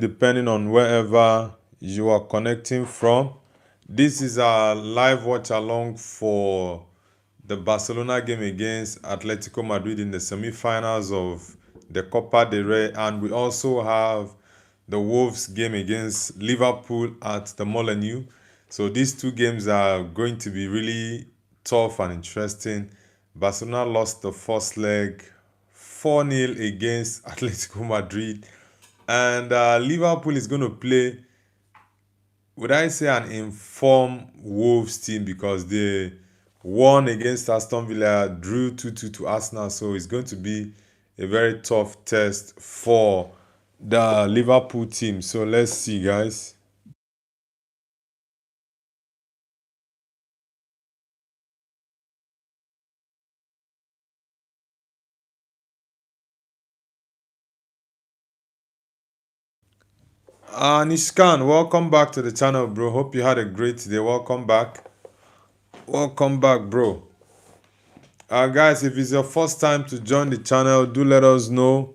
depending on wherever you are connecting from. This is our live watch along for the Barcelona game against Atletico Madrid in the semi-finals of the Copa del Rey, and we also have the Wolves game against Liverpool at the Molineux. So these two games are going to be really tough and interesting. Barcelona lost the first leg 4-0 against Atletico Madrid, and Liverpool is going to play, would I say, an informed Wolves team because they won against Aston Villa, drew 2-2 to Arsenal. So it's going to be a very tough test for the Liverpool team. So let's see, guys. Nishkan, welcome back to the channel, bro. Hope you had a great day. Welcome back. Welcome back, bro. Guys, if it's your first time to join the channel, do let us know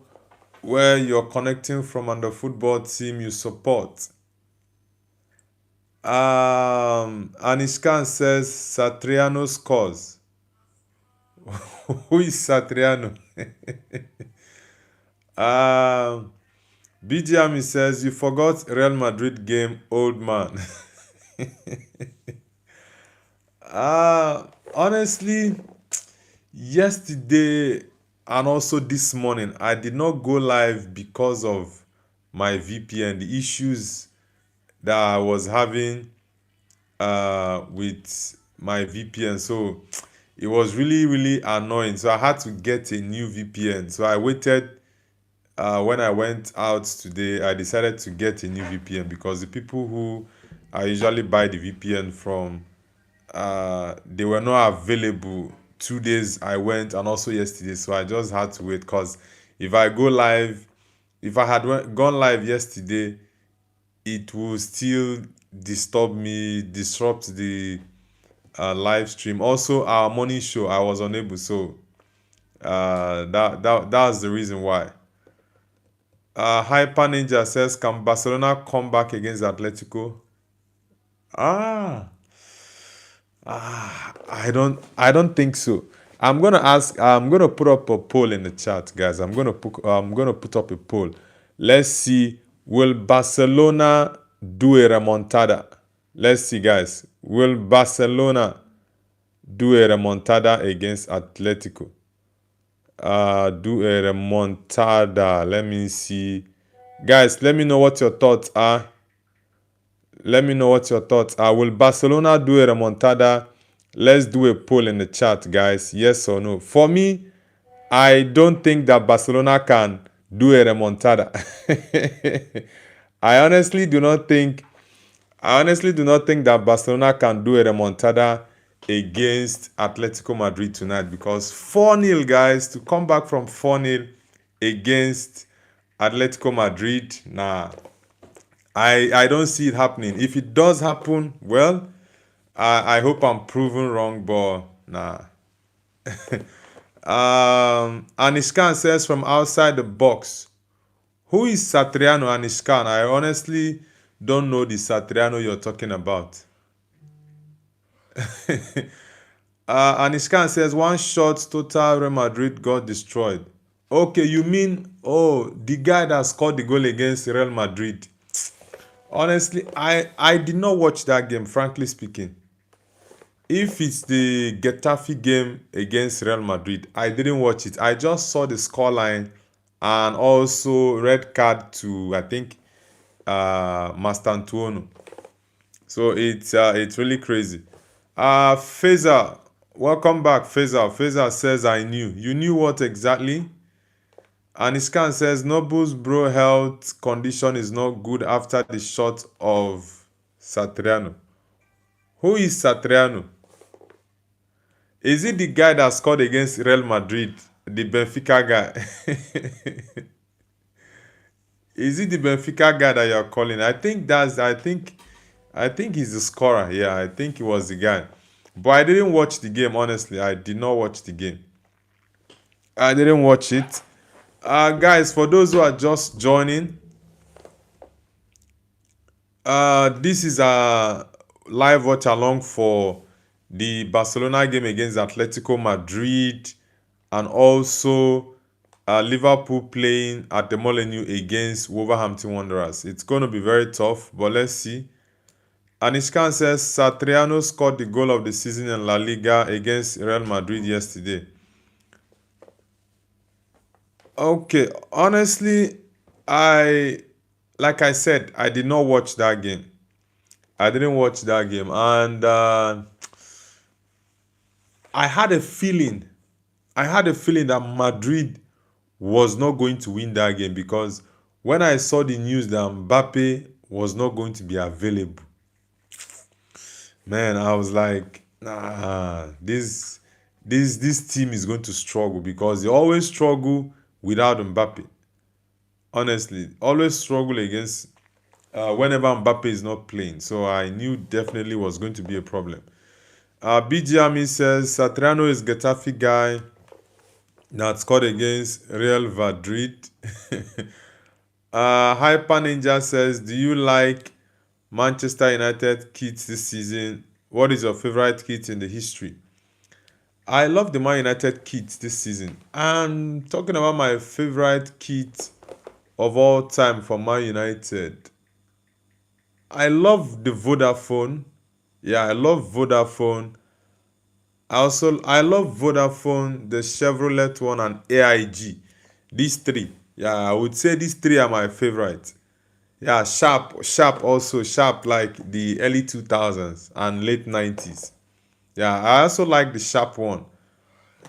where you're connecting from and the football team you support. Anishkan says Satriano scores. Who is Satriano? BGM says you forgot Real Madrid game, old man. Honestly, yesterday and also this morning, I did not go live because of my VPN, the issues that I was having with my VPN. So it was really, really annoying. So I had to get a new VPN. So I waited. When I went out today, I decided to get a new VPN because the people who I usually buy the VPN from, they were not available 2 days I went and also yesterday. So I just had to wait because if I go live, if I had gone live yesterday, it will still disrupt the live stream. Also, our morning show, I was unable. So that's the reason why. Hyper Ninja says, "Can Barcelona come back against Atletico?" Ah, I don't think so. I'm gonna ask. I'm gonna put up a poll in the chat, guys. I'm gonna put up a poll. Let's see. Will Barcelona do a remontada? Let's see, guys. Will Barcelona do a remontada against Atletico? Do a remontada. Let me see. Guys, let me know what your thoughts are. Let me know what your thoughts are. Will Barcelona do a remontada? Let's do a poll in the chat, guys. Yes or no? For me, I don't think that Barcelona can do a remontada. I honestly do not think that Barcelona can do a remontada against Atletico Madrid tonight because 4-0, guys, to come back from 4-0 against Atletico Madrid, nah, I don't see it happening. If it does happen, well, I hope I'm proven wrong, but nah. Anishkan says from outside the box. Who is Satriano Anishkan? I honestly don't know the Satriano you're talking about. Anishkan says one shot total Real Madrid got destroyed. Okay, you mean, oh, the guy that scored the goal against Real Madrid. Honestly, I did not watch that game, frankly speaking. If it's the Getafe game against Real Madrid, I didn't watch it. I just saw the scoreline and also red card to, I think, Mastantuono. So it's really crazy. Faisal, welcome back, Faisal. Faisal says I knew. You knew what exactly? Aniskan says Noble's bro health condition is not good after the shot of Satriano. Who is Satriano? Is it the guy that scored against Real Madrid? The Benfica guy? Is it the Benfica guy that you're calling? I think he's the scorer. Yeah, I think he was the guy. But I didn't watch the game, honestly. I did not watch the game. I didn't watch it. Guys, for those who are just joining, This is a live watch along for the Barcelona game against Atletico Madrid, and also Liverpool playing at the Molineux against Wolverhampton Wanderers. It's going to be very tough, but let's see. Anishkan says Satriano scored the goal of the season in La Liga against Real Madrid yesterday. Okay, honestly, like I said, I did not watch that game. I didn't watch that game, and I had a feeling. I had a feeling that Madrid was not going to win that game because when I saw the news that Mbappe was not going to be available, man, I was like, nah, this team is going to struggle because they always struggle without Mbappe. Honestly, always struggle against whenever Mbappe is not playing. So I knew definitely was going to be a problem. BGME says Satriano is Getafe guy that scored against Real Madrid. Hyper Ninja says, do you like Manchester United kits this season? What is your favorite kit in the history? I love the Man United kit this season. I'm talking about my favorite kit of all time for Man United. I love the Vodafone. Yeah, I love Vodafone. I love Vodafone, the Chevrolet one, and AIG. These three. Yeah, I would say these three are my favorite. Yeah, Sharp also, Sharp like the early 2000s and late 90s. Yeah, I also like the Sharp one.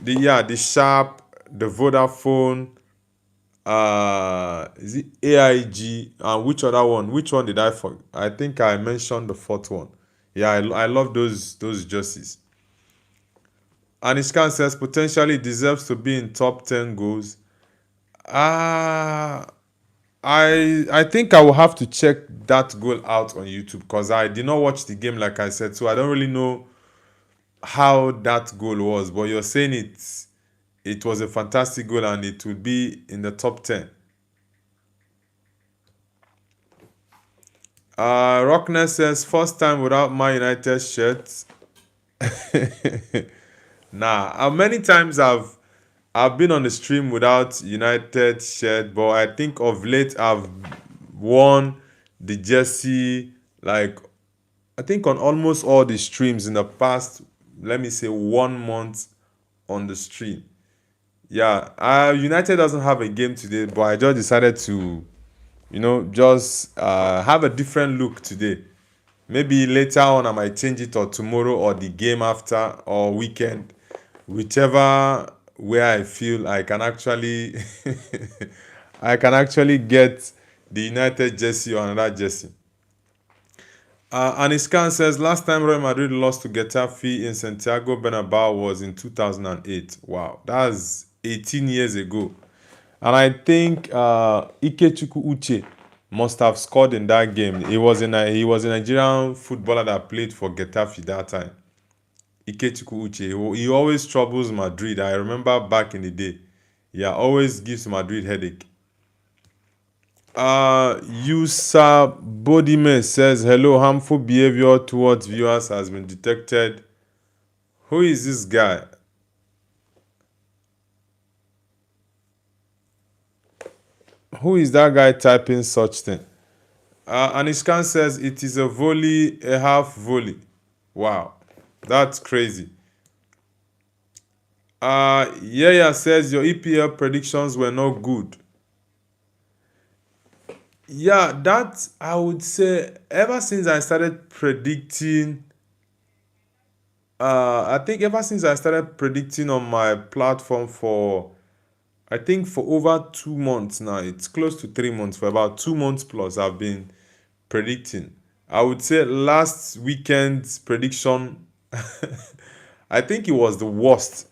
The Sharp, the Vodafone, is it AIG, and which other one? Which one did I forget? I think I mentioned the fourth one. Yeah, I love those jerseys. Anishkan says potentially deserves to be in top 10 goals. Ah, I think I will have to check that goal out on YouTube because I did not watch the game like I said, so I don't really know how that goal was. But you're saying it was a fantastic goal and it would be in the top 10. Rockness says first time without Man United shirts. Nah, many times I've been on the stream without United shirt, but I think of late I've worn the jersey like I think on almost all the streams in the past, let me say 1 month on the stream. Yeah, United doesn't have a game today, but I just decided to, just have a different look today. Maybe later on I might change it or tomorrow or the game after or weekend, whichever where I feel I can actually I can actually get the United jersey or another jersey. Aniskan says last time Real Madrid lost to Getafe in Santiago Bernabeu was in 2008. Wow, that's 18 years ago. And I think Ikechukwu Uche must have scored in that game. He was a Nigerian footballer that played for Getafe that time. Ikechukwu Uche. He always troubles Madrid. I remember back in the day. Yeah, always gives Madrid headache. Yusa Bodime says, hello, harmful behavior towards viewers has been detected. Who is this guy? Who is that guy typing such thing? Anishkan says, it is a volley, a half volley. Wow, that's crazy. Yaya says, your EPL predictions were not good. Yeah, that I would say ever since I started predicting, I think ever since I started predicting on my platform for, I think for over 2 months now, it's close to 3 months, for about 2 months plus, I've been predicting. I would say last weekend's prediction, I think it was the worst.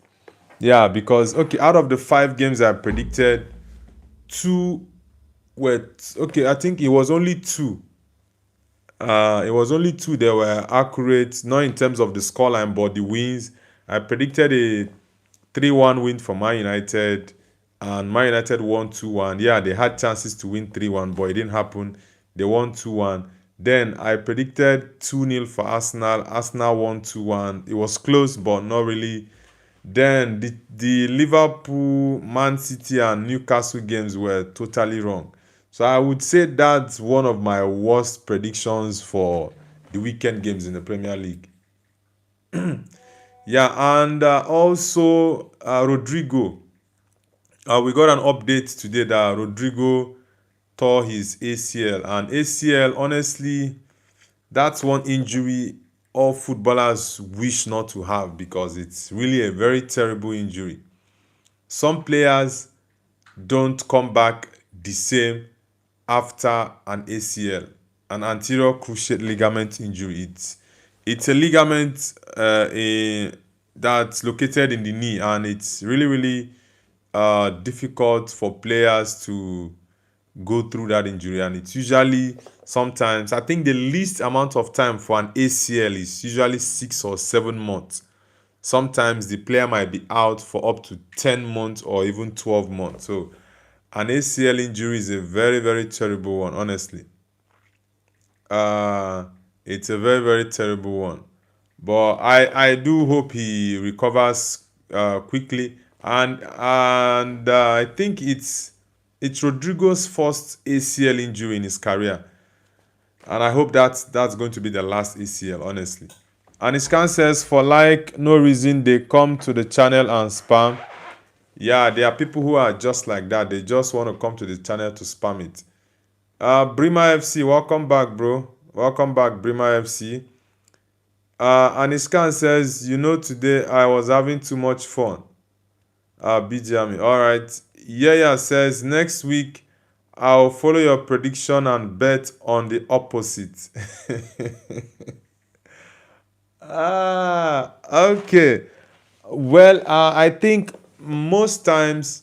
Yeah, because, okay, out of the 5 games I predicted, two okay, I think it was only two. It was only two that were accurate, not in terms of the scoreline, but the wins. I predicted a 3-1 win for Man United, and Man United won 2-1. Yeah, they had chances to win 3-1, but it didn't happen. They won 2-1. Then I predicted 2-0 for Arsenal. Arsenal won 2-1. It was close, but not really. Then the Liverpool, Man City, and Newcastle games were totally wrong. So I would say that's one of my worst predictions for the weekend games in the Premier League. Yeah, and also Rodrigo. We got an update today that Rodrigo tore his ACL. And ACL, honestly, that's one injury all footballers wish not to have because it's really a very terrible injury. Some players don't come back the same after an ACL, an anterior cruciate ligament injury. It's a ligament that's located in the knee, and it's really difficult for players to go through that injury. And it's usually, sometimes, I think the least amount of time for an ACL is usually 6 or 7 months. Sometimes the player might be out for up to 10 months or even 12 months. So an ACL injury is a very terrible one, honestly. uh it's a very terrible one, but I do hope he recovers quickly. And I think it's Rodrigo's first ACL injury in his career, and I hope that's going to be the last ACL, honestly. And his says, for like no reason they come to the channel and spam. Yeah, there are people who are just like that. They just want to come to the channel to spam it. Brima FC, welcome back, bro. Welcome back, Brima FC. And Iskan says, today I was having too much fun. BGM. All right. Yeah, says, next week I'll follow your prediction and bet on the opposite. Okay. Well, I think most times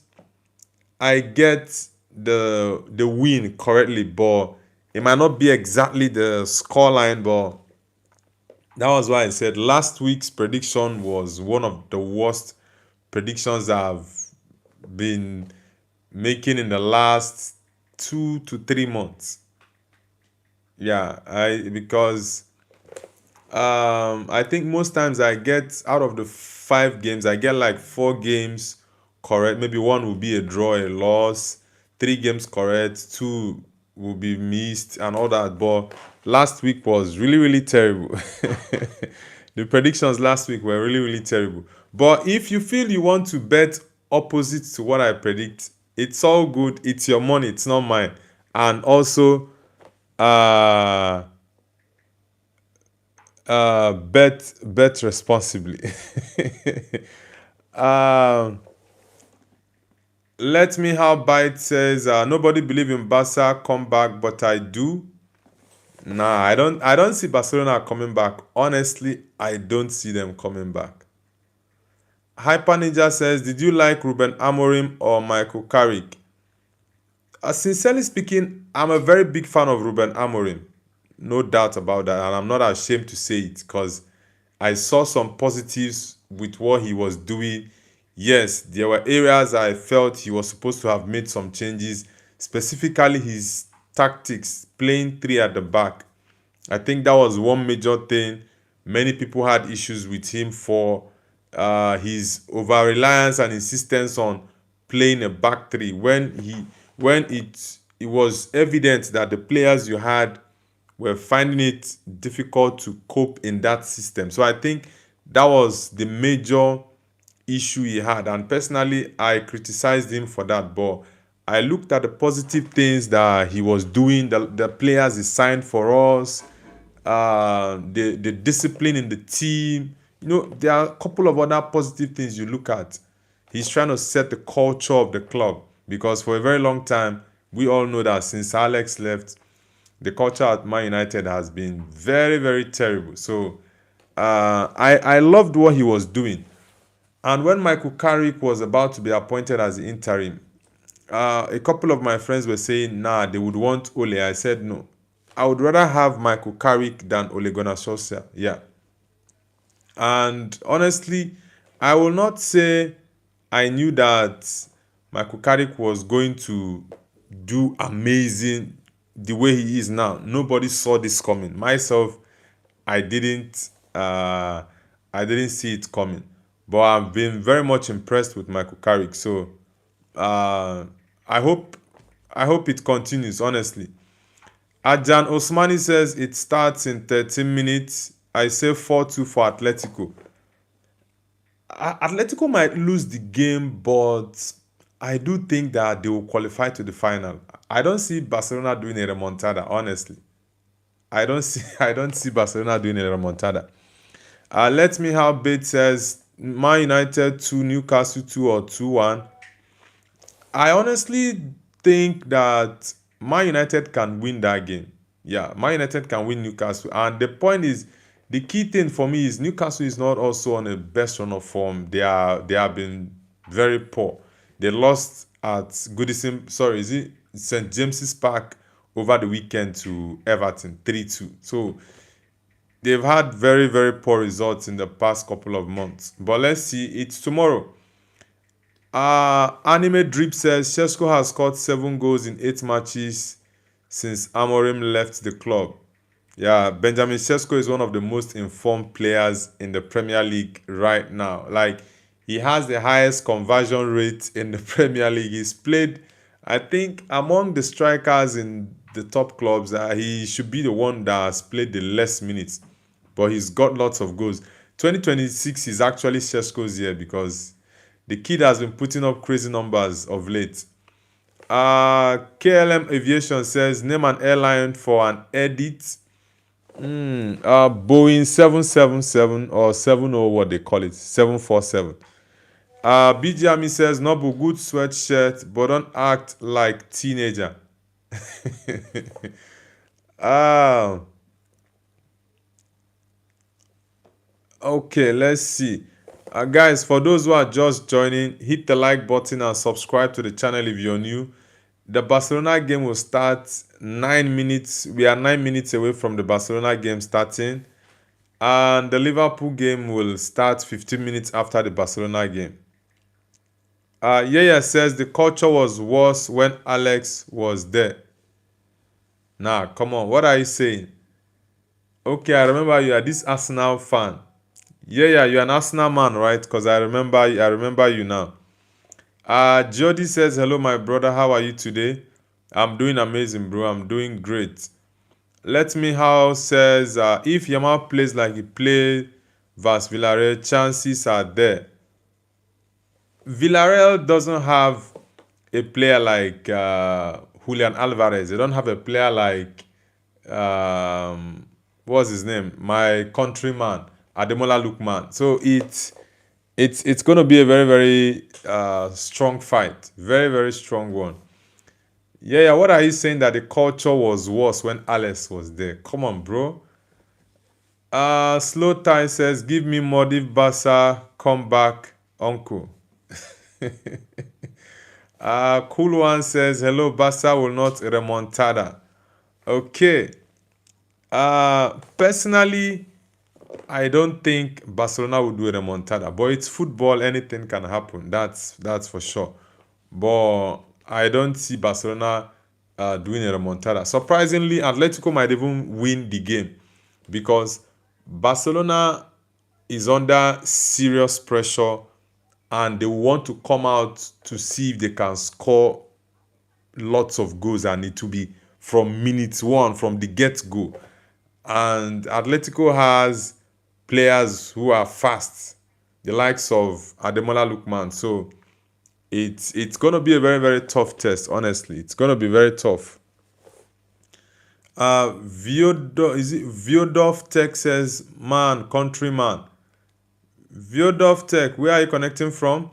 I get the win correctly, but it might not be exactly the scoreline. But that was why I said last week's prediction was one of the worst predictions I've been making in the last 2 to 3 months. Yeah, because I think most times I get, out of the 5 games, I get like 4 games correct. Maybe one will be a draw, a loss. 3 games correct, 2 will be missed, and all that. But last week was really terrible. The predictions last week were really terrible. But if you feel you want to bet opposite to what I predict, it's all good. It's your money. It's not mine. And also, bet responsibly. um Let me how bite says, nobody believe in Barca come back, but I do. Nah, I don't see Barcelona coming back. Honestly, I don't see them coming back. Hyper Ninja says, did you like Ruben Amorim or Michael Carrick? Sincerely speaking, I'm a very big fan of Ruben Amorim. No doubt about that, and I'm not ashamed to say it because I saw some positives with what he was doing. Yes, there were areas I felt he was supposed to have made some changes, specifically his tactics, playing three at the back. I think that was one major thing many people had issues with him for, his over reliance and insistence on playing a back three when it was evident that the players you had were finding it difficult to cope in that system. So I think that was the major issue he had, and personally I criticized him for that. But I looked at the positive things that he was doing, the players he signed for us, the discipline in the team. There are a couple of other positive things you look at. He's trying to set the culture of the club, because for a very long time we all know that since Alex left, the culture at Man United has been very terrible. So I loved what he was doing. And when Michael Carrick was about to be appointed as the interim, a couple of my friends were saying, nah, they would want Ole. I said, no. I would rather have Michael Carrick than Ole Gunnar Solskjaer. Yeah. And honestly, I will not say I knew that Michael Carrick was going to do amazing the way he is now. Nobody saw this coming. Myself, I didn't I didn't see it coming. But I've been very much impressed with Michael Carrick. So uh, I hope I hope it continues, honestly. Adjan Osmani says it starts in 13 minutes. I say 4-2 for Atletico. Atletico might lose the game, but I do think that they will qualify to the final. I don't see Barcelona doing a remontada, honestly. I don't see Barcelona doing a remontada. Let me how Bate says Man United 2, Newcastle 2 or 2-1. I honestly think that Man United can win that game. Yeah, Man United can win Newcastle. And the point is, the key thing for me is Newcastle is not also on a best run of form. They have been very poor. They lost at Goodison, sorry, is it St. James's Park over the weekend to Everton 3-2. So they've had very, very poor results in the past couple of months. But let's see, it's tomorrow. Anime Drip says Shesko has scored 7 goals in 8 matches since Amorim left the club. Yeah, Benjamin Sesko is one of the most informed players in the Premier League right now. Like, he has the highest conversion rate in the Premier League. He's played, I think, among the strikers in the top clubs, he should be the one that has played the less minutes. But he's got lots of goals. 2026 is actually Sesko's year because the kid has been putting up crazy numbers of late. KLM Aviation says, name an airline for an edit. Boeing 777 or 70, what they call it, 747. BG Ami says, Noble, good sweatshirt, but don't act like teenager. Okay, let's see. Guys, for those who are just joining, hit the like button and subscribe to the channel if you're new. The Barcelona game will start 9 minutes. We are 9 minutes away from the Barcelona game starting. And the Liverpool game will start 15 minutes after the Barcelona game. Yaya says the culture was worse when Alex was there. Nah, come on. What are you saying? Okay, I remember you are this Arsenal fan. Yeah, you're an Arsenal man, right? Because I remember you now. Jody says, hello, my brother. How are you today? I'm doing amazing, bro. I'm doing great. Let Me How says, if Yamal plays like he played vs Villarreal, chances are there. Villarreal doesn't have a player like Julian Alvarez. They don't have a player like, what's his name? My countryman, Ademola Lookman. So it's going to be a very, very strong fight. Very, very strong one. Yeah, what are you saying that the culture was worse when Alex was there? Come on, bro. Slow Time says, give me Modif Basa, come back, uncle. Cool One says, hello, Basa will not remontada. Okay. Personally, I don't think Barcelona will do a remontada, but it's football, anything can happen. That's for sure. But I don't see Barcelona doing a remontada. Surprisingly, Atletico might even win the game because Barcelona is under serious pressure and they want to come out to see if they can score lots of goals, and it will be from minute 1, from the get-go. And Atletico has players who are fast, the likes of Ademola Lookman. So it's going to be a very, very tough test, honestly. It's going to be very tough. Viodov Tech says, man, countryman. Viodov Tech, where are you connecting from?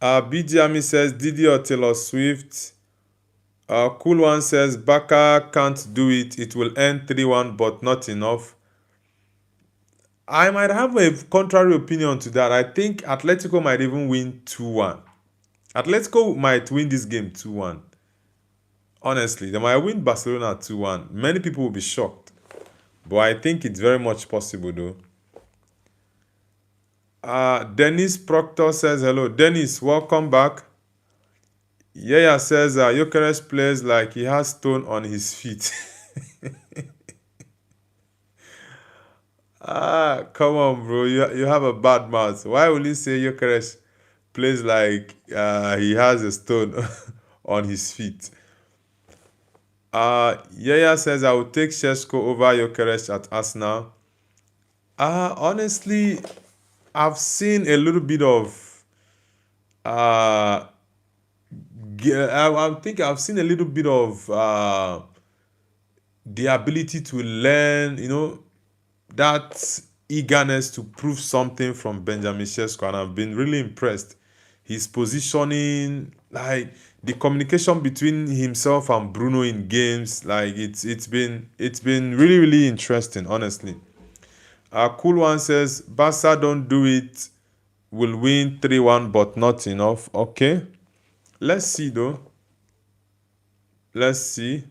BGMI says, Didi or Taylor Swift. Cool One says, Baka can't do it. It will end 3-1, but not enough. I might have a contrary opinion to that. I think Atletico might even win 2-1. Atletico might win this game 2-1. Honestly, they might win Barcelona 2-1. Many people will be shocked. But I think it's very much possible, though. Dennis Proctor says, hello. Dennis, welcome back. Yaya says Gyökeres plays like he has stone on his feet. Come on, bro. You have a bad mouth. Why will you say Gyökeres plays like he has a stone on his feet? Yaya says I will take Šeško over Gyökeres at Arsenal. Honestly, I've seen a little bit of uh I think I've seen a little bit of the ability to learn, that eagerness to prove something from Benjamin Sesko, and I've been really impressed. His positioning, like the communication between himself and Bruno in games, like it's been really really interesting, honestly. Cool One says Barca don't do it, will win 3-1, but not enough. Okay, let's see though. Let's see.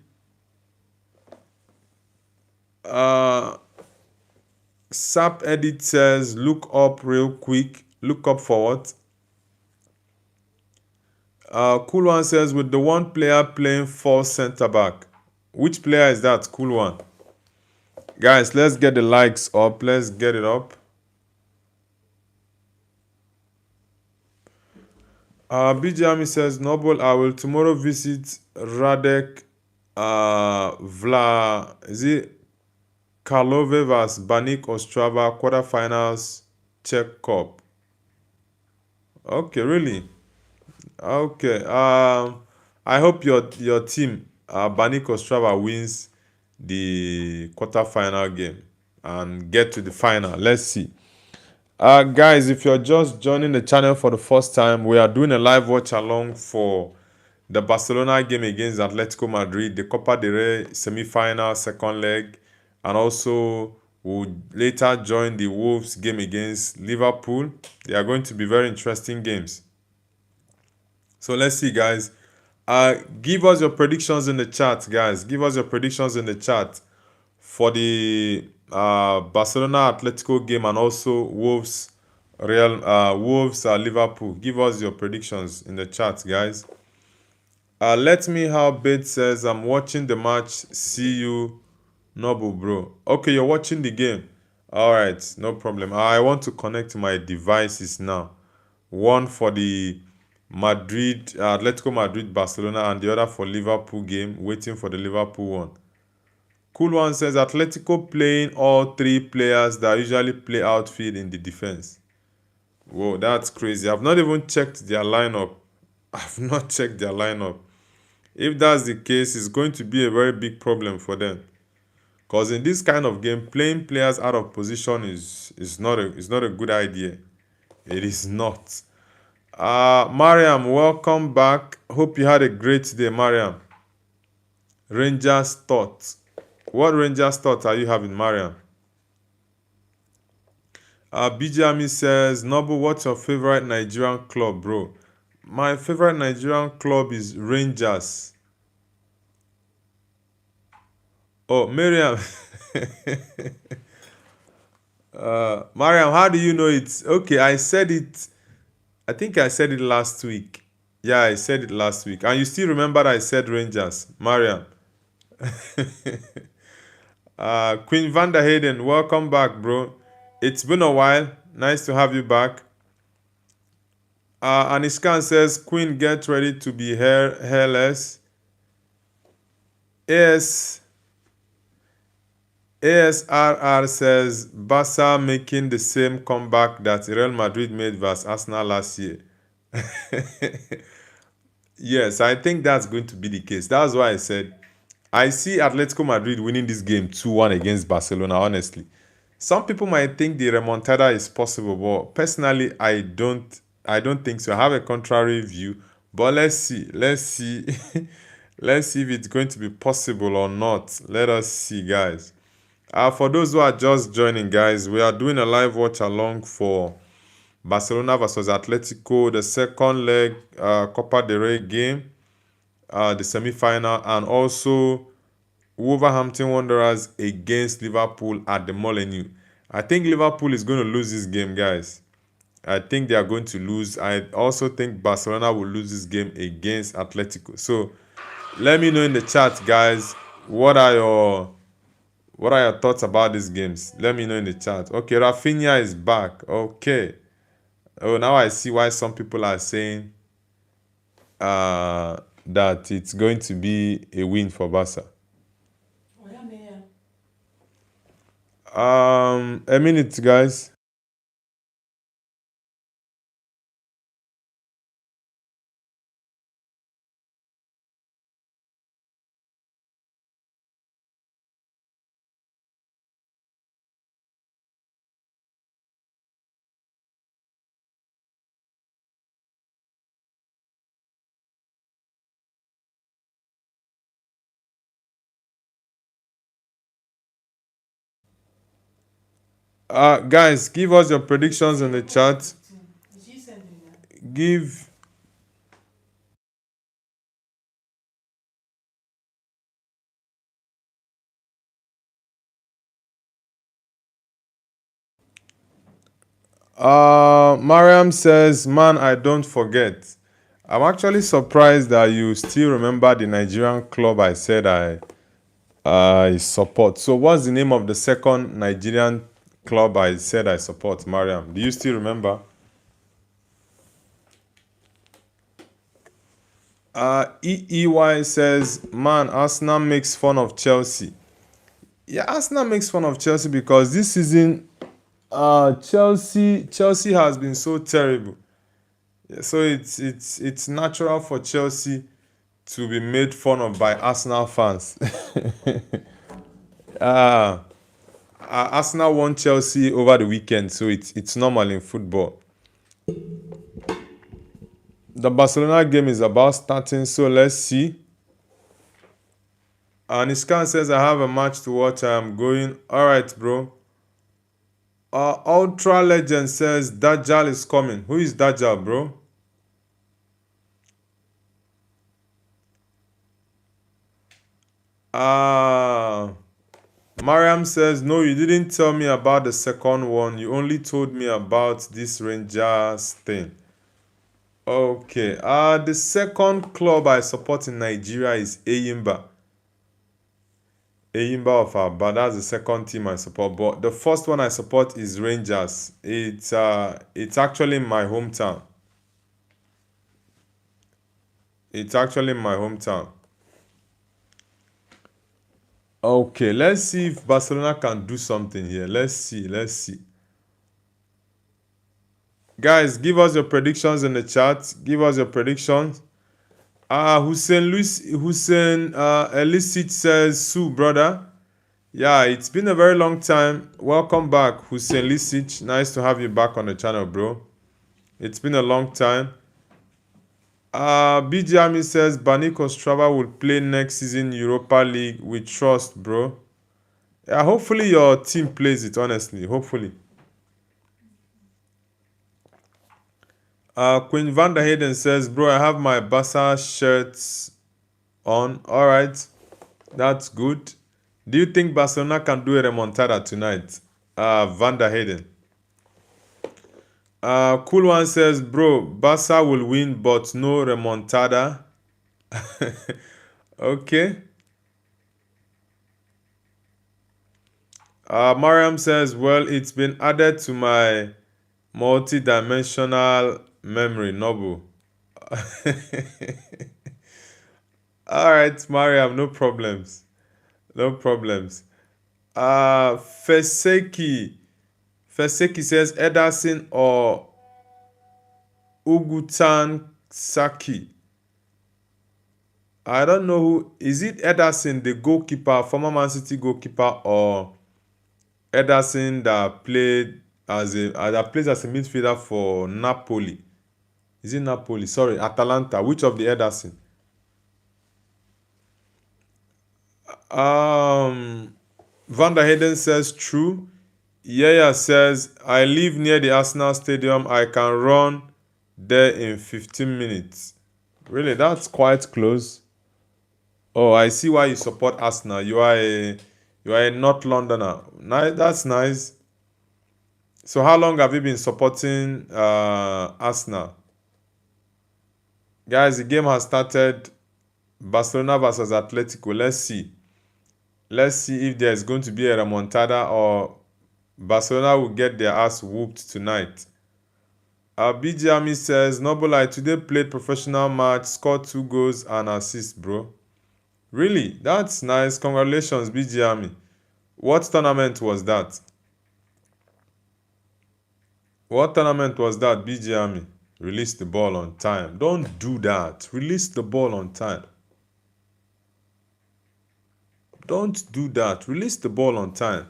Uh, Sap Edit says look up real quick. Look up for what? Cool One says with the one player playing false center back. Which player is that? Cool One. Guys, let's get the likes up. Let's get it up. BJ says Noble, I will tomorrow visit Radek is it Karlove vs Banik Ostrava quarterfinals Czech Cup. Okay, really? Okay. I hope your team, Banik Ostrava, wins the quarterfinal game and get to the final. Let's see. Guys, if you're just joining the channel for the first time, we are doing a live watch along for the Barcelona game against Atletico Madrid, the Copa del Rey semi-final second leg, and also we'll later join the Wolves game against Liverpool. They are going to be very interesting games. So let's see, guys. Give us your predictions in the chat, guys. Give us your predictions in the chat for the Barcelona Atletico game and also Wolves Liverpool. Give us your predictions in the chat, guys. Let me how Bait says I'm watching the match. See you, Noble, bro. Okay, you're watching the game. All right, no problem. I want to connect my devices now. One for the Atletico Madrid, Barcelona, and the other for Liverpool game. Waiting for the Liverpool one. Cool One says Atletico playing all three players that usually play outfield in the defense. Whoa, that's crazy. I've not even checked their lineup. I've not checked their lineup. If that's the case, it's going to be a very big problem for them. Because in this kind of game, playing players out of position is not a good idea. It is not. Mariam, welcome back. Hope you had a great day, Mariam. Rangers thoughts. What Rangers thoughts are you having, Mariam? BJ says, Noble, what's your favorite Nigerian club, bro? My favorite Nigerian club is Rangers. Oh, Miriam. Mariam, how do you know it? Okay, I said it. I think I said it last week. Yeah, I said it last week. And you still remember I said Rangers, Mariam. Queen Vanda Hayden, welcome back, bro. It's been a while. Nice to have you back. Anishkan says, Queen, get ready to be hairless. ASRR says, Barca making the same comeback that Real Madrid made versus Arsenal last year. Yes, I think that's going to be the case. That's why I said I see Atletico Madrid winning this game 2-1 against Barcelona, honestly. Some people might think the remontada is possible, but personally, I don't think so. I have a contrary view, but let's see. Let's see. Let's see if it's going to be possible or not. Let us see, guys. For those who are just joining, guys, we are doing a live watch along for Barcelona versus Atletico, the second leg Copa del Rey game, the semi-final, and also Wolverhampton Wanderers against Liverpool at the Molineux. I think Liverpool is going to lose this game, guys. I think they are going to lose. I also think Barcelona will lose this game against Atletico. So let me know in the chat, guys. What are your thoughts about these games? Let me know in the chat. Okay, Rafinha is back. Okay. Oh, now I see why some people are saying that it's going to be a win for Barca. A minute, guys. Guys, give us your predictions in the chat. Give Mariam says, man, I don't forget. I'm actually surprised that you still remember the Nigerian club I said I support. So what's the name of the second Nigerian club I said I support, Mariam? Do you still remember? EEY says, man, Arsenal makes fun of Chelsea. Yeah, Arsenal makes fun of Chelsea because this season, Chelsea has been so terrible. Yeah, so it's natural for Chelsea to be made fun of by Arsenal fans. Arsenal won Chelsea over the weekend, so it's normal in football. The Barcelona game is about starting, so let's see. Niskan says, I have a match to watch. I am going. All right, bro. Ultra Legend says, Dajjal is coming. Who is Dajjal, bro? Mariam says, no, you didn't tell me about the second one. You only told me about this Rangers thing. Okay. The second club I support in Nigeria is Eyimba. Eyimba of Aba. That's the second team I support. But the first one I support is Rangers. It's actually in my hometown. It's actually in my hometown. Okay, let's see if Barcelona can do something here. Let's see. Guys, give us your predictions in the chat. Give us your predictions. Hussein Elisic says, Sue, brother. Yeah, it's been a very long time. Welcome back, Hussein Lisic. Nice to have you back on the channel, bro. It's been a long time. BG Army says, Bani Kostrava will play next season Europa League. We trust, bro. Yeah, hopefully your team plays it, honestly. Hopefully. Queen Van der Hayden says, bro, I have my Barca shirts on. All right. That's good. Do you think Barcelona can do a remontada tonight? Van der Hayden. Cool One says, bro, Barca will win, but no remontada. Okay. Mariam says, well, it's been added to my multi-dimensional memory, Nobu. All right, Mariam, no problems. No problems. Feseki says Ederson or Ugutan Saki. I don't know who. Is it Ederson, the goalkeeper, former Man City goalkeeper, or Ederson that plays as a midfielder for Napoli? Is it Napoli? Sorry, Atalanta. Which of the Ederson? Van der Hayden says true. Yaya says, I live near the Arsenal stadium. I can run there in 15 minutes. Really, that's quite close. Oh, I see why you support Arsenal. You are a North Londoner. Nice, that's nice. So how long have you been supporting Arsenal? Guys, the game has started. Barcelona versus Atletico. Let's see. Let's see if there's going to be a remontada or Barcelona will get their ass whooped tonight. BG Ami says, Noble, I today played professional match, scored 2 goals and assist, bro. Really? That's nice. Congratulations, BG Ami. What tournament was that? What tournament was that, BG Ami? Release the ball on time. Don't do that. Release the ball on time. Don't do that. Release the ball on time.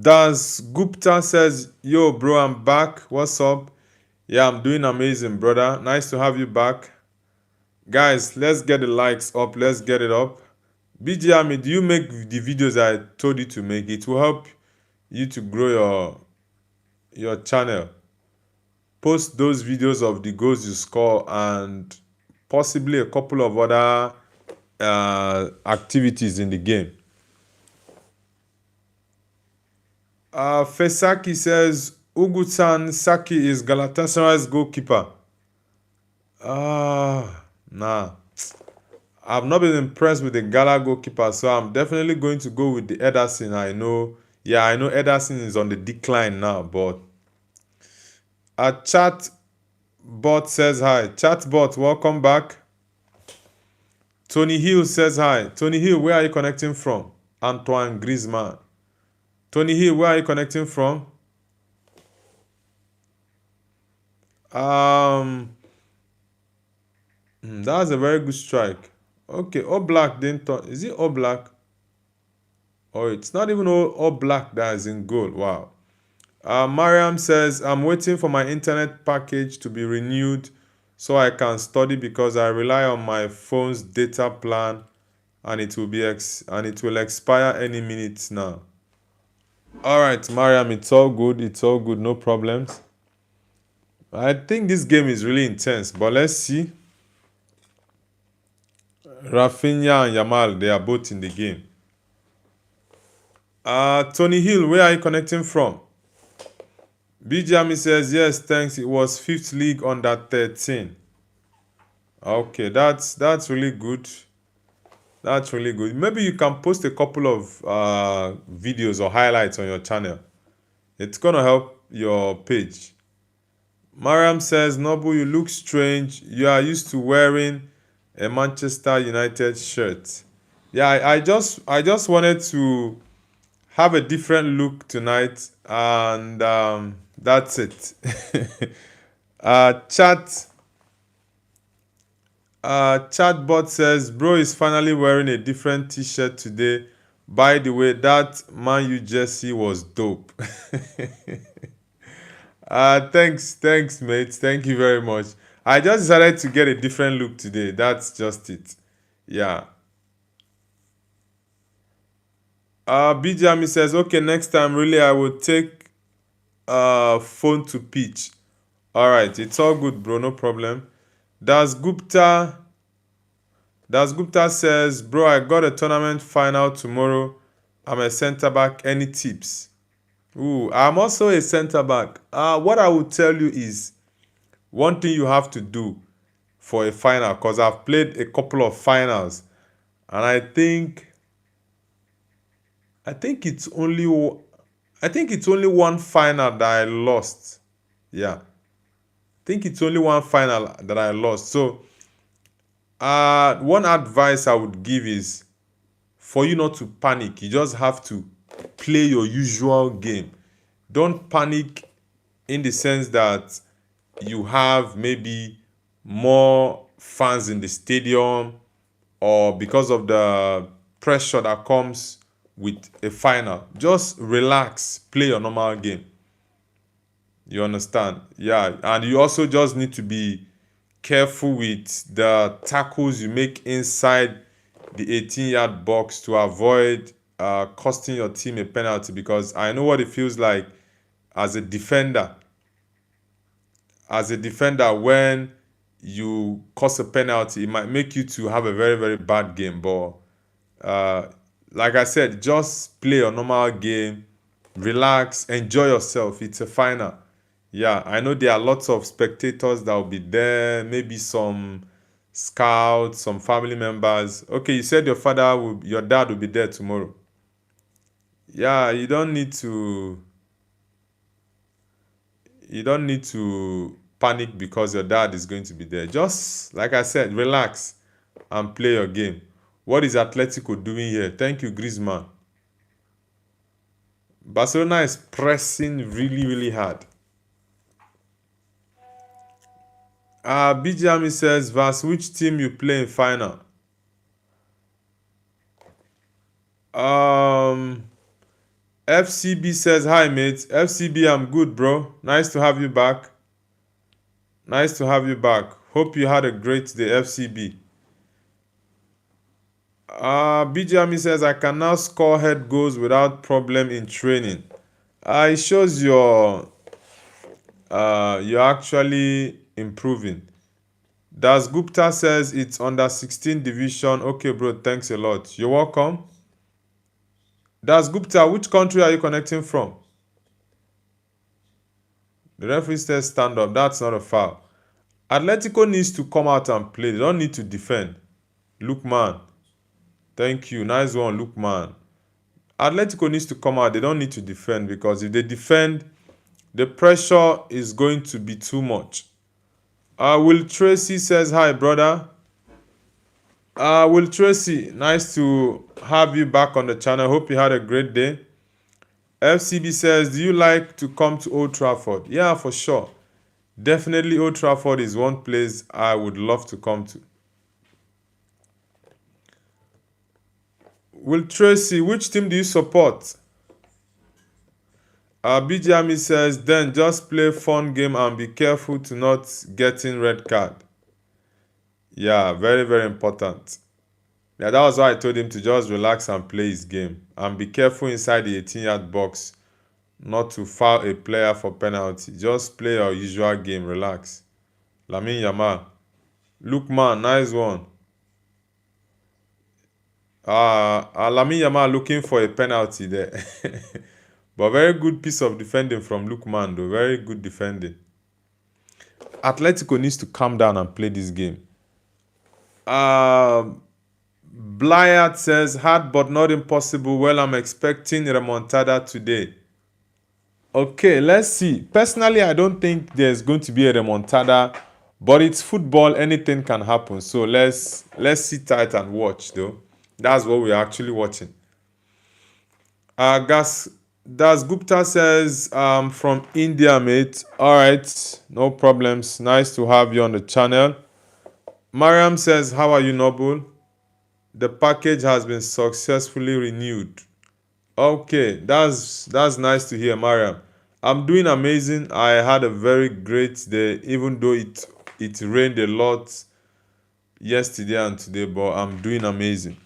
Das Gupta says, yo, bro, I'm back. What's up? Yeah, I'm doing amazing, brother. Nice to have you back. Guys, let's get the likes up. Let's get it up. BG Ami, do you make the videos I told you to make? It will help you to grow your channel. Post those videos of the goals you score and possibly a couple of other activities in the game. Fesaki says, Ugutan Saki is Galatasaray's goalkeeper. Nah. I've not been impressed with the Gala goalkeeper, so I'm definitely going to go with the Ederson. I know Ederson is on the decline now, but Chatbot says hi. Chatbot, welcome back. Tony Hill says hi. Tony Hill, where are you connecting from? Antoine Griezmann. Tony Hill, where are you connecting from? That's a very good strike. Okay, Oblak didn't. Is it Oblak? Oh, it's not even Oblak that is in goal. Wow. Mariam says, I'm waiting for my internet package to be renewed so I can study because I rely on my phone's data plan and it will expire any minute now. All right, Mariam, it's all good. It's all good. No problems. I think this game is really intense, but let's see. Rafinha and Yamal, they are both in the game. Tony Hill, where are you connecting from? Bijami says, yes, thanks. It was 5th league under 13. Okay, that's really good. That's really good. Maybe you can post a couple of videos or highlights on your channel. It's going to help your page. Mariam says, Nobu, you look strange. You are used to wearing a Manchester United shirt. Yeah, I just wanted to have a different look tonight, and that's it. Chatbot says, bro is finally wearing a different t-shirt today. By the way, that Man U jersey was dope. Thanks, mate. Thank you very much. I just decided to get a different look today. That's just it. Yeah. Bijami says, okay, next time, really, I will take phone to pitch. All right, it's all good, bro. No problem. Das Gupta says, bro, I got a tournament final tomorrow. I'm a center back. Any tips? Ooh, I'm also a center back. What I will tell you is one thing you have to do for a final, because I've played a couple of finals, and I think it's only one final that I lost. Yeah. I think it's only one final that I lost. So one advice I would give is for you not to panic. You just have to play your usual game. Don't panic in the sense that you have maybe more fans in the stadium or because of the pressure that comes with a final. Just relax, play your normal game. You understand? Yeah, and you also just need to be careful with the tackles you make inside the 18-yard box to avoid costing your team a penalty, because I know what it feels like as a defender when you cause a penalty, it might make you to have a very, very bad game. But like I said, just play a normal game, relax, enjoy yourself. It's a final. Yeah, I know there are lots of spectators that will be there, maybe some scouts, some family members. Okay, you said your dad will be there tomorrow. Yeah, you don't need to panic because your dad is going to be there. Just like I said, relax and play your game. What is Atletico doing here? Thank you, Griezmann. Barcelona is pressing really, really hard. BJami says, Vas, which team you play in final? FCB says, hi, mate. FCB, I'm good, bro. Nice to have you back. Nice to have you back. Hope you had a great day, FCB. BJami says, I can now score head goals without problem in training. It shows you're actually improving. Das Gupta says it's under 16 division. Okay, bro, thanks a lot. You're welcome. Das Gupta, which country are you connecting from? The referee says stand up. That's not a foul. Atletico needs to come out and play. They don't need to defend. Lookman. Thank you. Nice one, Lookman. Atletico needs to come out. They don't need to defend because if they defend, the pressure is going to be too much. Will Tracy says, hi, brother. Will Tracy, nice to have you back on the channel. Hope you had a great day. FCB says, do you like to come to Old Trafford? Yeah, for sure. Definitely Old Trafford is one place I would love to come to. Will Tracy, which team do you support? BJami says, then just play fun game and be careful to not get in red card. Yeah, very, very important. Yeah, that was why I told him to just relax and play his game. And be careful inside the 18-yard box not to foul a player for penalty. Just play your usual game, relax. Lamine Yamal. Lookman, nice one. Lamine Yamal looking for a penalty there. But very good piece of defending from Lookman, though. Very good defending. Atletico needs to calm down and play this game. Blyard says, hard but not impossible. Well, I'm expecting remontada today. Okay, let's see. Personally, I don't think there's going to be a remontada, but it's football. Anything can happen. So let's sit tight and watch, though. That's what we're actually watching. Das Gupta says, from India, mate. All right, no problems. Nice to have you on the channel. Mariam says, how are you, Noble? The package has been successfully renewed. Okay, that's nice to hear, Mariam. I'm doing amazing. I had a very great day, even though it rained a lot yesterday and today, but I'm doing amazing.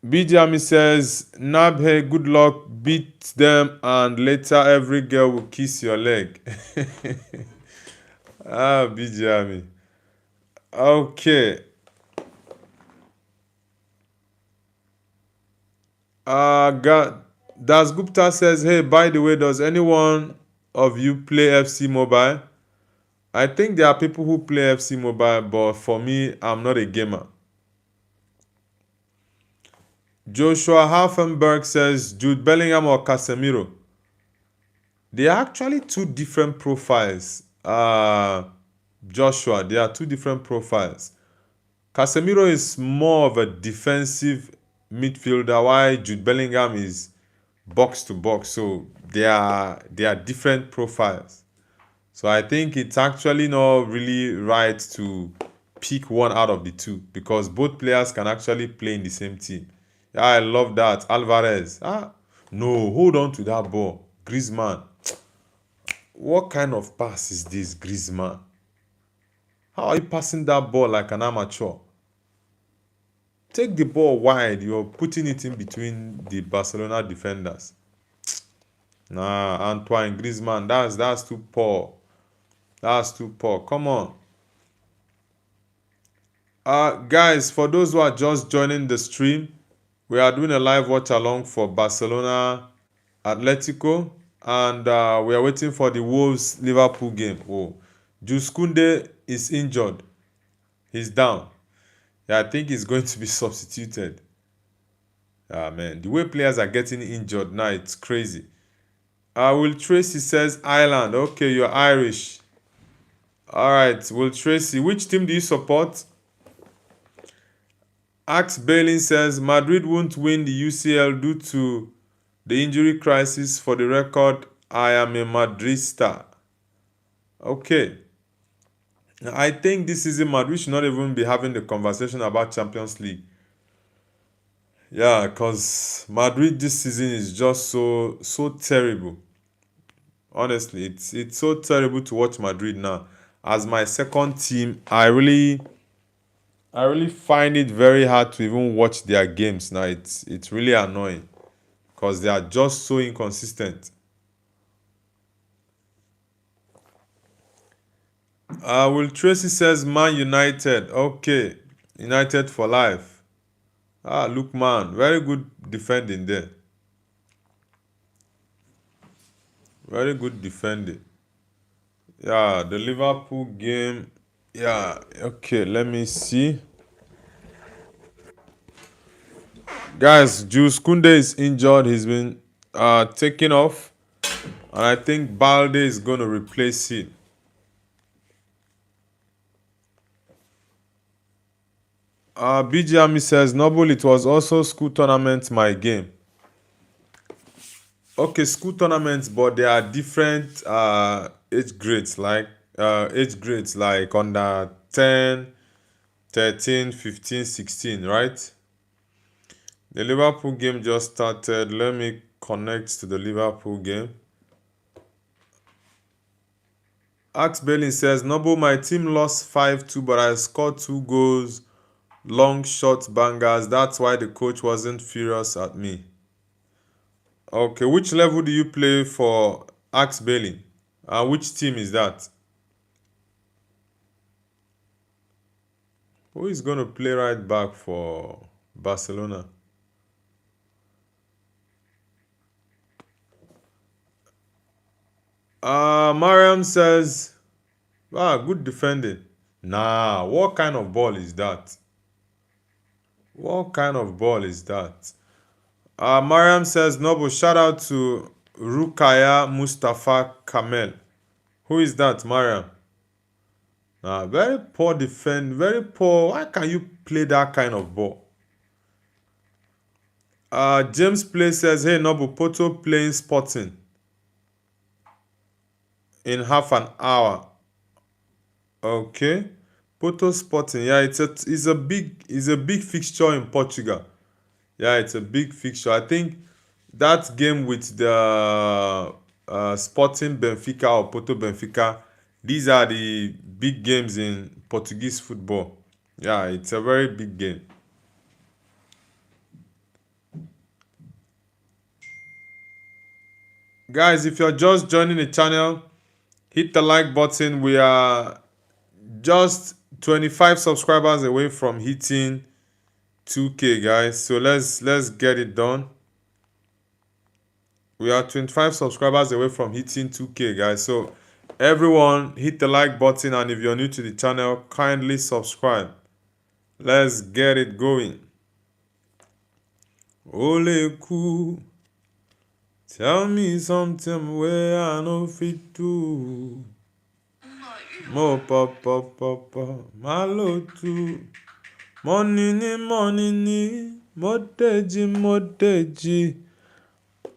Bijami says, Nabhe, good luck, beat them, and later every girl will kiss your leg. Bijami. Okay. Das Gupta says, hey, by the way, does anyone of you play FC Mobile? I think there are people who play FC Mobile, but for me, I'm not a gamer. Joshua Halfenberg says, Jude Bellingham or Casemiro? They are actually two different profiles. Joshua, they are two different profiles. Casemiro is more of a defensive midfielder, while Jude Bellingham is box to box. So they are different profiles. So I think it's actually not really right to pick one out of the two because both players can actually play in the same team. Yeah, I love that. Alvarez. No, hold on to that ball. Griezmann. What kind of pass is this, Griezmann? How are you passing that ball like an amateur? Take the ball wide. You're putting it in between the Barcelona defenders. Nah, Antoine Griezmann. That's too poor. That's too poor. Come on. Guys, for those who are just joining the stream, we are doing a live watch along for Barcelona Atletico, and we are waiting for the Wolves Liverpool game. Oh, Jules Koundé is injured. He's down. Yeah, I think he's going to be substituted. Ah, man, the way players are getting injured now, it's crazy. Will Tracy says Ireland. Okay, you're Irish. All right, Will Tracy, which team do you support? Axe Bailey says Madrid won't win the UCL due to the injury crisis. For the record, I am a Madrista. Okay. I think this season Madrid should not even be having the conversation about Champions League. Yeah, because Madrid this season is just so terrible. Honestly, it's so terrible to watch Madrid now. As my second team, I really find it very hard to even watch their games now. It's really annoying because they are just so inconsistent. Will Tracy says Man United. Okay, United for life. Look, man, very good defending there. Very good defending. Yeah, the Liverpool game. Yeah, okay, let me see. Guys, Jules Koundé is injured. He's been taken off. And I think Balde is going to replace him. BG Ami says, Noble, it was also school tournament, my game. Okay, school tournaments, but there are different age grades, like under 10, 13, 15, 16, right? The Liverpool game just started. Let me connect to the Liverpool game. Axe Bailey says, Noble, my team lost 5-2, but I scored 2 goals, long shot bangers. That's why the coach wasn't furious at me. Okay, which level do you play for, Axe Bailey? Which team is that? Who is going to play right back for Barcelona? Mariam says, good defending. Nah, what kind of ball is that? What kind of ball is that? Mariam says, Noble, shout out to Rukaya Mustafa Kamel. Who is that, Mariam? Very poor defend, very poor. Why can you play that kind of ball? James Play says, hey, Noble, Poto playing Sporting in half an hour. Okay. Porto Sporting, yeah, it's a big fixture in Portugal. Yeah, it's a big fixture. I think that game with the Sporting Benfica or Porto Benfica, these are the big games in Portuguese football. Yeah, it's a very big game. Guys, if you're just joining the channel, hit the like button. We are just 25 subscribers away from hitting 2K, guys. So let's get it done. We are 25 subscribers away from hitting 2K, guys. So everyone hit the like button, and if you're new to the channel, kindly subscribe. Let's get it going. Ole cool. Tell me something where I know fit to. Mo papa, malo too. Money ni, modeji.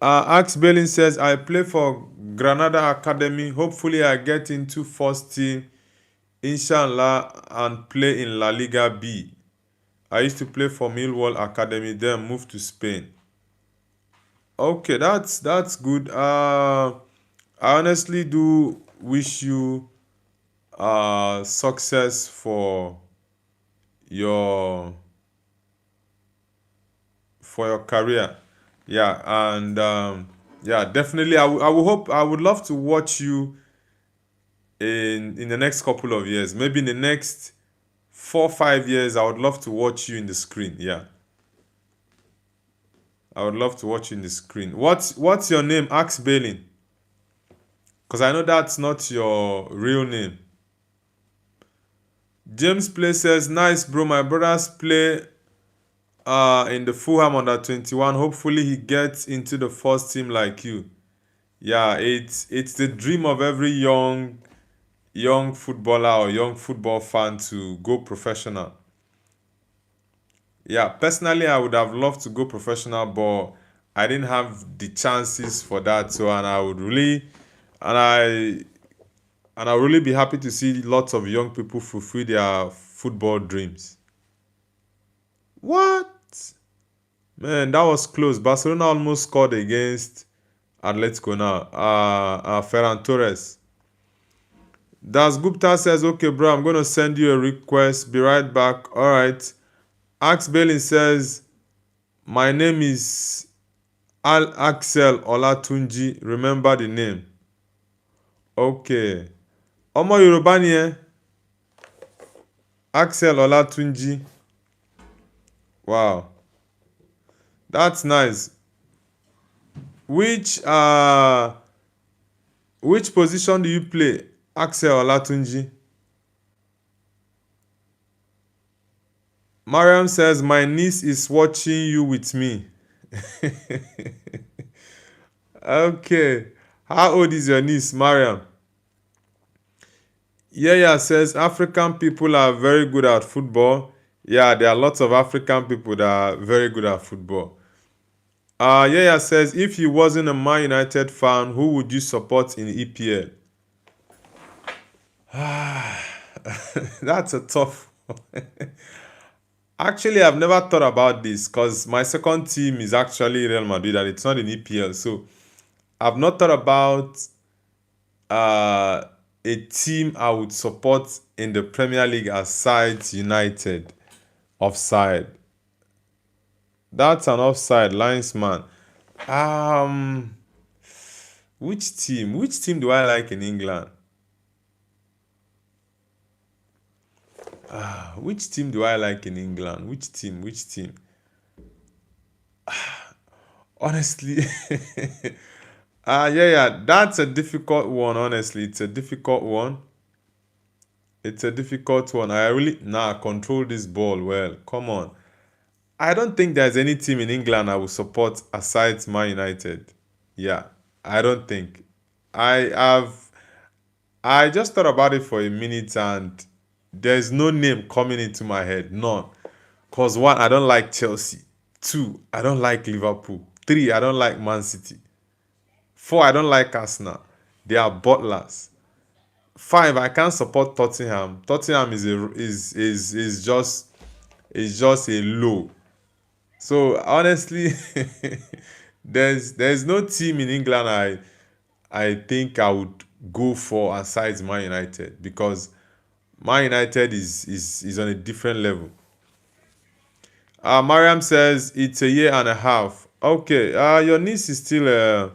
Axe Belling says, I play for Granada Academy. Hopefully I get into first team, inshallah, and play in La Liga B. I used to play for Millwall Academy, then moved to Spain. Okay, that's good. I honestly do wish you success for your career. Yeah, and yeah, definitely I would love to watch you in the next couple of years, maybe in the next 4 5 years, I would love to watch you in the screen. Yeah, I would love to watch you in the screen. What's your name? Ask Balin, because I know that's not your real name. James Play says, nice bro, my brothers play in the Fulham under 21. Hopefully he gets into the first team like you. Yeah, it's the dream of every young footballer or young football fan to go professional. Yeah, personally I would have loved to go professional, but I didn't have the chances for that. So and I would really and I would really be happy to see lots of young people fulfill their football dreams. What? Man, that was close. Barcelona almost scored against Atletico now. Ferran Torres. Das Gupta says, okay, bro, I'm going to send you a request. Be right back. All right. Ax Belin says, my name is Al Axel Olatunji. Remember the name. Okay. Ọmọ Yorùbá ni ẹ́. Axel Olatunji. Wow. That's nice. Which position do you play, Axel Olatunji? Mariam says, my niece is watching you with me. Okay. How old is your niece, Mariam? Yeah, says, African people are very good at football. Yeah, there are lots of African people that are very good at football. Yeah, says, if you wasn't a Man United fan, who would you support in EPL? That's a tough one. Actually, I've never thought about this because my second team is actually Real Madrid and it's not in EPL. So I've not thought about a team I would support in the Premier League aside United. Offside. That's an offside, linesman. Which team? Which team do I like in England? Which team do I like in England? Which team? Honestly, yeah, that's a difficult one. Honestly, it's a difficult one. I really control this ball well. Come on. I don't think there's any team in England I will support aside Man United. Yeah, I don't think. I just thought about it for a minute and there's no name coming into my head. None. Because one, I don't like Chelsea. Two, I don't like Liverpool. Three, I don't like Man City. Four, I don't like Arsenal. They are butlers. Five, I can't support Tottenham. Tottenham is just a low. So honestly, there's no team in England I think I would go for aside Man United because Man United is on a different level. Mariam says it's a year and a half. Okay, your niece is still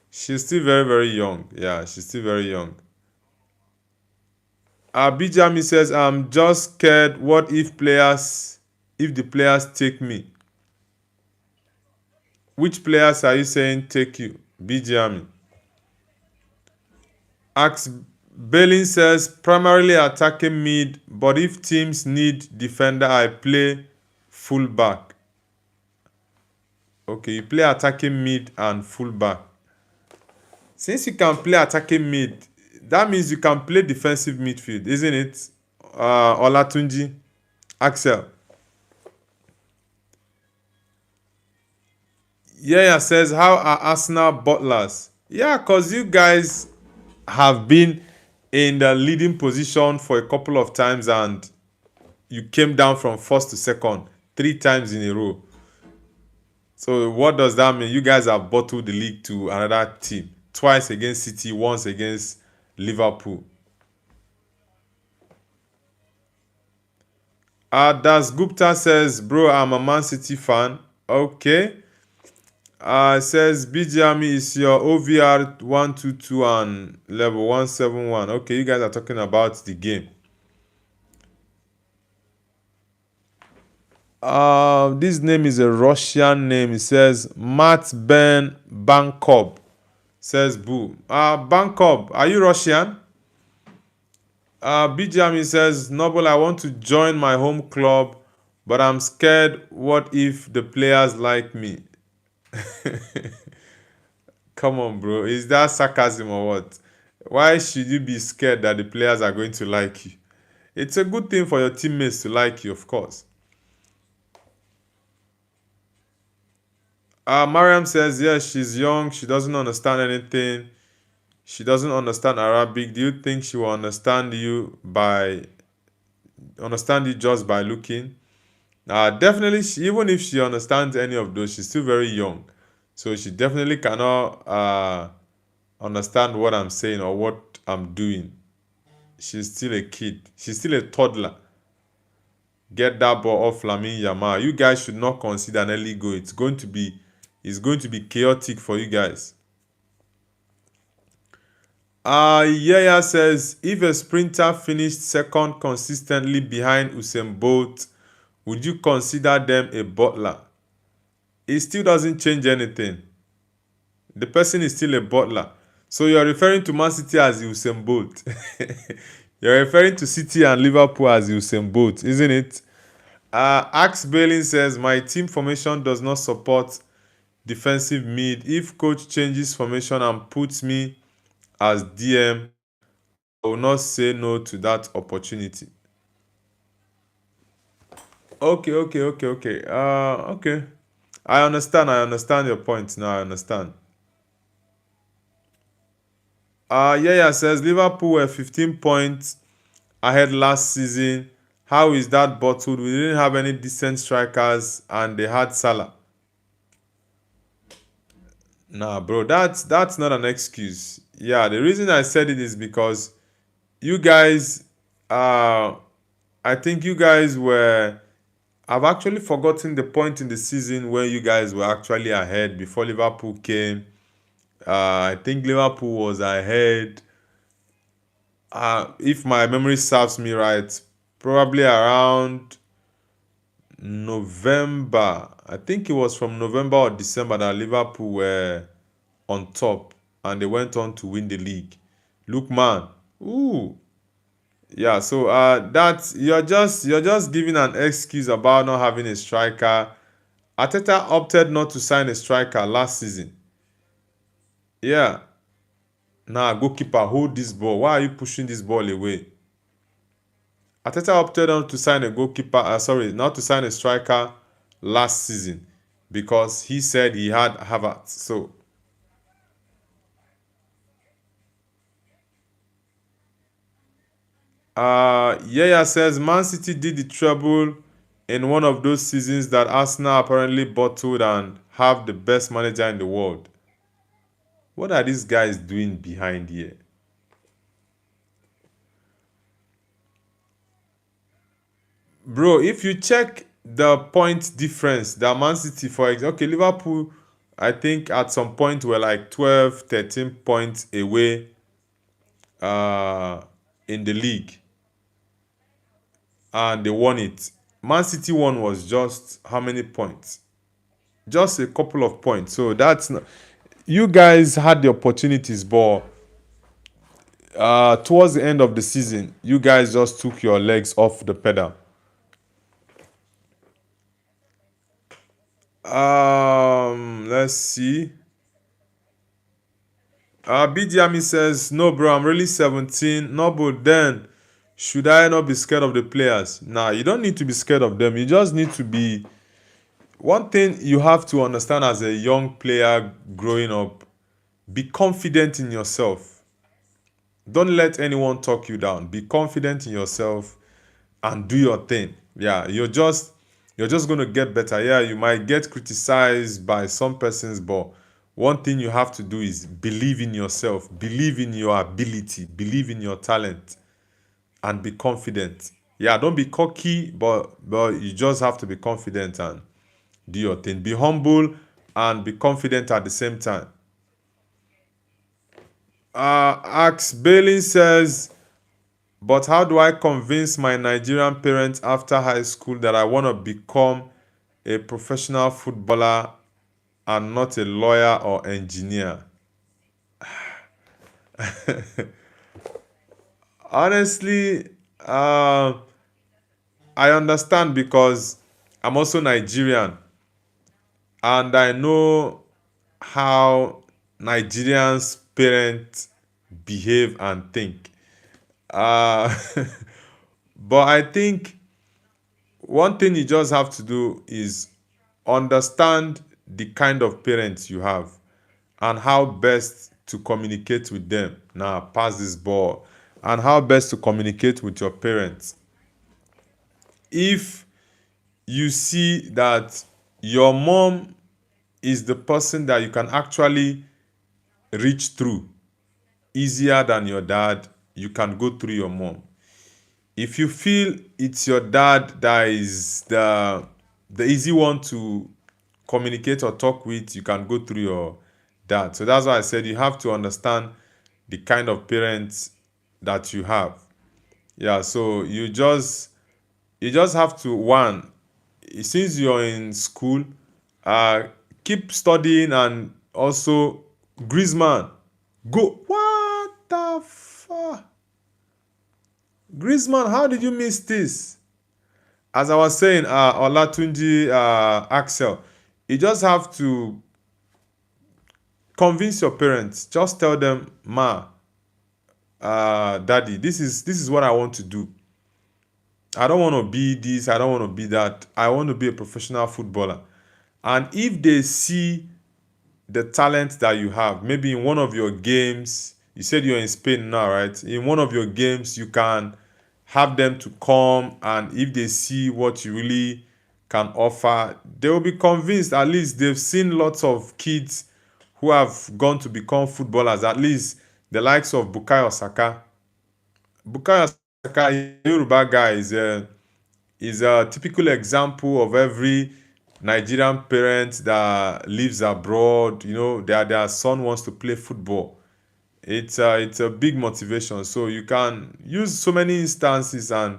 she's still very very young. Yeah, she's still very young. Bijami says, I'm just scared. What if the players take me? Which players are you saying take you? Bijami. Ax Belin says, primarily attacking mid, but if teams need defender, I play fullback. Okay, you play attacking mid and fullback. Since you can play attacking mid, that means you can play defensive midfield, isn't it? Olatunji, Axel. Yeah, says, how are Arsenal butlers? Yeah, because you guys have been in the leading position for a couple of times and you came down from first to second 3 times in a row. So what does that mean? You guys have bottled the league to another team. Twice against City, once against Liverpool. Das Gupta says, bro, I'm a Man City fan. Okay. Says BGM is your OVR 122 and level 171. Okay, you guys are talking about the game. This name is a Russian name. It says Matt Ben Bankob. Says Boo. Bankob, are you Russian? Bijami says, Noble, I want to join my home club, but I'm scared. What if the players like me? Come on, bro. Is that sarcasm or what? Why should you be scared that the players are going to like you? It's a good thing for your teammates to like you, of course. Mariam says, yes, she's young. She doesn't understand anything. She doesn't understand Arabic. Do you think she will understand you just by looking? Definitely, even if she understands any of those, she's still very young. So she definitely cannot understand what I'm saying or what I'm doing. She's still a kid. She's still a toddler. Get that ball off Lamine Yamal. You guys should not consider an early goal. It's going to be chaotic for you guys. Yaya says, if a sprinter finished second consistently behind Usain Bolt, would you consider them a butler? It still doesn't change anything. The person is still a butler. So you're referring to Man City as Usain Bolt. You're referring to City and Liverpool as Usain Bolt, isn't it? Axe Bailey says, my team formation does not support defensive mid. If coach changes formation and puts me as DM, I will not say no to that opportunity. Okay. I understand your point now. I understand. Yeah, says Liverpool were 15 points ahead last season. How is that bottled? We didn't have any decent strikers and they had Salah. Nah, bro, that's not an excuse. Yeah, the reason I said it is because you guys, I think you guys were. I've actually forgotten the point in the season where you guys were actually ahead before Liverpool came. I think Liverpool was ahead. If my memory serves me right, probably around November. I think it was from November or December that Liverpool were on top and they went on to win the league. Look, man. Ooh. Yeah, so that's you're just giving an excuse about not having a striker. Arteta opted not to sign a striker last season. Yeah. Now, goalkeeper, hold this ball. Why are you pushing this ball away? Arteta opted not to sign a goalkeeper. Not to sign a striker last season because he said he had Havertz. So, Yaya says Man City did the treble in one of those seasons that Arsenal apparently bottled and have the best manager in the world. What are these guys doing behind here? Bro, if you check the point difference that Man City, for example, okay, Liverpool, I think at some point were like 12, 13 points away uh, in the league and they won it. Man City one was just how many points? Just a couple of points. So that's not, you guys had the opportunities, but towards the end of the season, you guys just took your legs off the pedal. Let's see. BDME says, no, bro, I'm really 17. No, but then, should I not be scared of the players? Nah, you don't need to be scared of them. You just need to be. One thing you have to understand as a young player growing up, be confident in yourself. Don't let anyone talk you down. Be confident in yourself and do your thing. Yeah, you're just going to get better. Yeah, you might get criticized by some persons, but one thing you have to do is believe in yourself, believe in your ability, believe in your talent, and be confident. Yeah, don't be cocky, but you just have to be confident and do your thing. Be humble and be confident at the same time. Axe Bailey says, But how do I convince my Nigerian parents after high school that I want to become a professional footballer and not a lawyer or engineer? Honestly, I understand because I'm also Nigerian and I know how Nigerians' parents behave and think. Uh, but I think one thing you just have to do is understand the kind of parents you have and how best to communicate with them. Now, pass this ball. And how best to communicate with your parents. If you see that your mom is the person that you can actually reach through easier than your dad, you can go through your mom. If you feel it's your dad that is the easy one to communicate or talk with, you can go through your dad. So that's why I said you have to understand the kind of parents that you have. Yeah, so you just have to, one, since you're in school, uh keep studying. And also, Griezmann, go. What the fuck? Griezmann, how did you miss this? As I was saying, Olatunji, Axel, you just have to convince your parents. Just tell them, ma, daddy, this is what I want to do. I don't want to be this, I don't want to be that. I want to be a professional footballer. And if they see the talent that you have, maybe in one of your games, you said you're in Spain now, right? In one of your games, you can have them to come, and if they see what you really can offer, they will be convinced. At least they've seen lots of kids who have gone to become footballers, at least the likes of Bukayo Saka. Bukayo Saka, a Yoruba guy, is a typical example of every Nigerian parent that lives abroad. Their son wants to play football. It's a big motivation. So you can use so many instances and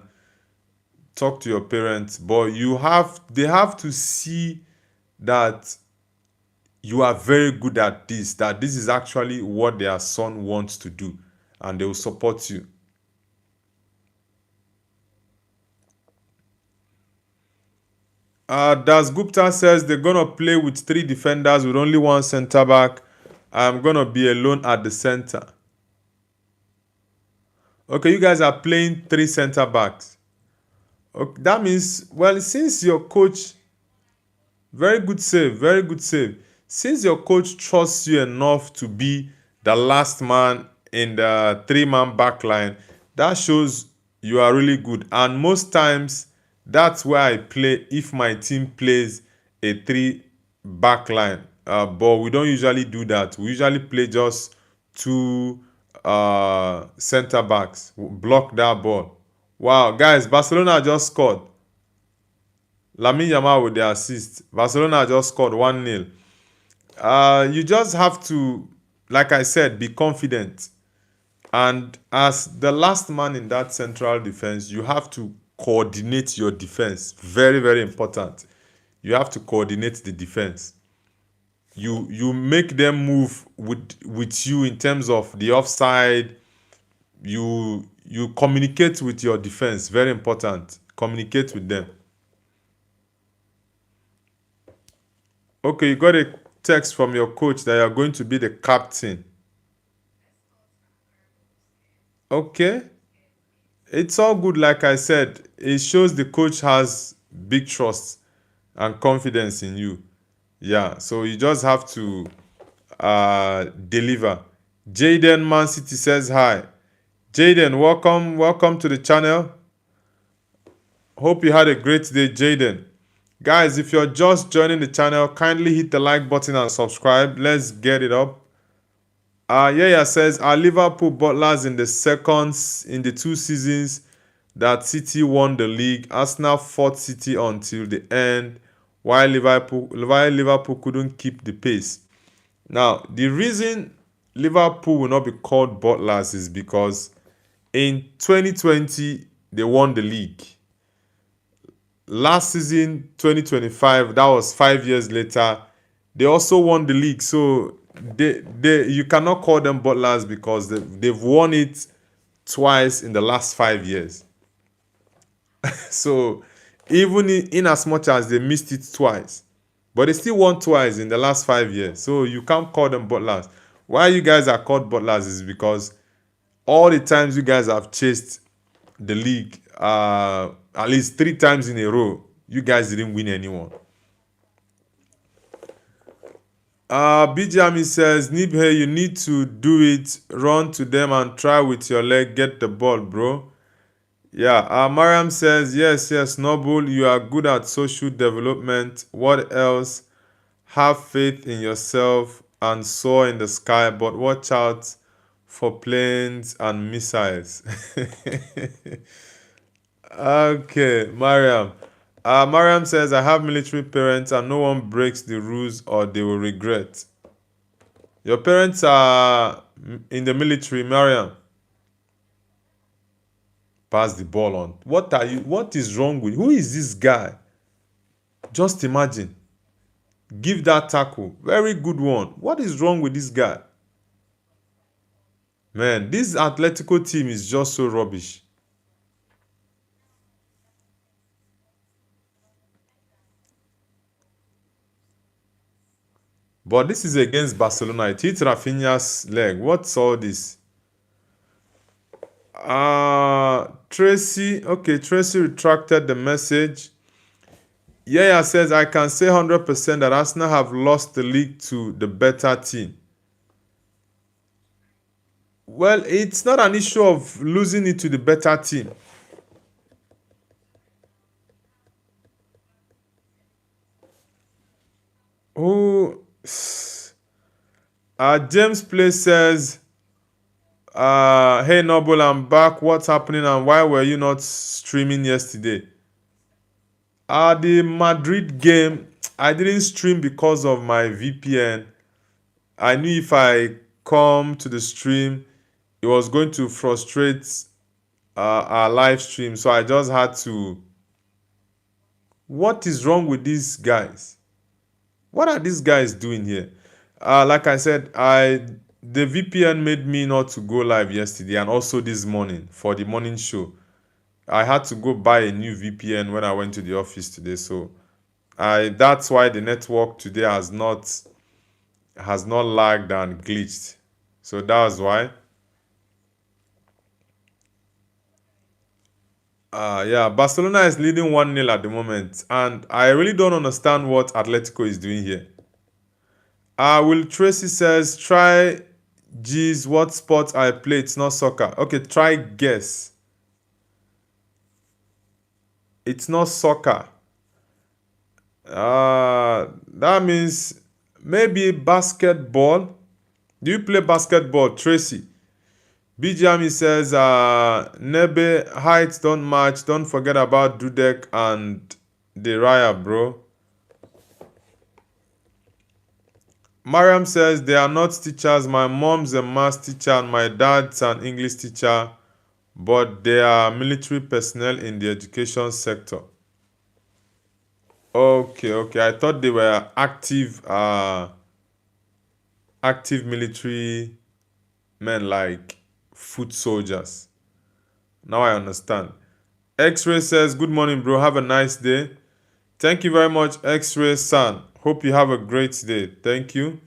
talk to your parents, but they have to see that you are very good at this, that this is actually what their son wants to do, and they will support you. Das Gupta says they're gonna play with three defenders with only one center back. I'm gonna be alone at the center. Okay, you guys are playing three center backs. Okay, that means, well, since your coach, very good save, very good save. Since your coach trusts you enough to be the last man in the three-man back line, that shows you are really good. And most times, that's where I play if my team plays a three back line. But we don't usually do that. We usually play just two center backs. Block that ball. Wow, guys, Barcelona just scored. Lamine Yamal with the assist. Barcelona just scored 1-0. You just have to, like I said, be confident. And as the last man in that central defense, you have to coordinate your defense. Very, very important. You have to coordinate the defense. You make them move with you in terms of the offside. You communicate with your defense. Very important. Communicate with them. Okay, you got a text from your coach that you're going to be the captain. Okay. It's all good, like I said. It shows the coach has big trust and confidence in you. Yeah, so you just have to deliver. Jaden Man City says hi. Jaden, welcome to the channel. Hope you had a great day, Jaden. Guys, if you're just joining the channel, kindly hit the like button and subscribe. Let's get it up. Yeah, says, are Liverpool butlers in the 2 seasons that City won the league? Arsenal fought City until the end, while Liverpool couldn't keep the pace. Now, the reason Liverpool will not be called butlers is because In 2020, they won the league. Last season, 2025, that was 5 years later, they also won the league. So you cannot call them butlers because they've won it twice in the last 5 years. So even in as much as they missed it twice, but they still won twice in the last 5 years. So you can't call them butlers. Why you guys are called butlers is because all the times you guys have chased the league, at least 3 times in a row, you guys didn't win anyone. Bijami says, Nibhe, you need to do it. Run to them and try with your leg. Get the ball, bro. Yeah. Mariam says, yes, Noble, you are good at social development. What else? Have faith in yourself and soar in the sky, but watch out for planes and missiles. Okay, Mariam. Mariam says, I have military parents and no one breaks the rules or they will regret. Your parents are in the military, Mariam. Pass the ball on. What is wrong with who is this guy? Just imagine. Give that tackle. Very good one. What is wrong with this guy? Man, this Atletico team is just so rubbish. But this is against Barcelona. It hit Rafinha's leg. What's all this? Tracy. Okay, Tracy retracted the message. Yeah, says, I can say 100% that Arsenal have lost the league to the better team. Well, it's not an issue of losing it to the better team. Who? James Play says, hey Noble, I'm back. What's happening and why were you not streaming yesterday? The Madrid game, I didn't stream because of my VPN. I knew if I come to the stream, it was going to frustrate our live stream. So I just had to. What is wrong with these guys? What are these guys doing here? Like I said, the VPN made me not to go live yesterday and also this morning for the morning show. I had to go buy a new VPN when I went to the office today. So that's why the network today has not lagged and glitched. So that's why. Yeah, Barcelona is leading 1-0 at the moment, and I really don't understand what Atletico is doing here. Will Tracy says, try G's what sport I play. It's not soccer. Okay, try guess. It's not soccer. That means maybe basketball. Do you play basketball, Tracy? Bijami says, Nebe, heights don't match. Don't forget about Dudek and Deraya, bro. Mariam says, they are not teachers. My mom's a math teacher and my dad's an English teacher, but they are military personnel in the education sector. Okay. I thought they were active military men like foot soldiers. Now I understand. X-Ray says, good morning, bro. Have a nice day. Thank you very much, X-Ray San. Hope you have a great day. Thank you.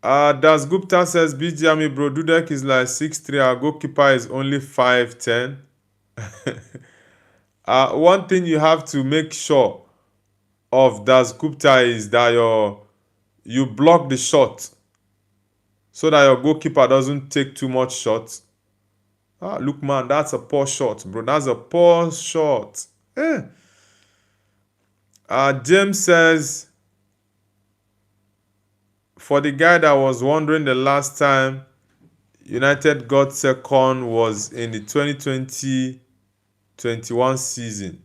Das Gupta says, BGME, bro, Dudek is like 6'3". Our goalkeeper is only 5'10". One thing you have to make sure of Das Gupta is that you block the shot so that your goalkeeper doesn't take too much shots. Look, man, that's a poor shot, bro. That's a poor shot. James says, for the guy that was wondering the last time United got second was in the 2020-21 season.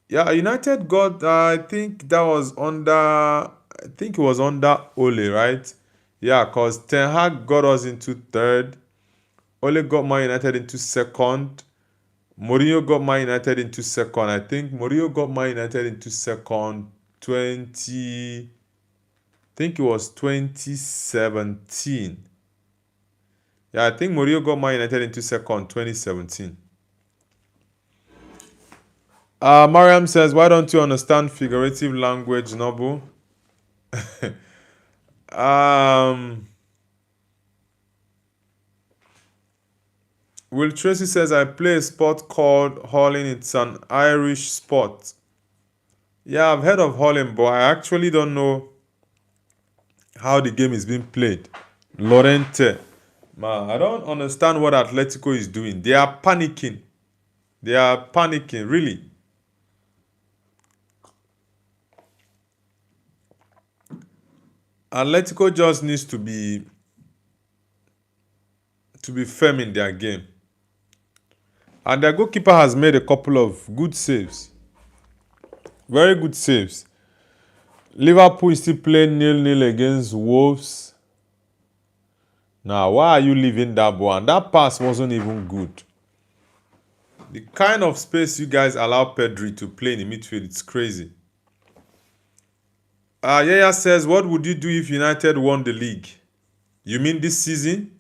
Yeah, United got, I think it was under Ole, right? Yeah, because Ten Hag got us into third. Ole got Man United into second. Mourinho got Man United into second. I think Mourinho got Man United into second 20... I think it was 2017. Yeah, I think Mourinho got Man United into second 2017. Mariam says, why don't you understand figurative language, Nobu? Will Tracy says, I play a sport called hurling. It's an Irish sport. Yeah, I've heard of hurling, but I actually don't know how the game is being played. Lorente. Man, I don't understand what Atletico is doing. They are panicking. They are panicking, really. Atletico just needs to be firm in their game. And their goalkeeper has made a couple of good saves. Very good saves. Liverpool is still playing 0-0 against Wolves. Now, why are you leaving that ball? And that pass wasn't even good. The kind of space you guys allow Pedri to play in the midfield, it's crazy. Yaya says, what would you do if United won the league? You mean this season?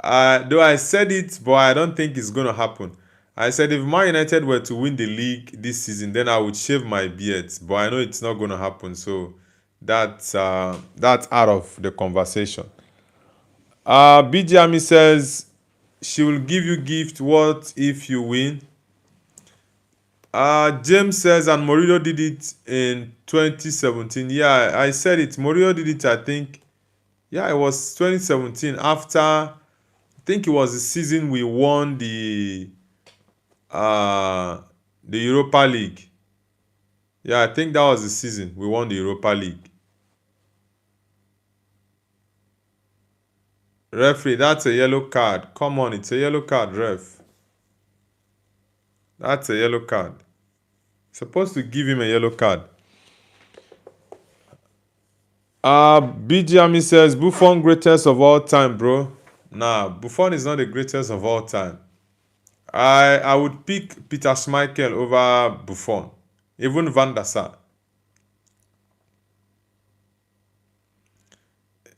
Though I said it, but I don't think it's going to happen. I said if Man United were to win the league this season, then I would shave my beard. But I know it's not going to happen, so that's out of the conversation. BGMI says she will give you gift. What if you win? James says, and Mourinho did it in 2017. Yeah, I said it. Mourinho did it, I think. Yeah, it was 2017. After, I think it was the season we won the Europa League. Yeah, I think that was the season we won the Europa League. Referee, that's a yellow card. Come on, it's a yellow card, ref. That's a yellow card. Supposed to give him a yellow card. BGMI says, Buffon greatest of all time, bro. Nah, Buffon is not the greatest of all time. I would pick Peter Schmeichel over Buffon. Even Van der Sar.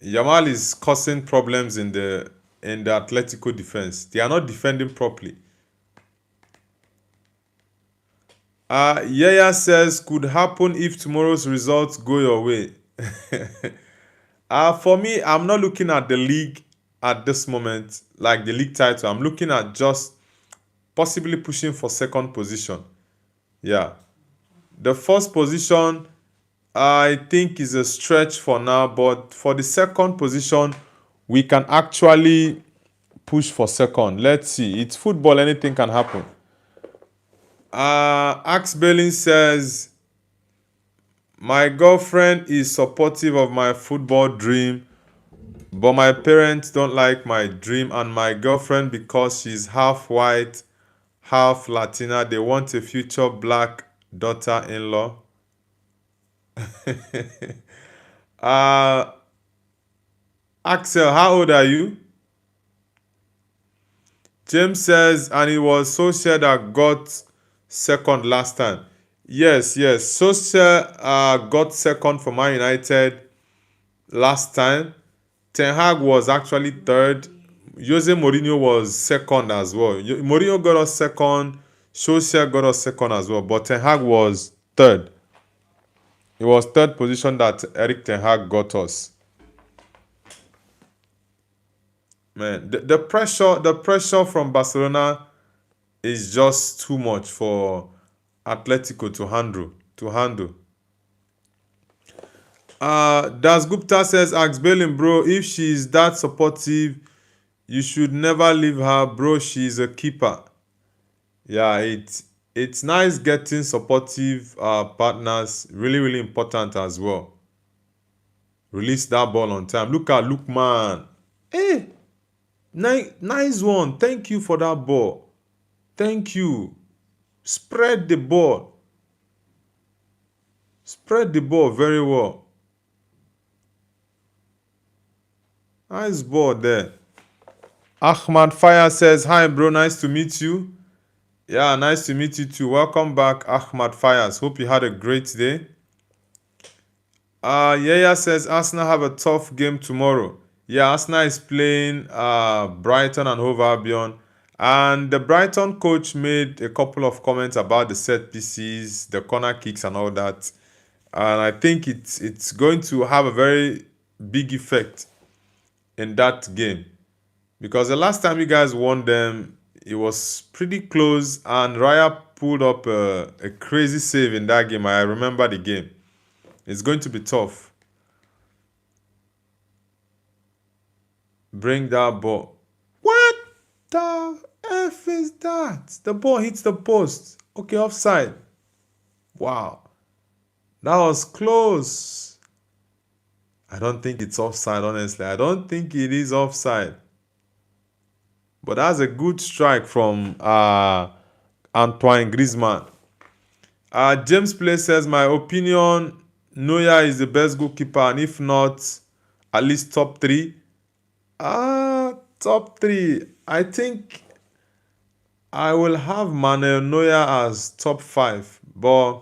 Yamal is causing problems in the Atletico defense. They are not defending properly. Yaya says, could happen if tomorrow's results go your way. For me, I'm not looking at the league at this moment, like the league title. I'm looking at just possibly pushing for second position. Yeah. The first position, I think, is a stretch for now, but for the second position, we can actually push for second. Let's see. It's football. Anything can happen. Axe Belling says, my girlfriend is supportive of my football dream, but my parents don't like my dream, and my girlfriend, because she's half white, half Latina, they want a future black daughter-in-law. Axel, how old are you? James says, and it was Solskjaer that got second last time. Yes. Solskjaer got second for Man United last time. Ten Hag was actually third. Jose Mourinho was second as well. Mourinho got us second. Solskjaer got us second as well. But Ten Hag was third. It was third position that Eric Ten Hag got us. Man, the pressure from Barcelona is just too much for Atletico to handle. Das Gupta says, ask Belling, bro, if she's that supportive, you should never leave her, bro. She's a keeper. Yeah, it's nice getting supportive partners. Really, really important as well. Release that ball on time. Look at Lookman. Hey, nice one. Thank you for that ball. Thank you. Spread the ball. Spread the ball very well. Nice ball there. Ahmad Fire says, hi bro, nice to meet you. Yeah, nice to meet you too. Welcome back, Ahmad Fires. Hope you had a great day. Yaya says, Arsenal have a tough game tomorrow. Yeah, Arsenal is playing Brighton and Hove Albion. And the Brighton coach made a couple of comments about the set pieces, the corner kicks and all that. And I think it's going to have a very big effect in that game. Because the last time you guys won them, it was pretty close, and Raya pulled up a crazy save in that game. I remember the game. It's going to be tough. Bring that ball. What the F is that? The ball hits the post. Okay, offside. Wow. That was close. I don't think it's offside, honestly. I don't think it is offside. But that's a good strike from Antoine Griezmann. James Play says, my opinion, Neuer is the best goalkeeper, and if not, at least top 3. Top 3. I think I will have Manuel Neuer as top 5. But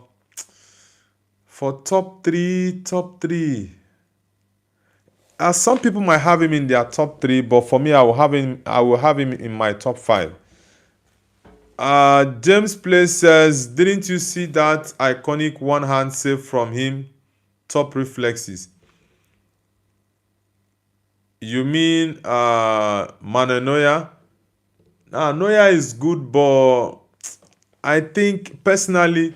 for top 3, some people might have him in their top 3, but for me, I will have him in my top 5. James Play says, didn't you see that iconic one-hand save from him? Top reflexes. You mean Manuel Neuer? Neuer is good, but I think personally,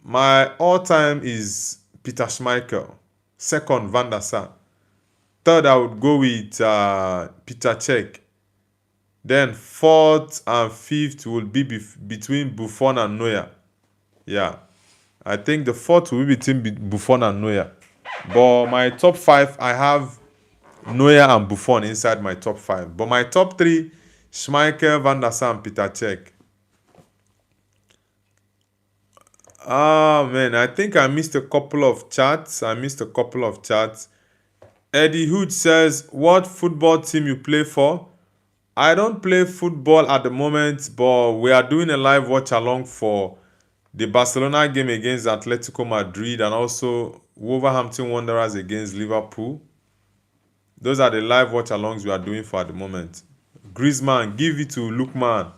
my all-time is Peter Schmeichel. Second, Van der Sar. Third, I would go with Peter Cech. Then fourth and fifth will be between Buffon and Neuer. Yeah, I think the fourth will be between Buffon and Neuer. But my top 5, I have Neuer and Buffon inside my top 5. But my top 3, Schmeichel, Van der Sar, and Peter Cech. Man, I think I missed a couple of chats. Eddie Hood says, what football team you play for? I don't play football at the moment, but we are doing a live watch along for the Barcelona game against Atletico Madrid and also Wolverhampton Wanderers against Liverpool. Those are the live watch alongs we are doing for at the moment. Griezmann, give it to Lookman.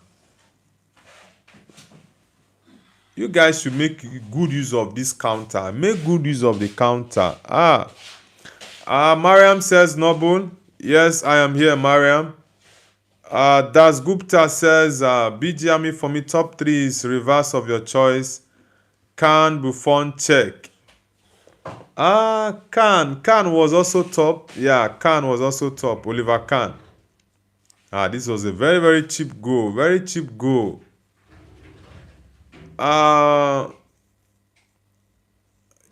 You guys should make good use of this counter. Make good use of the counter. Mariam says, Noble. Yes, I am here, Mariam. Das Gupta says, BGME for me, top 3 is reverse of your choice. Khan, Buffon, Cech. Khan was also top. Yeah, Khan was also top. Oliver Khan. This was a very, very cheap goal. Very cheap goal.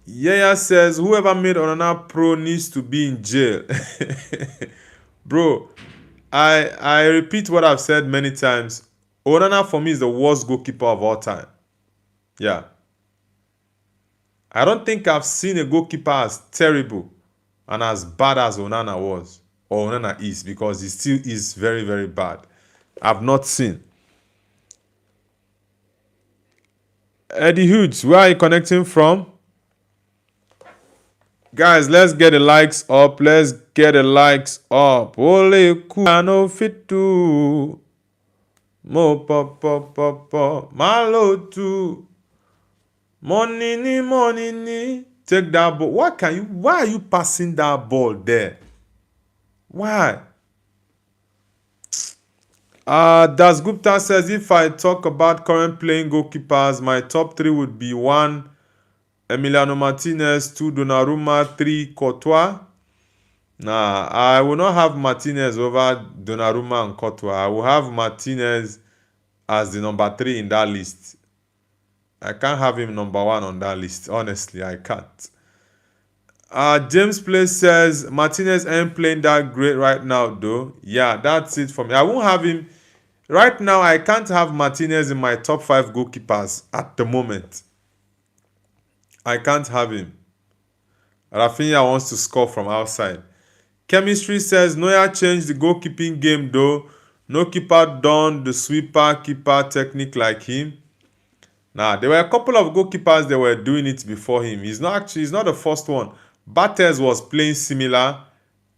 Yaya says, whoever made Onana Pro needs to be in jail. Bro, I repeat what I've said many times. Onana for me is the worst goalkeeper of all time. Yeah. I don't think I've seen a goalkeeper as terrible and as bad as Onana was. Or Onana is, because he still is very, very bad. I've not seen. Eddie Hughes, where are you connecting from? Guys, let's get the likes up. Ole no fit to mo pop malo to money ni. Take that ball. Why are you passing that ball there? Why? Das Gupta says, if I talk about current playing goalkeepers, my top 3 would be 1, Emiliano Martinez, 2, Donnarumma, 3, Courtois. I will not have Martinez over Donnarumma and Courtois. I will have Martinez as the number 3 in that list. I can't have him number 1 on that list. Honestly, I can't. James Place says, Martinez ain't playing that great right now, though. Yeah, that's it for me. I won't have him. Right now, I can't have Martinez in my top 5 goalkeepers at the moment. I can't have him. Rafinha wants to score from outside. Chemistry says Neuer changed the goalkeeping game though. No keeper done the sweeper keeper technique like him. Now, there were a couple of goalkeepers that were doing it before him. He's not the first one. Bartes was playing similar.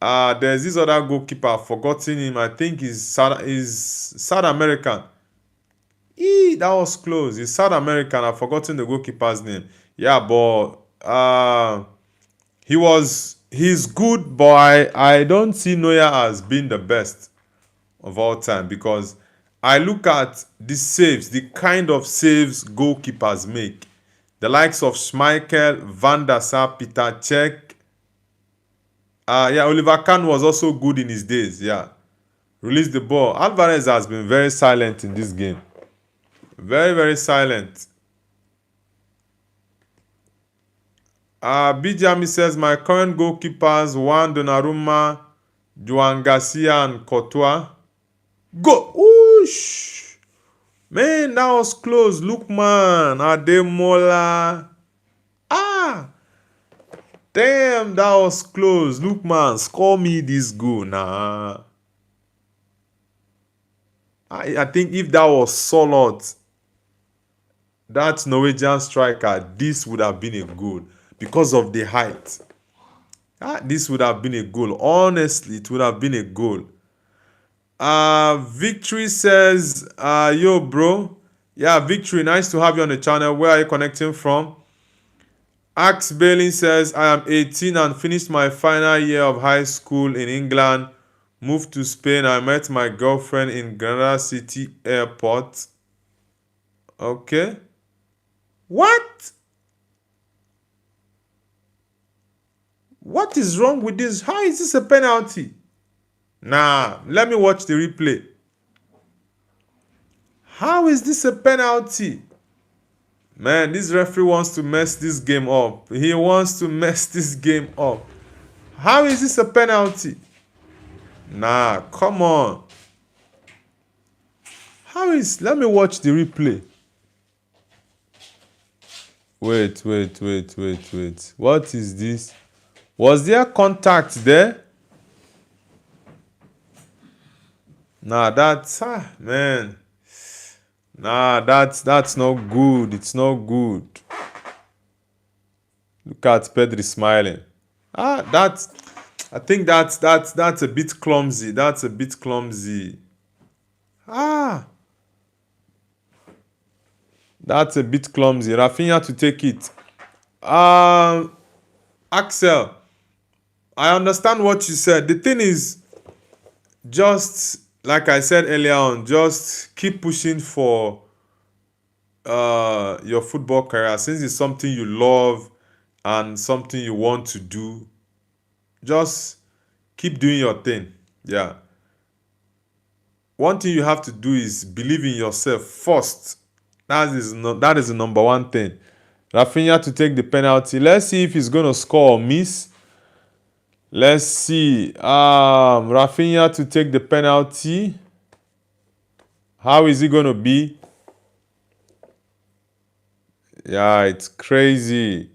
There's this other goalkeeper, I've forgotten him. I think he's South American. That was close. He's South American. I've forgotten the goalkeeper's name. Yeah, but he's good, but I don't see Neuer as being the best of all time, because I look at the saves, the kind of saves goalkeepers make. The likes of Schmeichel, Van der Sar, Peter Cech. Oliver Kahn was also good in his days. Yeah. Release the ball. Alvarez has been very silent in this game. Very, very silent. Bijami says, my current goalkeepers, Juan Donnarumma, Joan Garcia, and Courtois. Go! Oosh! Man, that was close. Lookman, Ademola. Damn, that was close. Lookman, score me this goal. Nah. I think if that was solid, that Norwegian striker, this would have been a goal because of the height. This would have been a goal. Honestly, it would have been a goal. Victory says, yo, bro. Yeah, Victory, nice to have you on the channel. Where are you connecting from? Axe Bailey says, I am 18 and finished my final year of high school in England. Moved to Spain. I met my girlfriend in Granada City Airport. Okay. What? What is wrong with this? How is this a penalty? Nah, let me watch the replay. How is this a penalty? Man, this referee wants to mess this game up. He wants to mess this game up. How is this a penalty? Nah, come on. Let me watch the replay. Wait. What is this? Was there contact there? Nah, that's man. Nah, that's not good. It's not good. Look at Pedri smiling. I think that's a bit clumsy. That's a bit clumsy. That's a bit clumsy. Rafinha to take it. Axel, I understand what you said. The thing is, just like I said earlier on, just keep pushing for your football career. Since it's something you love and something you want to do, just keep doing your thing. Yeah. One thing you have to do is believe in yourself first. That is the number one thing. Rafinha to take the penalty. Let's see if he's going to score or miss. Let's see. Rafinha to take the penalty. How is it going to be? Yeah, it's crazy.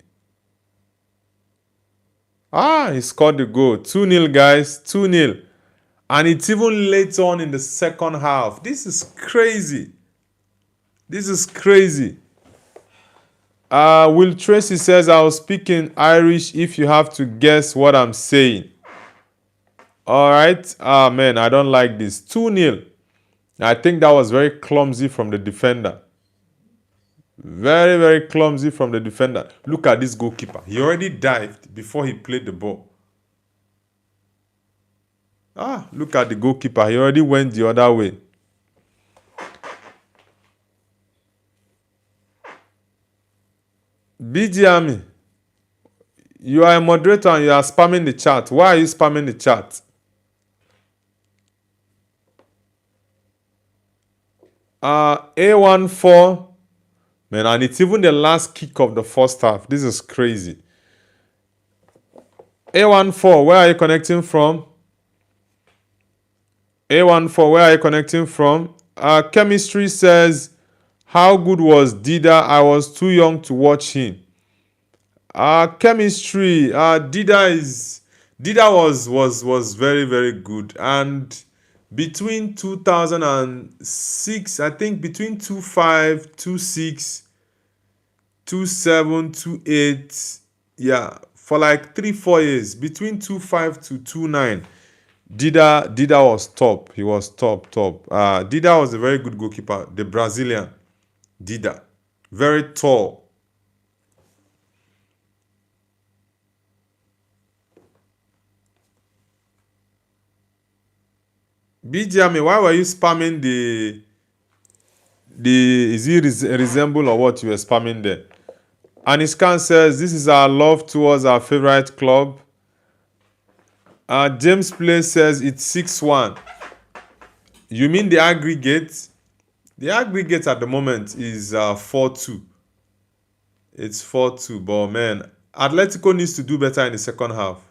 He scored the goal. 2-0, guys. 2-0. And it's even late on in the second half. This is crazy. This is crazy. Will Tracy says, I was speaking Irish if you have to guess what I'm saying. All right. Man, I don't like this. 2-0. I think that was very clumsy from the defender. Very, very clumsy from the defender. Look at this goalkeeper. He already dived before he played the ball. Look at the goalkeeper. He already went the other way. BG Army, you are a moderator and you are spamming the chat. Why are you spamming the chat? A14. Man, and it's even the last kick of the first half. This is crazy. A14, where are you connecting from? A14, where are you connecting from? Chemistry says, how good was Dida? I was too young to watch him. Chemistry. Dida is Dida was very, very good. And between 2006, I think between 25, 26, 27, 28, yeah, for like 3, 4 years, between 25 to 29, Dida was top. He was top. Dida was a very good goalkeeper. The Brazilian Dida, very tall. BGMA, why were you spamming the is it resemble or what you were spamming there? Aniskan says this is our love towards our favorite club. James Play says it's 6-1. You mean the aggregate? The aggregate at the moment is 4-2. It's 4-2, but man, Atletico needs to do better in the second half.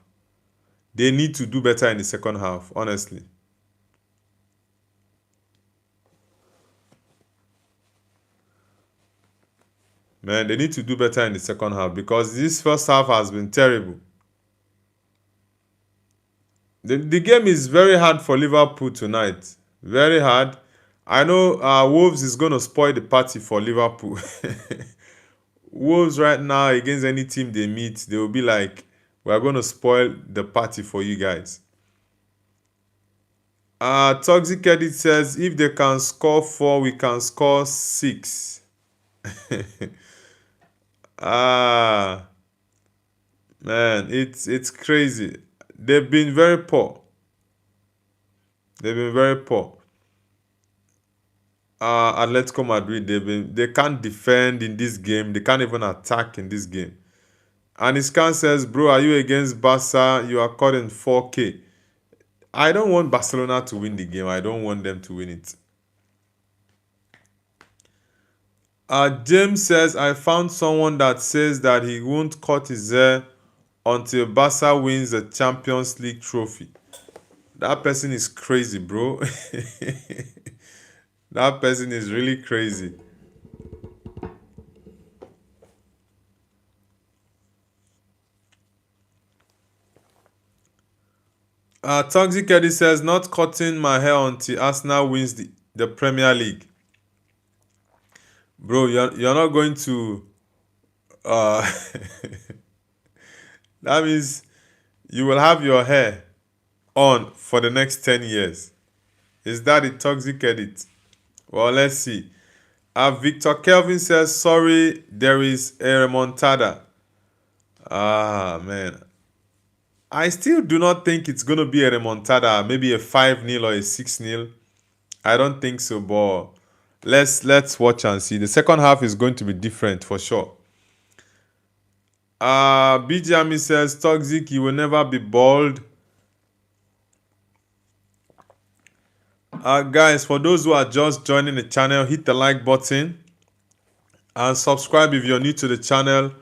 They need to do better in the second half, honestly. Man, they need to do better in the second half because this first half has been terrible. The game is very hard for Liverpool tonight. Very hard. I know Wolves is going to spoil the party for Liverpool. Wolves right now, against any team they meet, they will be like, we're going to spoil the party for you guys. Toxic Edit says, if they can score 4, we can score 6. Man, it's crazy. They've been very poor. Atletico Madrid, they can't defend in this game. They can't even attack in this game. And Iskan says, bro, are you against Barca? You are caught in 4K. I don't want Barcelona to win the game. I don't want them to win it. James says, I found someone that says that he won't cut his hair until Barca wins the Champions League trophy. That person is crazy, bro. That person is really crazy. Toxic Eddie says, not cutting my hair until Arsenal wins the Premier League. Bro, you're not going to... that means you will have your hair on for the next 10 years. Is that a toxic edit? Well, let's see. Victor Kelvin says, sorry, there is a remontada. Man. I still do not think it's going to be a remontada. Maybe a 5-0 or a 6-0. I don't think so, but let's watch and see. The second half is going to be different for sure. BJami says, toxic, you will never be bald. Guys, for those who are just joining the channel, hit the like button and subscribe if you're new to the channel.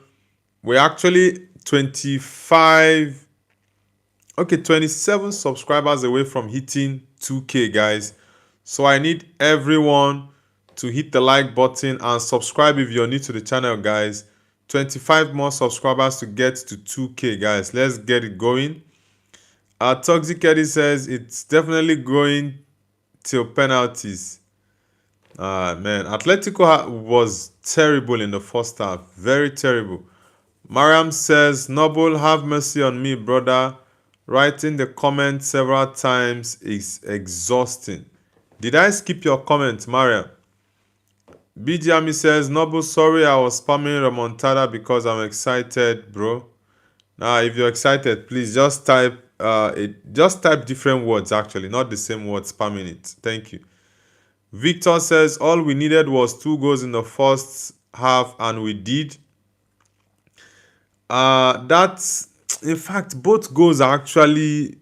We're actually 27 subscribers away from hitting 2K, guys. So I need everyone to hit the like button and subscribe if you're new to the channel, guys. 25 more subscribers to get to 2K, guys. Let's get it going. Toxic Eddie says it's definitely going till penalties. Man, Atletico was terrible in the first half. Very terrible. Mariam says, Noble, have mercy on me, brother. Writing the comment several times is exhausting. Did I skip your comment, Mariam? BGMI says, Noble, sorry I was spamming remontada because I'm excited, bro. Now, if you're excited, please just type different words, actually, not the same word, spamming it. Thank you. Victor says, all we needed was 2 goals in the first half, and we did. In fact, both goals are actually,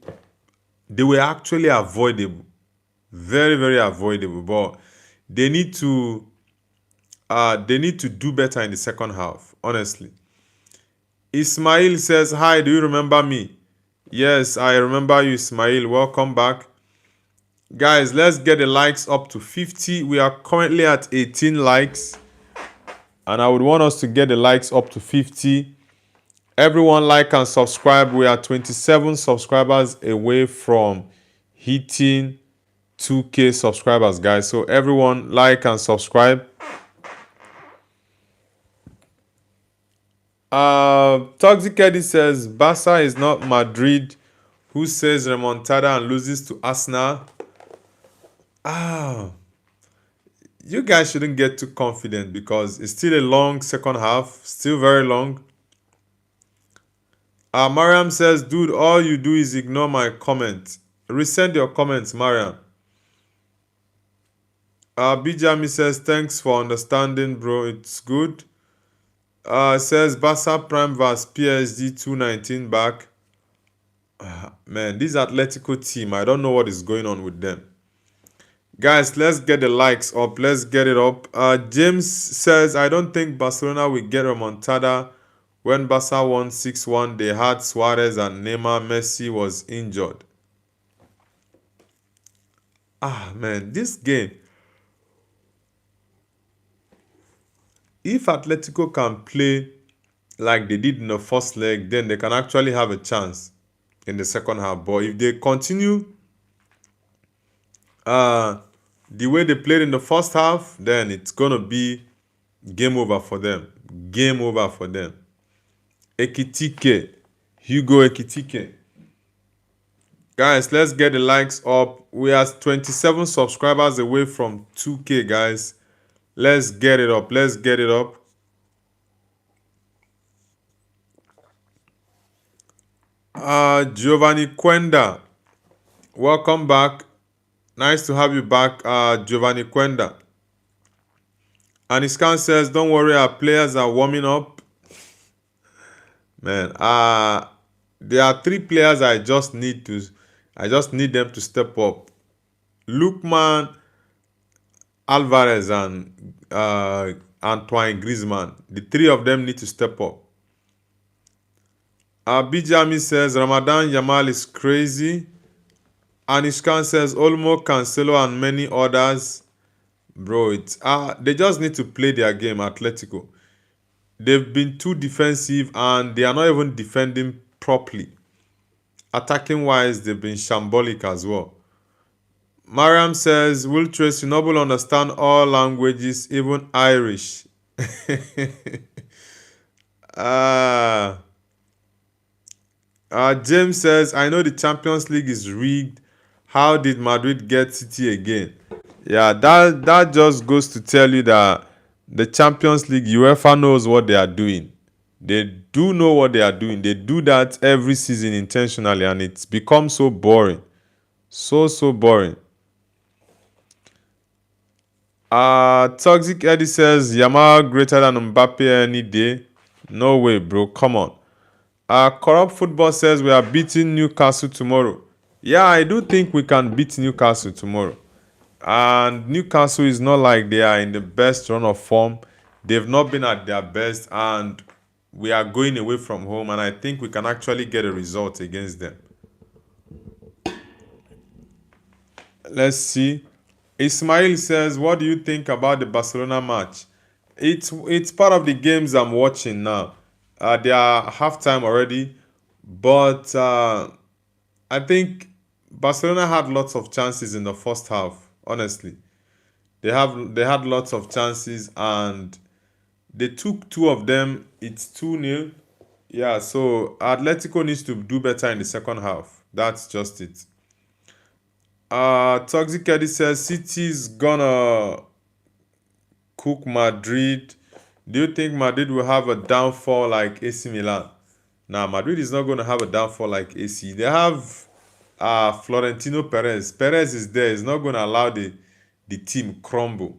they were actually avoidable. Very, very avoidable. But they need to do better in the second half, honestly. Ismail says, hi, do you remember me? Yes, I remember you, Ismail. Welcome back. Guys, let's get the likes up to 50. We are currently at 18 likes. And I would want us to get the likes up to 50. Everyone like and subscribe. We are 27 subscribers away from hitting 2K subscribers, guys. So everyone like and subscribe. Toxic Eddie says Barca is not Madrid, who says remontada and loses to Arsenal. You guys shouldn't get too confident because it's still a long second half, still very long. Mariam says, dude, all you do is ignore my comment. Resend your comments, Mariam. Bijami says, thanks for understanding, bro. It's good. Says Barca Prime vs PSG 219 back. Man, this Atletico team, I don't know what is going on with them. Guys, let's get the likes up. Let's get it up. James says, I don't think Barcelona will get a remontada. When Barca won 6-1, they had Suarez and Neymar. Messi was injured. Man, this game. If Atletico can play like they did in the first leg, then they can actually have a chance in the second half. But if they continue the way they played in the first half, then it's going to be game over for them. Game over for them. Ekitike. Hugo Ekitike. Guys, let's get the likes up. We are 27 subscribers away from 2K, guys. Let's get it up. Let's get it up. Giovanni Quenda. Welcome back. Nice to have you back, Giovanni Quenda. Aniskan says, don't worry, our players are warming up. Man, there are 3 players I just need them to step up. Lukman, Alvarez, and Antoine Griezmann. The 3 of them need to step up. Bijami says, Ramadan Yamal is crazy. Anishkan says, Olmo, Cancelo, and many others. Bro, they just need to play their game, Atletico. They've been too defensive and they are not even defending properly. Attacking-wise, they've been shambolic as well. Mariam says, Will Tracy Noble understand all languages, even Irish? James says, I know the Champions League is rigged. How did Madrid get City again? Yeah, that just goes to tell you that the Champions League, UEFA knows what they are doing. They do know what they are doing. They do that every season intentionally, and it's become so boring. So boring. Toxic Eddie says, Yamal greater than Mbappe any day. No way, bro. Come on. Corrupt Football says we are beating Newcastle tomorrow. Yeah, I do think we can beat Newcastle tomorrow. And Newcastle is not like they are in the best run of form. They've not been at their best, and we are going away from home, and I think we can actually get a result against them. Let's see. Ismail says, what do you think about the Barcelona match? It's part of the games I'm watching now. They are halftime already, but I think Barcelona had lots of chances in the first half. Honestly, they had lots of chances and they took 2 of them. It's 2-0. Yeah, so Atletico needs to do better in the second half. That's just it. Toxic Eddie says City's gonna cook Madrid. Do you think Madrid will have a downfall like AC Milan? Nah, Madrid is not going to have a downfall like AC. They have Florentino Perez. Perez is there. He's not going to allow the team crumble.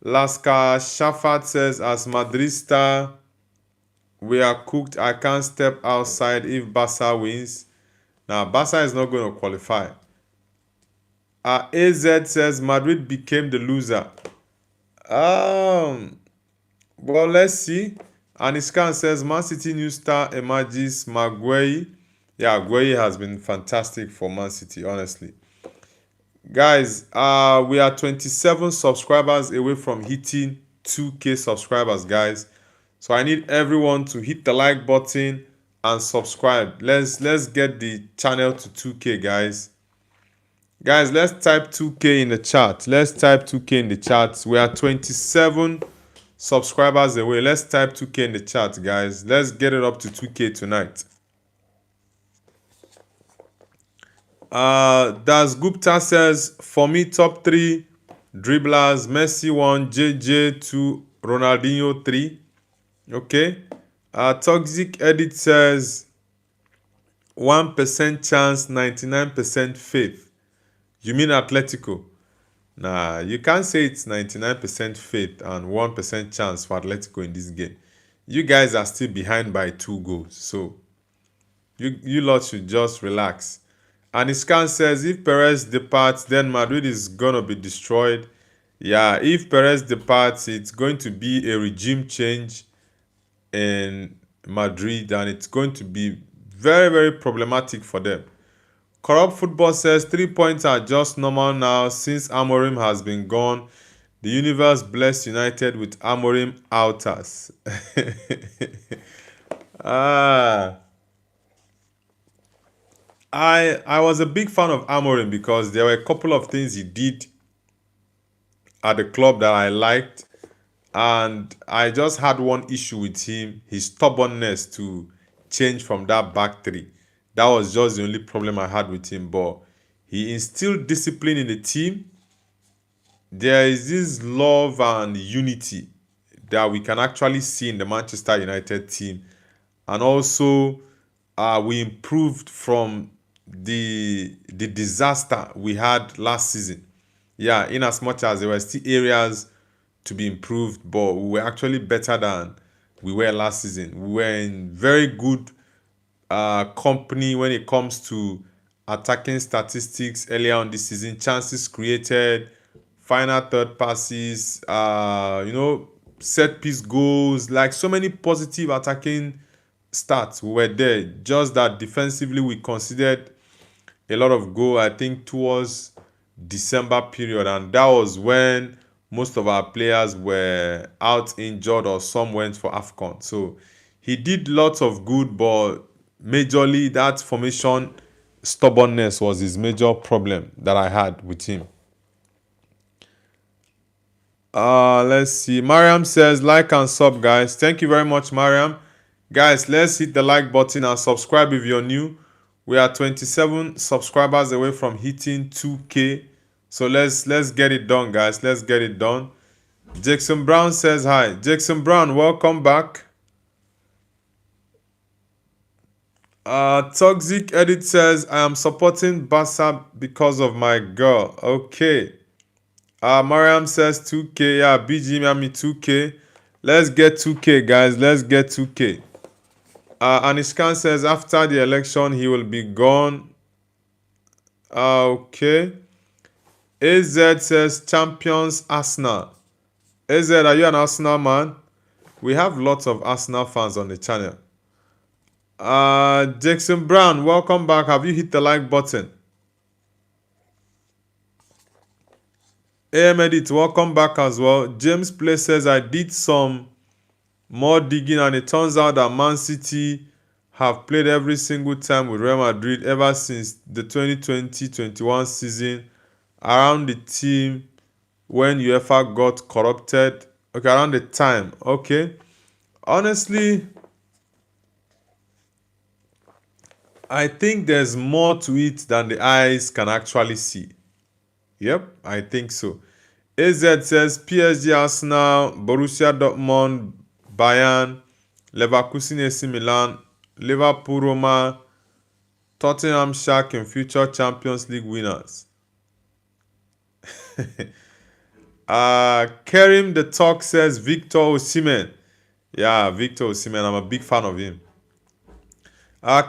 Laska Shafat says, as Madrista, we are cooked. I can't step outside if Barca wins. Now, Barca is not going to qualify. AZ says, Madrid became the loser. Well, let's see. Aniskan says, Man City new star emerges, Maguire. Yeah, Maguire has been fantastic for Man City, honestly. Guys, we are 27 subscribers away from hitting 2K subscribers, guys. So I need everyone to hit the like button, and subscribe. Let's get the channel to 2K, guys. Guys, let's type 2K in the chat. Let's type 2K in the chat. We are 27 subscribers away. Let's type 2K in the chat, guys. Let's get it up to 2K tonight. Das Gupta says, for me, top 3 dribblers: Messi 1, JJ 2, Ronaldinho 3. Okay. Toxic Edit says, 1% chance, 99% faith. You mean Atletico? Nah, you can't say it's 99% faith and 1% chance for Atletico in this game. You guys are still behind by 2 goals. So, you lot should just relax. And Iskan says, if Perez departs, then Madrid is going to be destroyed. Yeah, if Perez departs, it's going to be a regime change in Madrid, and it's going to be very, very problematic for them. Corrupt Football says 3 points are just normal now since Amorim has been gone. The universe bless United with Amorim outers. I was a big fan of Amorim because there were a couple of things he did at the club that I liked, and I just had one issue with him: his stubbornness to change from that back three. That was just the only problem I had with him. But he instilled discipline in the team. There is this love and unity that we can actually see in the Manchester United team. And also, we improved from the disaster we had last season. Yeah, in as much as there were still areas to be improved, but we were actually better than we were last season. We were in very good company when it comes to attacking statistics earlier on this season, chances created, final third passes, set piece goals, like so many positive attacking stats. We were there. Just that defensively we considered a lot of goal, I think, towards December period, and that was when most of our players were out injured or some went for AFCON. So he did lots of good, but majorly that formation stubbornness was his major problem that I had with him. Let's see. Mariam says, like and sub, guys. Thank you very much, Mariam. Guys, let's hit the like button and subscribe if you're new. We are 27 subscribers away from hitting 2K. So let's get it done, guys. Let's get it done. Jackson Brown says hi. Jackson Brown, welcome back. Toxic Edit says, I am supporting Barca because of my girl. Okay. Mariam says 2K. Yeah, BG Miami 2K. Let's get 2K, guys. Let's get 2K. Anishkan says, after the election, he will be gone. Okay. AZ says, champions Arsenal. AZ, are you an Arsenal man? We have lots of Arsenal fans on the channel. Jackson Brown, welcome back. Have you hit the like button? AM Edit, welcome back as well. James Play says, I did some more digging and it turns out that Man City have played every single time with Real Madrid ever since the 2020-21 season, around the team when UEFA got corrupted. Okay, around the time. Okay. Honestly, I think there's more to it than the eyes can actually see. Yep, I think so. AZ says PSG, Arsenal, Borussia Dortmund, Bayern, Leverkusen, AC Milan, Liverpool, Roma, Tottenham Shark and future Champions League winners. Kerim the Talk says Victor Osimhen. Yeah, Victor Osimhen. I'm a big fan of him.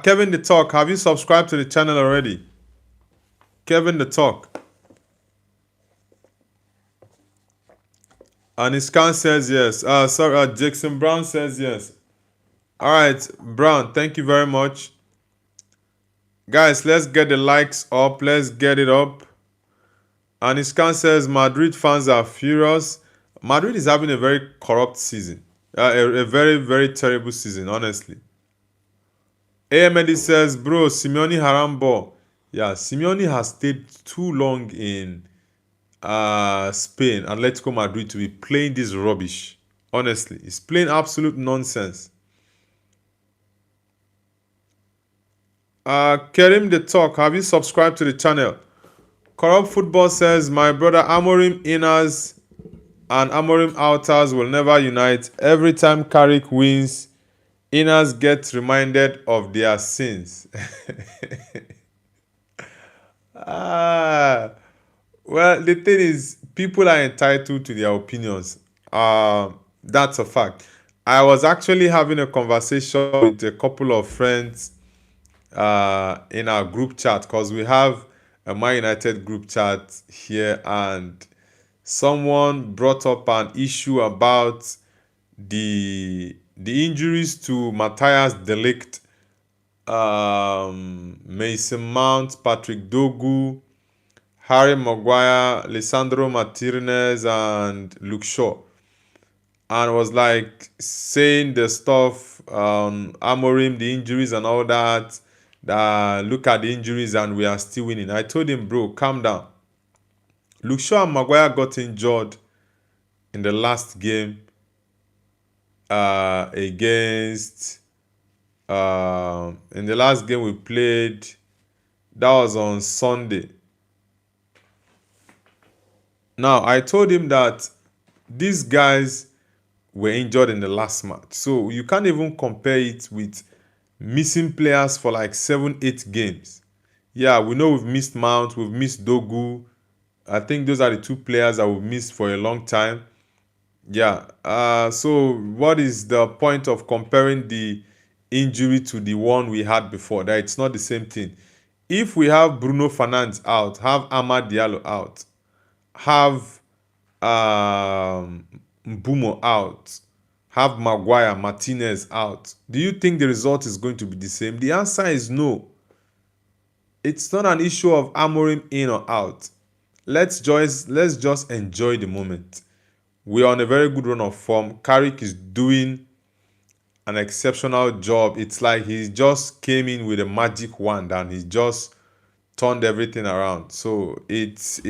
Kevin the Talk, have you subscribed to the channel already? Kevin the Talk. And Iskan says yes. Jackson Brown says yes. All right, Brown, thank you very much. Guys, let's get the likes up. Let's get it up. And Iskan says Madrid fans are furious. Madrid is having a very corrupt season. A very, very terrible season, honestly. AMD says, bro, Simeone Harambo. Yeah, Simeone has stayed too long in Spain, Atletico Madrid, to be playing this rubbish. Honestly, he's playing absolute nonsense. Kerim the Talk, have you subscribed to the channel? Corrupt Football says, my brother Amorim inners and Amorim outers will never unite. Every time Carrick wins, inners get reminded of their sins. ah, well, the thing is, people are entitled to their opinions. That's a fact. I was actually having a conversation with a couple of friends in our group chat, because we have a Man United group chat here, and someone brought up an issue about the injuries to Matthias de Ligt, Mason Mount, Patrick Dogu, Harry Maguire, Lisandro Martinez, and Luke Shaw, and was like saying the stuff on Amorim, the injuries and all that. Look at the injuries and we are still winning. I told him, bro, calm down. Luke Shaw and Maguire got injured in the last game against. In the last game we played, that was on Sunday. Now, I told him that these guys were injured in the last match. So you can't even compare it with missing players for like 7-8 games. Yeah, we know we've missed Mount, we've missed Dogu. I think those are the two players that we've missed for a long time. Yeah. So what is the point of comparing the injury to the one we had before? That it's not the same thing. If we have Bruno Fernandes out, have Amad Diallo out, have Mbumo out, have Maguire, Martinez out, do you think the result is going to be the same? The answer is no. It's not an issue of Amorim in or out. Let's just enjoy the moment. We are on a very good run of form. Carrick is doing an exceptional job. It's like he just came in with a magic wand and he just turned everything around. So it's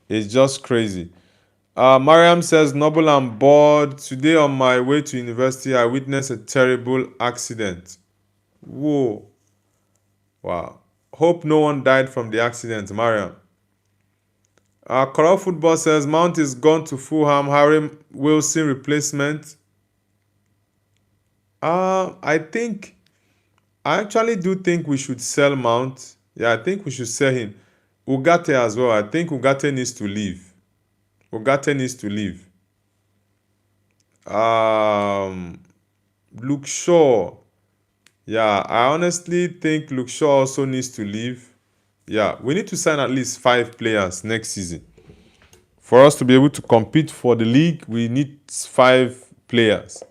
just crazy. Mariam says, Noble, I'm bored. Today on my way to university, I witnessed a terrible accident. Whoa. Wow. Hope no one died from the accident, Mariam. Corrupt Football says, Mount is gone to Fulham. Harry Wilson replacement. I actually do think we should sell Mount. Yeah, I think we should sell him. Ugarte as well. I think Ugarte needs to leave. Luke Shaw. Yeah, I honestly think Luke Shaw also needs to leave. Yeah, we need to sign at least 5 players next season. For us to be able to compete for the league, we need 5 players.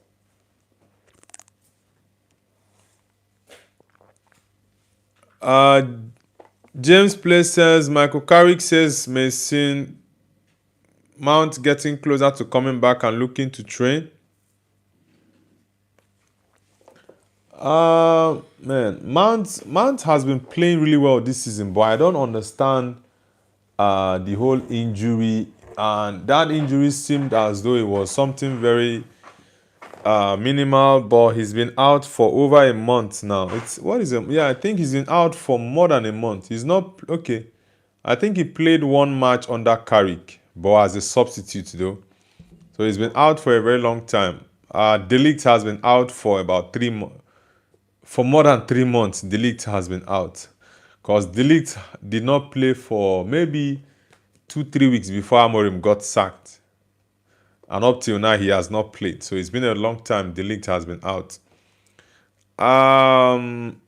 James Play says, Michael Carrick says Mason Mount getting closer to coming back and looking to train. Man, Mount has been playing really well this season, but I don't understand the whole injury. And that injury seemed as though it was something very minimal, but he's been out for over a month now. I think he's been out for more than a month. He's not okay. I think he played one match under Carrick, but as a substitute though. So he's been out for a very long time. De Ligt has been out for about 3 months. For more than 3 months, De Ligt has been out. Because De Ligt did not play for maybe 2-3 weeks before Amorim got sacked. And up till now, he has not played. So it's been a long time De Ligt has been out.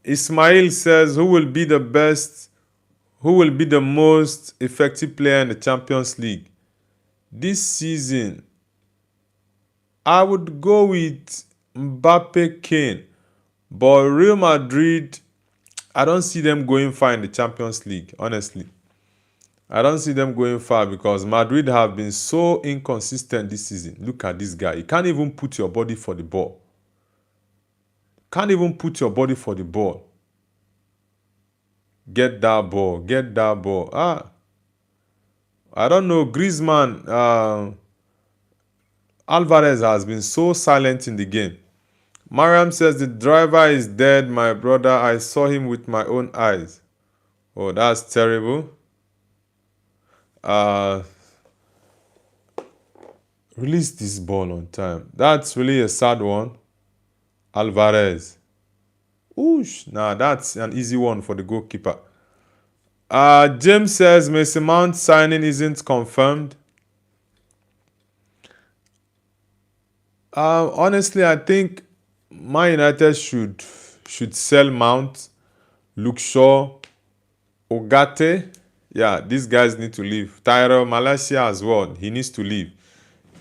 Ismail says, who will be the most effective player in the Champions League this season? I would go with Mbappe, Kane. But Real Madrid, I don't see them going far in the Champions League, honestly. I don't see them going far because Madrid have been so inconsistent this season. Look at this guy. You can't even put your body for the ball. Can't even put your body for the ball. Get that ball. Get that ball. I don't know. Griezmann, Alvarez has been so silent in the game. Mariam says the driver is dead, my brother. I saw him with my own eyes. Oh, that's terrible. Release this ball on time. That's really a sad one. Alvarez. Oosh. Nah, that's an easy one for the goalkeeper. James says Mason Mount signing isn't confirmed. Honestly, I think Man United should sell Mount, Luke Shaw, Ogate. Yeah, these guys need to leave. Tyrell Malacia as well. He needs to leave.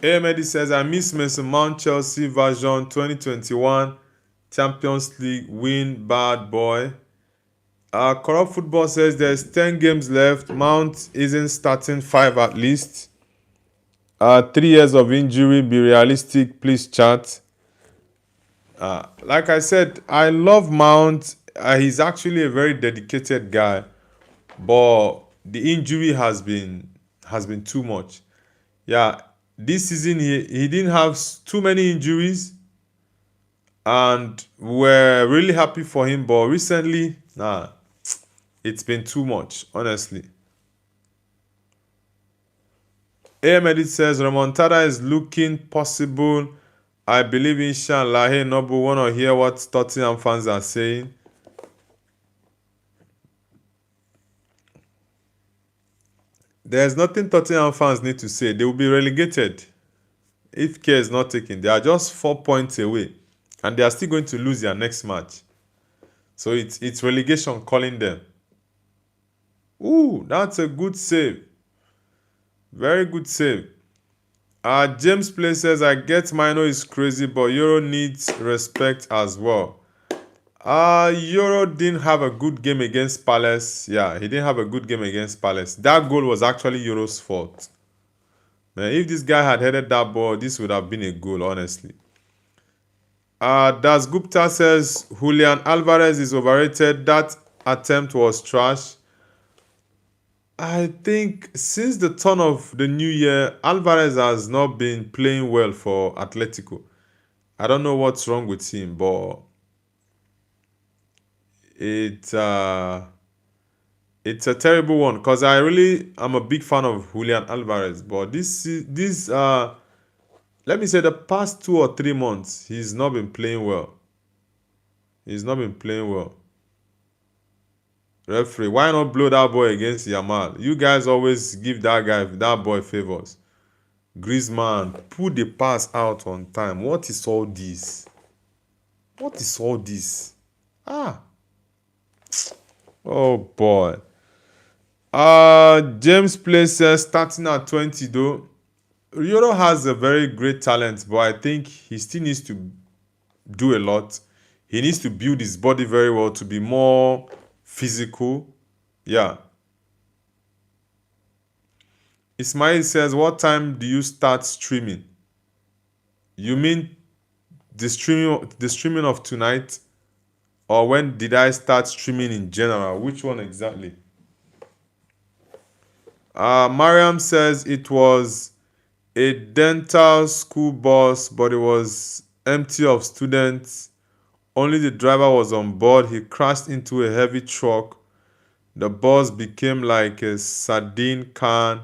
Ahmedi says, I miss Mason Mount Chelsea version 2021 Champions League win, bad boy. Corrupt Football says there's 10 games left. Mount isn't starting 5 at least. 3 years of injury, be realistic, please chat. Like I said, I love Mount. He's actually a very dedicated guy, but the injury has been too much. Yeah, this season he didn't have too many injuries, and we're really happy for him. But recently, it's been too much, honestly. Ahmed says remontada is looking possible. I believe inshallah. Hey Nobu, wanna hear what Tottenham fans are saying? There's nothing Tottenham fans need to say. They will be relegated if care is not taken. They are just 4 points away, and they are still going to lose their next match. So it's relegation calling them. Ooh, that's a good save. Very good save. James Play says, I get Mino is crazy, but Euro needs respect as well. Euro didn't have a good game against Palace. Yeah, he didn't have a good game against Palace. That goal was actually Euro's fault. Man, if this guy had headed that ball, this would have been a goal, honestly. Das Gupta says, Julian Alvarez is overrated. That attempt was trash. I think since the turn of the new year, Alvarez has not been playing well for Atletico. I don't know what's wrong with him, but it's a terrible one because I really am a big fan of Julian Alvarez. But let me say the past 2 or 3 months, he's not been playing well. He's not been playing well. Referee, why not blow that boy against Yamal? You guys always give that boy favors. Griezmann, put the pass out on time. What is all this? What is all this? Oh boy. James Play says starting at 20 though. Euro has a very great talent, but I think he still needs to do a lot. He needs to build his body very well to be more physical. Yeah. Ismail says, what time do you start streaming? You mean the streaming of tonight? Or when did I start streaming in general? Which one exactly? Mariam says it was a dental school bus, but it was empty of students. Only the driver was on board. He crashed into a heavy truck. The bus became like a sardine can,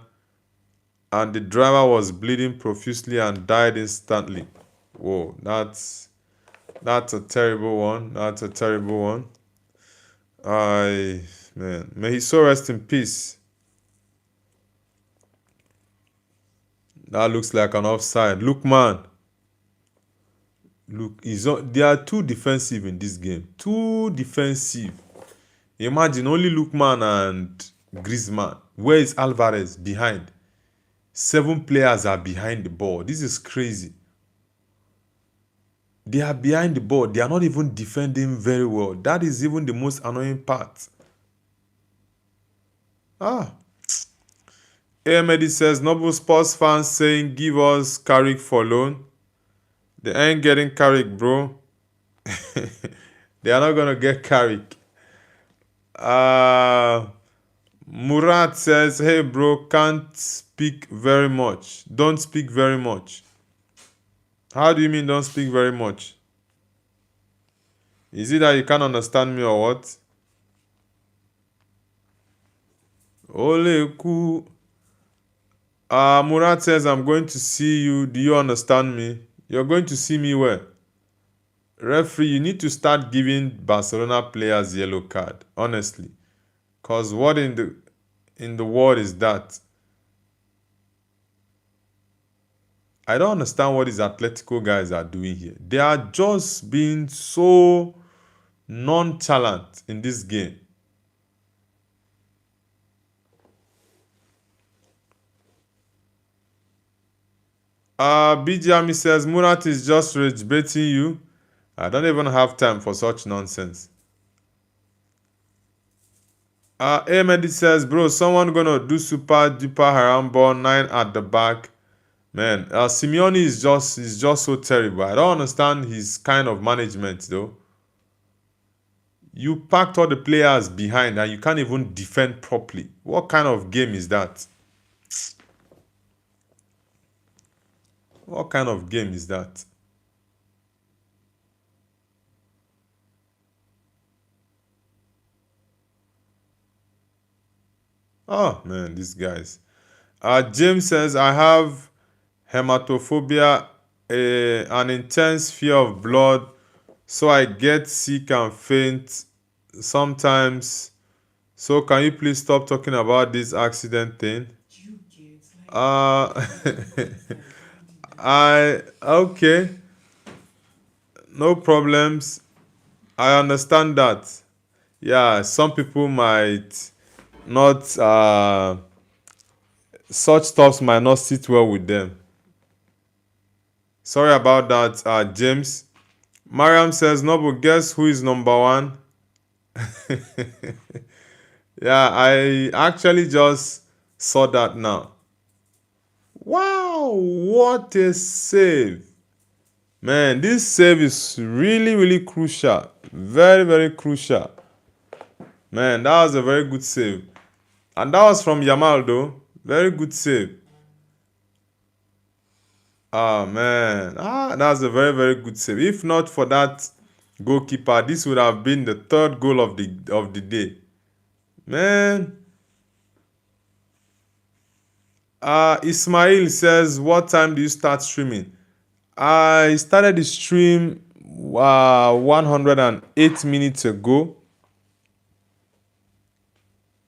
and the driver was bleeding profusely and died instantly. Whoa, that's a terrible one. That's a terrible one. Man, may his soul rest in peace. That looks like an offside. Look, man. Look, they are too defensive in this game. Too defensive. Imagine only Lookman and Griezmann. Where is Alvarez? Behind. 7 players are behind the ball. This is crazy. They are behind the ball. They are not even defending very well. That is even the most annoying part. Ahmedi says, Noble Sports fans saying, give us Carrick for loan. They ain't getting Carrick, bro. They are not gonna get carried. Uh Murat says, "Hey bro, can't speak very much. Don't speak very much." How do you mean don't speak very much? Is it that you can't understand me or what? Ole ku. Murat says, "I'm going to see you. Do you understand me?" You're going to see me where? Referee, you need to start giving Barcelona players yellow card, honestly. Cause what in the world is that? I don't understand what these Atletico guys are doing here. They are just being so nonchalant in this game. BGMI says Murat is just rage baiting you. I don't even have time for such nonsense. Ahmed says, bro, someone gonna do super duper haram ball 9 at the back. Man, Simeone is just so terrible. I don't understand his kind of management though. You packed all the players behind and you can't even defend properly. What kind of game is that? What kind of game is that? Oh man, these guys. James says, I have hematophobia, an intense fear of blood, so I get sick and faint sometimes. So can you please stop talking about this accident thing? Uh, okay, no problems. I understand that. Yeah, some people might not, such stuffs might not sit well with them. Sorry about that, James. Mariam says, no, but guess who is number one? Yeah, I actually just saw that now. Wow, what a save. Man, this save is really, really crucial. Very, very crucial. Man, that was a very good save. And that was from Yamal, though. Very good save. Ah, man. That's a very, very good save. If not for that goalkeeper, this would have been the third goal of the day. Man. Ismail says, what time do you start streaming? I started the stream 108 minutes ago.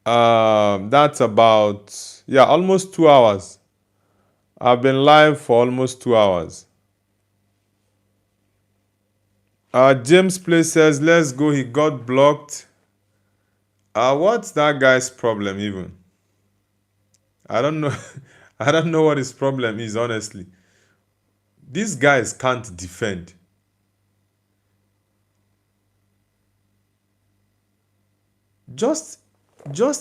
That's about, yeah, almost 2 hours. I've been live for almost 2 hours. James Play says, let's go. He got blocked. What's that guy's problem even? I don't know. I don't know what his problem is, honestly. These guys can't defend. Just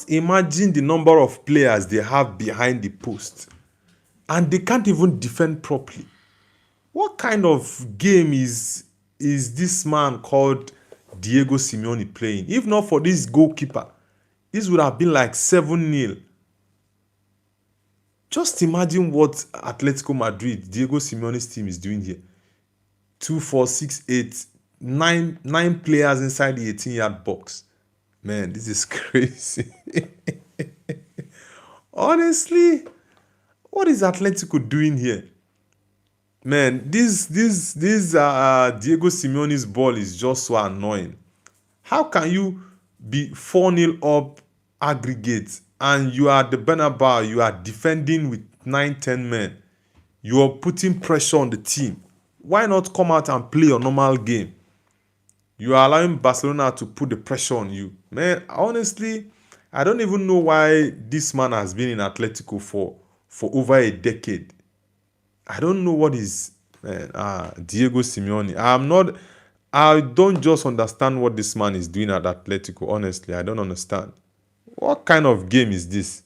imagine the number of players they have behind the post. And they can't even defend properly. What kind of game is this man called Diego Simeone playing? If not for this goalkeeper, this would have been like 7-0. Just imagine what Atletico Madrid, Diego Simeone's team is doing here. 2, 4, 6, 8, 9 players inside the 18-yard box. Man, this is crazy. Honestly, what is Atletico doing here? Man, this Diego Simeone's ball is just so annoying. How can you be 4-0 up aggregate and you are the Bernabeu, you are defending with 9-10 men. You are putting pressure on the team. Why not come out and play your normal game? You are allowing Barcelona to put the pressure on you. Man, honestly, I don't even know why this man has been in Atletico for over a decade. I don't know what is Diego Simeone. I don't just understand what this man is doing at Atletico. Honestly, I don't understand. What kind of game is this?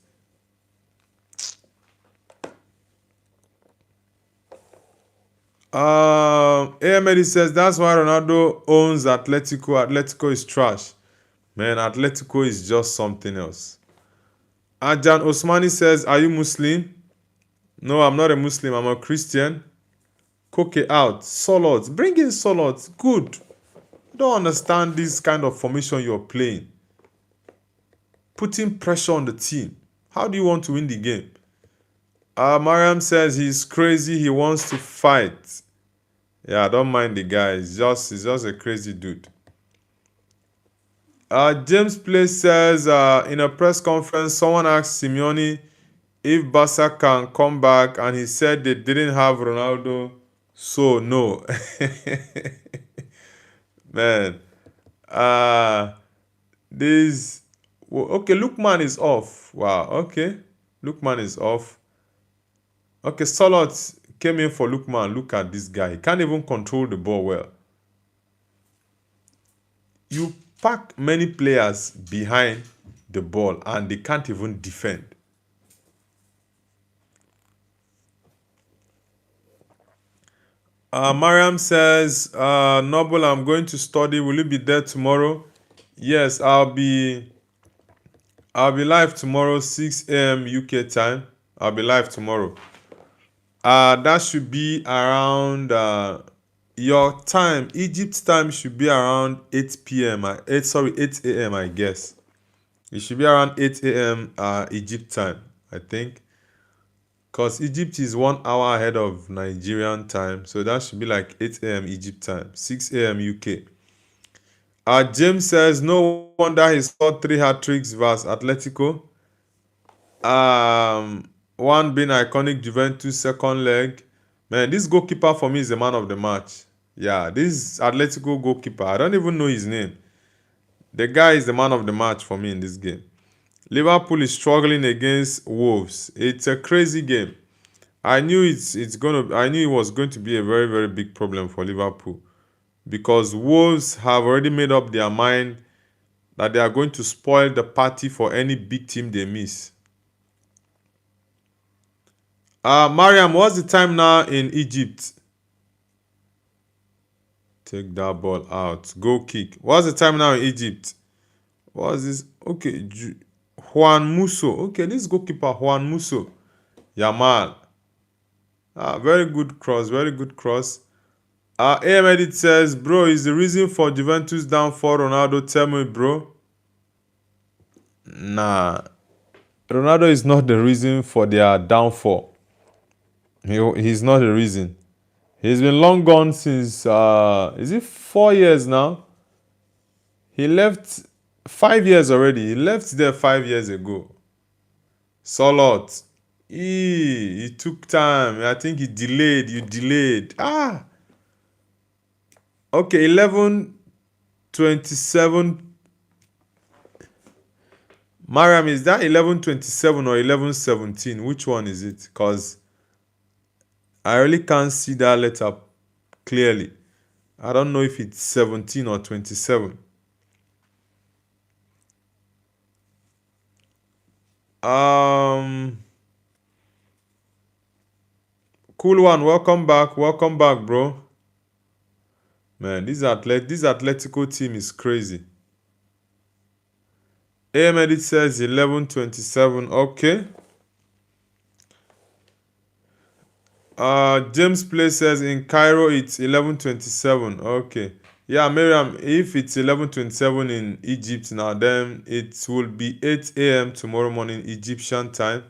Ahmed says that's why Ronaldo owns Atletico. Atletico is trash. Man, Atletico is just something else. Ajan Osmani says, are you Muslim? No, I'm not a Muslim. I'm a Christian. Koke out. Solot. Bring in Solot. Good. I don't understand this kind of formation you're playing. Putting pressure on the team. How do you want to win the game? Mariam says he's crazy. He wants to fight. Yeah, I don't mind the guy. He's just a crazy dude. James Place says in a press conference, someone asked Simeone if Barca can come back, and he said they didn't have Ronaldo, so no. Man, this okay. Lookman is off. Wow. Okay, Lookman is off. Okay, Solot came in for Lookman. Look at this guy. He can't even control the ball well. You pack many players behind the ball and they can't even defend. Mariam says, Noble, I'm going to study. Will you be there tomorrow? Yes, I'll be live tomorrow, 6 a.m. UK time. I'll be live tomorrow. That should be around your time. Egypt time should be around 8 p.m. 8 a.m. I guess. It should be around 8 a.m. Egypt time, I think. Because Egypt is 1 hour ahead of Nigerian time. So that should be like 8 a.m. Egypt time, 6 a.m. UK. James says, no wonder he scored 3 hat-tricks versus Atletico. One being iconic Juventus second leg. Man, this goalkeeper for me is the man of the match. Yeah, this Atletico goalkeeper, I don't even know his name. The guy is the man of the match for me in this game. Liverpool is struggling against Wolves. It's a crazy game. I knew it was going to be a very, very big problem for Liverpool, because Wolves have already made up their mind that they are going to spoil the party for any big team they miss. Mariam, what's the time now in Egypt? Take that ball out. Go kick. What's the time now in Egypt? What's this? Okay, Juan Musso. Okay, this goalkeeper, Juan Musso. Yamal. Very good cross. Very good cross. Ahmed says, bro, is the reason for Juventus downfall Ronaldo? Tell me, bro. Nah. Ronaldo is not the reason for their downfall. He's not the reason. He's been long gone since, is it 4 years now? He left 5 years already. He left there 5 years ago. Solot. It took time. I think he delayed. You delayed. Okay, 11:27. Mariam, is that 11:27 or 11:17? Which one is it? Because I really can't see that letter clearly. I don't know if it's 17 or 27. Cool one, welcome back, bro. Man, this Atletico team is crazy. Ahmed says 11:27. Okay. James Play says in Cairo it's 11:27. Okay. Yeah, Miriam, if it's 11:27 in Egypt now, then it will be 8 a.m. tomorrow morning Egyptian time.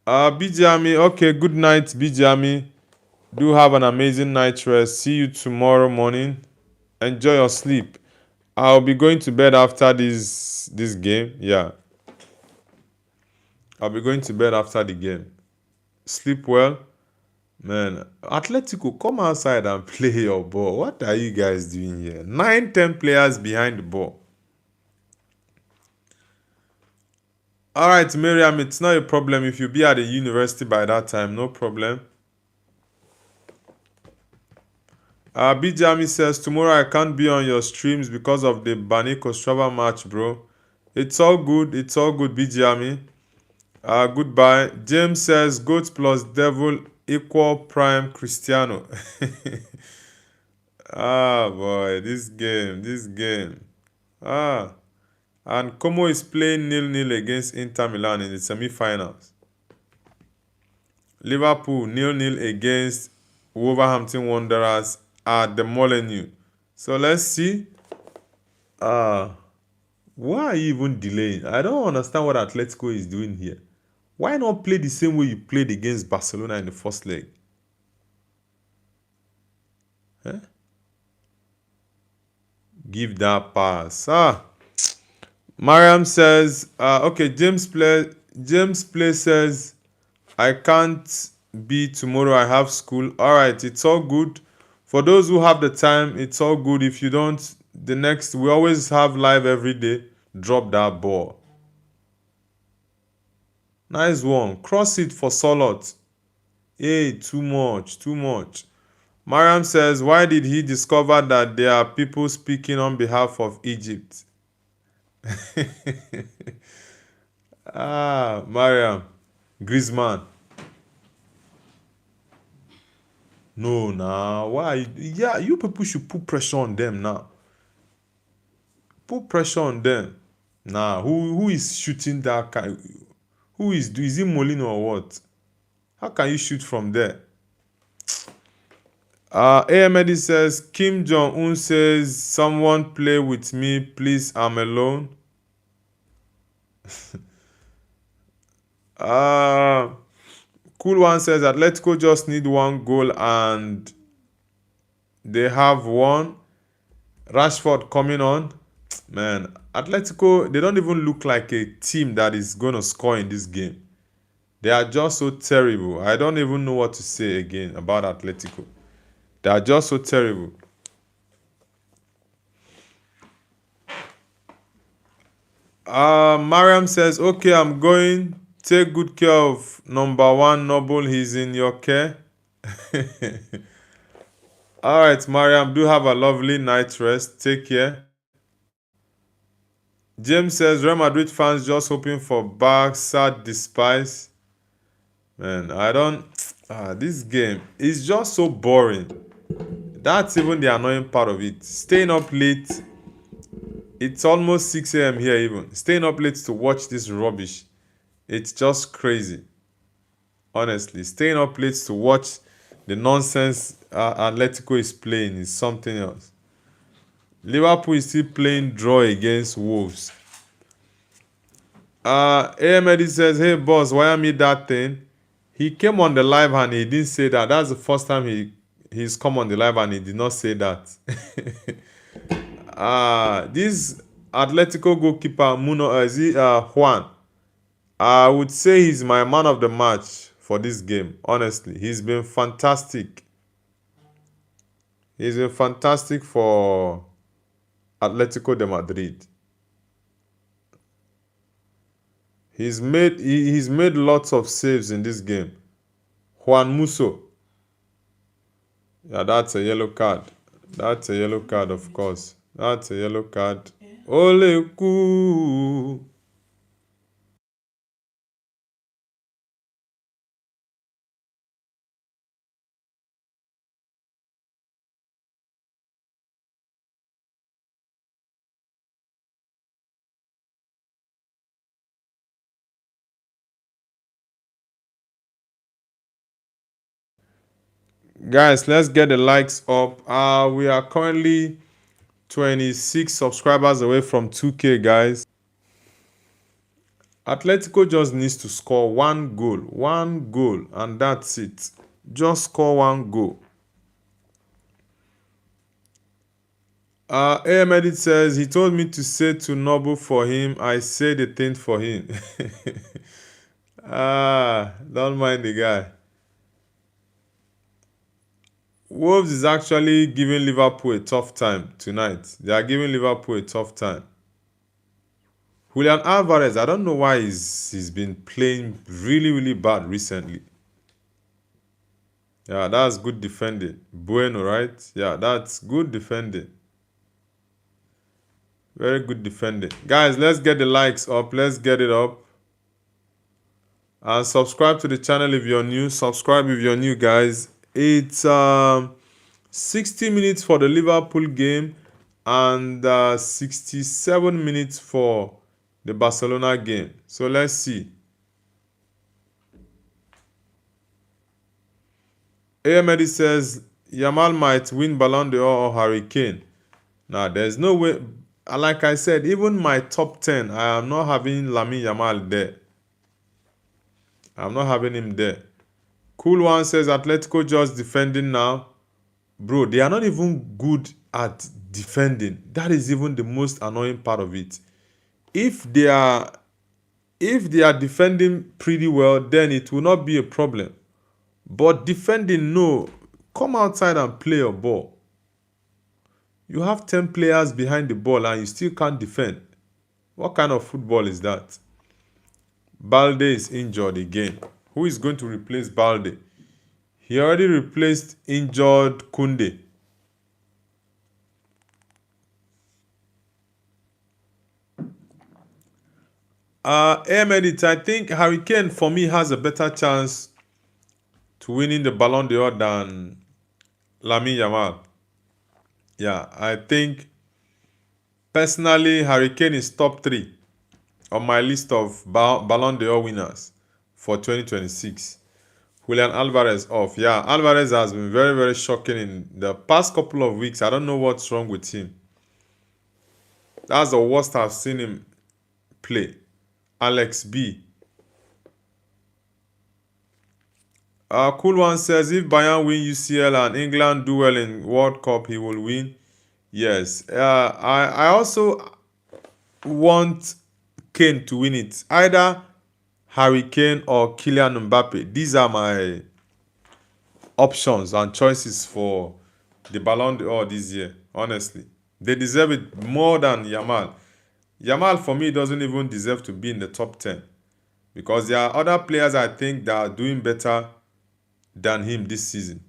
BJ, okay, good night, BJ. Do have an amazing night rest. See you tomorrow morning. Enjoy your sleep. I'll be going to bed after this game. Yeah. I'll be going to bed after the game. Sleep well. Man, Atletico, come outside and play your ball. What are you guys doing here? 9-10 players behind the ball. All right, Miriam, it's not a problem if you be at the university by that time. No problem. Bijami says, tomorrow I can't be on your streams because of the Bani Kostrava match, bro. It's all good, Bijami. Goodbye. James says, goat plus devil equal prime Cristiano. Ah, boy, this game. Ah, and Como is playing 0-0 against Inter Milan in the semi-finals. Liverpool 0-0 against Wolverhampton Wanderers at the Molineux. So let's see. Why are you even delaying? I don't understand what Atletico is doing here. Why not play the same way you played against Barcelona in the first leg? Eh? Give that pass. Mariam says, okay, James Play says, I can't be tomorrow. I have school. All right, it's all good. For those who have the time, it's all good. If you don't, we always have live every day. Drop that ball. Nice one. Cross it for Solot. Hey, too much. Mariam says, why did he discover that there are people speaking on behalf of Egypt? Mariam. Griezmann. No, nah. Why? Yeah, you people should put pressure on them now. Put pressure on them. Nah, who is shooting that kind? Is it Molino or what? How can you shoot from there? AMD says, Kim Jong-un says, someone play with me, please, I'm alone. Cool One says, Atletico just need one goal and they have one. Rashford coming on. Man, Atletico, they don't even look like a team that is going to score in this game. They are just so terrible. I don't even know what to say again about Atletico. They are just so terrible. Mariam says, okay, I'm going. Take good care of number one Noble. He's in your care. All right, Mariam, do have a lovely night rest. Take care. James says, Real Madrid fans just hoping for Barca despise. Man, I don't... this game is just so boring. That's even the annoying part of it. Staying up late. It's almost 6 a.m. here even. Staying up late to watch this rubbish. It's just crazy. Honestly, staying up late to watch the nonsense Atletico is playing is something else. Liverpool is still playing draw against Wolves. AMD says, hey boss, why am I that thing? He came on the live and he didn't say that. That's the first time he's come on the live and he did not say that. This Atletico goalkeeper, Juan, I would say he's my man of the match for this game. Honestly, he's been fantastic. He's been fantastic for Atletico de Madrid. He's made lots of saves in this game. Juan Musso. Yeah, that's a yellow card. That's a yellow card, of course. That's a yellow card. Ole ku. Guys, let's get the likes up. We are currently 26 subscribers away from 2K, guys. Atletico just needs to score one goal, and that's it. Just score one goal. Edit says, he told me to say to Noble for him, I say the thing for him. Don't mind the guy. Wolves is actually giving Liverpool a tough time tonight. They are giving Liverpool a tough time. Julian Alvarez, I don't know why he's been playing really, really bad recently. Yeah, that's good defending. Bueno, right? Yeah, that's good defending. Very good defending. Guys, let's get the likes up. Let's get it up. And subscribe to the channel if you're new. Subscribe if you're new, guys. It's 60 minutes for the Liverpool game and 67 minutes for the Barcelona game. So let's see. Ahmed says Yamal might win Ballon d'Or or Harry Kane. Now, there's no way. Like I said, even my top 10, I am not having Lamine Yamal there. I'm not having him there. Cool One says Atletico just defending now. Bro, they are not even good at defending. That is even the most annoying part of it. If they are defending pretty well, then it will not be a problem. But defending, no. Come outside and play your ball. You have 10 players behind the ball and you still can't defend. What kind of football is that? Balde is injured again. Who is going to replace Balde? He already replaced injured Kunde. Ahmed, I think Harry Kane for me has a better chance to winning the Ballon d'Or than Lamine Yamal. Yeah, I think personally Harry Kane is top 3 on my list of Ballon d'Or winners for 2026. Julian Alvarez off. Yeah, Alvarez has been very, very shocking in the past couple of weeks. I don't know what's wrong with him. That's the worst I've seen him play. Alex B. Cool One says if Bayern win UCL and England do well in World Cup, he will win. Yes. I also want Kane to win it. Either Harry Kane or Kylian Mbappe. These are my options and choices for the Ballon d'Or this year. Honestly, they deserve it more than Yamal. Yamal for me doesn't even deserve to be in the top 10 because there are other players I think that are doing better than him this season.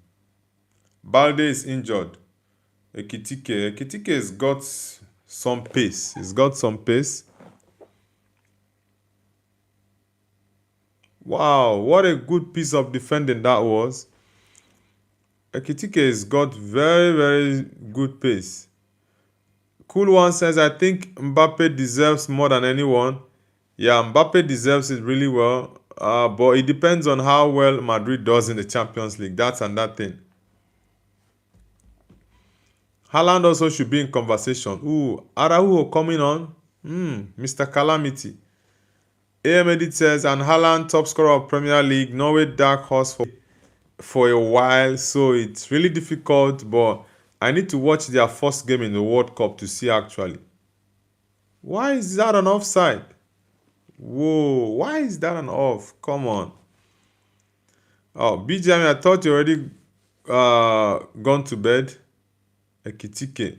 Balde is injured. Ekitike has got some pace. He's got some pace. Wow, what a good piece of defending that was. Ekitike has got very, very good pace. Cool One says, I think Mbappe deserves more than anyone. Yeah, Mbappe deserves it really well. But it depends on how well Madrid does in the Champions League. That's another thing. Haaland also should be in conversation. Ooh, Araujo coming on. Mr. Calamity. Ahmed says, and Haaland, top scorer of Premier League, Norway dark horse for a while. So it's really difficult, but I need to watch their first game in the World Cup to see actually. Why is that an offside? Whoa, why is that an off? Come on. Oh, BJM, I thought you already gone to bed. Ekitike.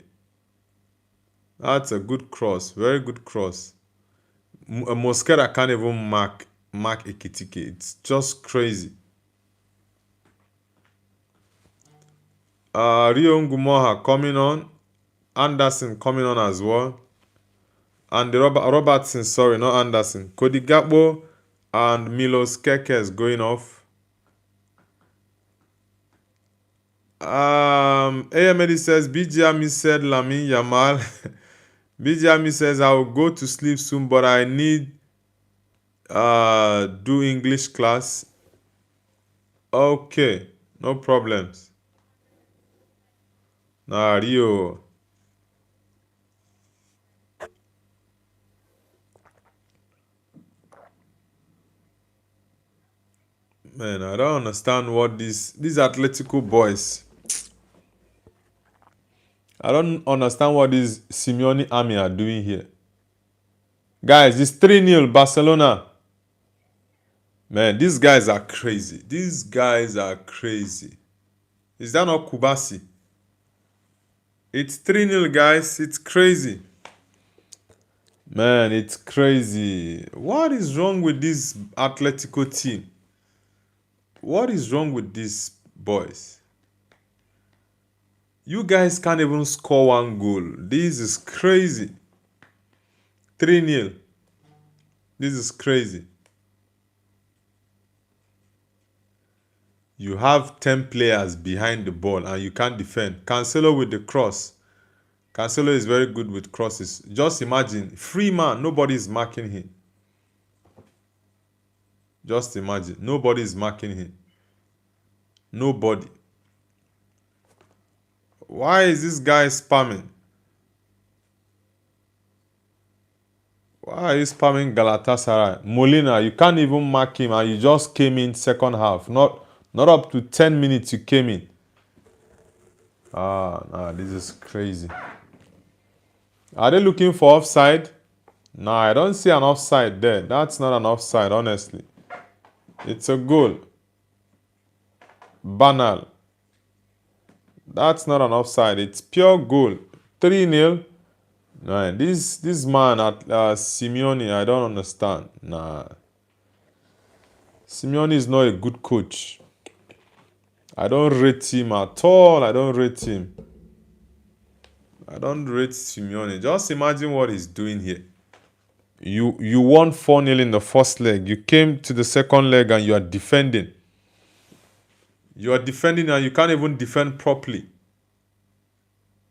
That's a good cross. Very good cross. Mosquera can't even mark Ekitike. It's just crazy. Rio Ngumoha coming on. Anderson coming on as well. And the Robertson, sorry, not Anderson. Cody Gakpo and Milos Kekes going off. AMD says, BGM said Lamine Yamal. BGM says, I will go to sleep soon, but I need do English class. Okay, no problems. Nah, Rio. Man, I don't understand what these Atletico boys. I don't understand what these Simeone army are doing here. Guys, it's 3-0 Barcelona. Man, these guys are crazy. These guys are crazy. Is that not Kubasi? It's 3-0, guys. It's crazy. Man, it's crazy. What is wrong with this Atletico team? What is wrong with these boys? You guys can't even score one goal. This is crazy. 3-0. This is crazy. You have 10 players behind the ball and you can't defend. Cancelo with the cross. Cancelo is very good with crosses. Just imagine, free man, nobody is marking him. Just imagine, nobody is marking him. Nobody. Why is this guy spamming? Why are you spamming Galatasaray? Molina, you can't even mark him and you just came in second half. Not up to 10 minutes you came in. Nah, this is crazy. Are they looking for offside? Nah, I don't see an offside there. That's not an offside, honestly. It's a goal. Banal. That's not an offside. It's pure goal. 3-0. Nah, this man at Simeone, I don't understand. Nah. Simeone is not a good coach. I don't rate him at all. I don't rate him. I don't rate Simeone. Just imagine what he's doing here. You won 4-0 in the first leg. You came to the second leg and you are defending. You are defending and you can't even defend properly.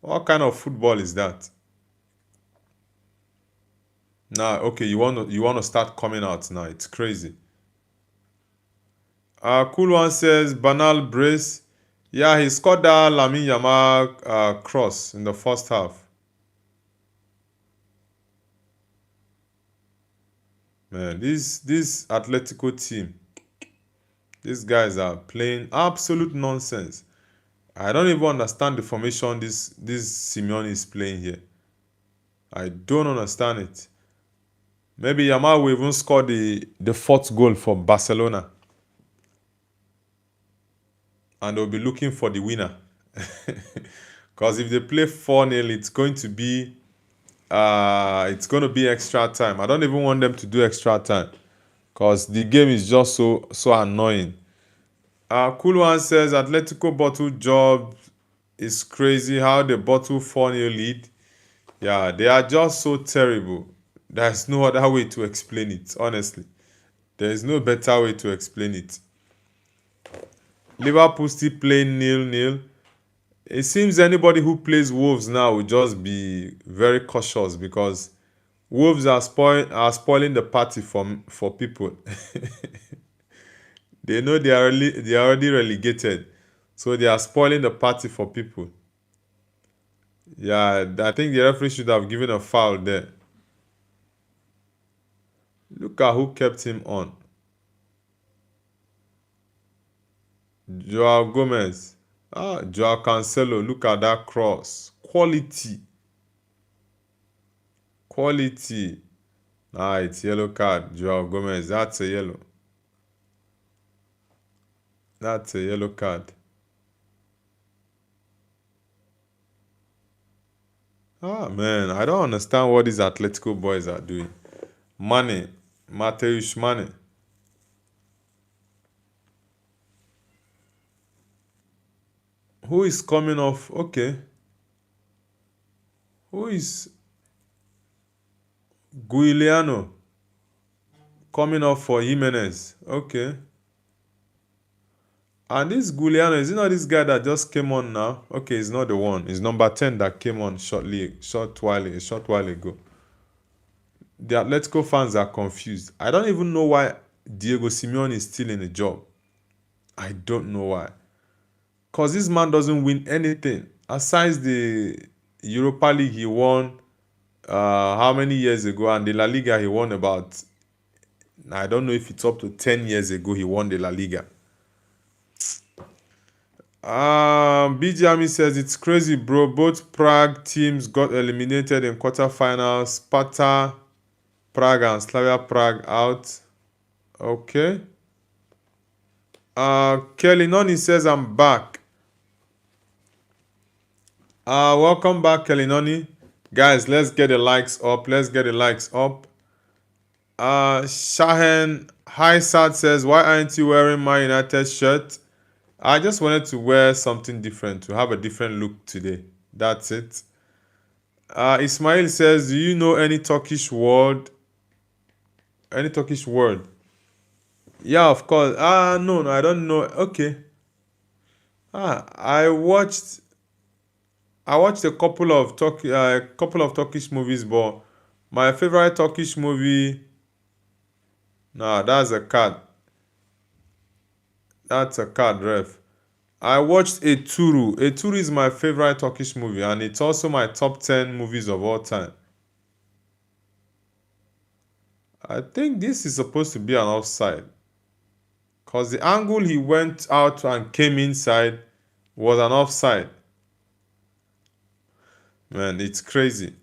What kind of football is that? Nah, okay, you want to start coming out now. It's crazy. Cool One says Banal brace. Yeah, he scored that Lamine Yamal cross in the first half. Man, this Atletico team, these guys are playing absolute nonsense. I don't even understand the formation this Simeone is playing here. I don't understand it. Maybe Yamal will even score the fourth goal for Barcelona. And they'll be looking for the winner. Because if they play 4-0, it's going to be extra time. I don't even want them to do extra time. Because the game is just so annoying. Cool One says Atletico bottle job is crazy. How they bottle 4-0 lead. Yeah, they are just so terrible. There's no other way to explain it, honestly. There is no better way to explain it. Liverpool still playing 0-0. It seems anybody who plays Wolves now will just be very cautious because Wolves are spoiling the party for people. They know they are already relegated, so they are spoiling the party for people. Yeah, I think the referee should have given a foul there. Look at who kept him on. Joao Gomez. Joao Cancelo. Look at that cross. Quality. It's yellow card. Joao Gomez. That's a yellow. That's a yellow card. Man, I don't understand what these Atletico boys are doing. Mateusz Mane. Who is coming off? Okay. Who is Guiliano coming off for Jimenez? Okay. And this Guiliano, is it not this guy that just came on now? Okay, he's not the one. It's number 10 that came on a short while ago. The Atletico fans are confused. I don't even know why Diego Simeone is still in the job. I don't know why. Because this man doesn't win anything. Aside the Europa League he won how many years ago, and the La Liga he won about, I don't know if it's up to 10 years ago he won the La Liga. BJ says it's crazy, bro. Both Prague teams got eliminated in quarterfinals. Sparta Prague and Slavia Prague out. Okay. Kelly Noni says I'm back. Welcome back, Kelly Noni. Guys, let's get the likes up. Shahen Haisat says, why aren't you wearing my United shirt? I just wanted to wear something different, to have a different look today. That's it. Ismail says, do you know any Turkish word? Yeah, of course. No, I don't know. Okay. I watched a couple of Turkish movies, but my favorite Turkish movie, nah, that's a card. That's a card, ref. I watched Eturu. Eturu is my favorite Turkish movie, and it's also my top 10 movies of all time. I think this is supposed to be an offside, because the angle he went out and came inside was an offside. Man, it's crazy.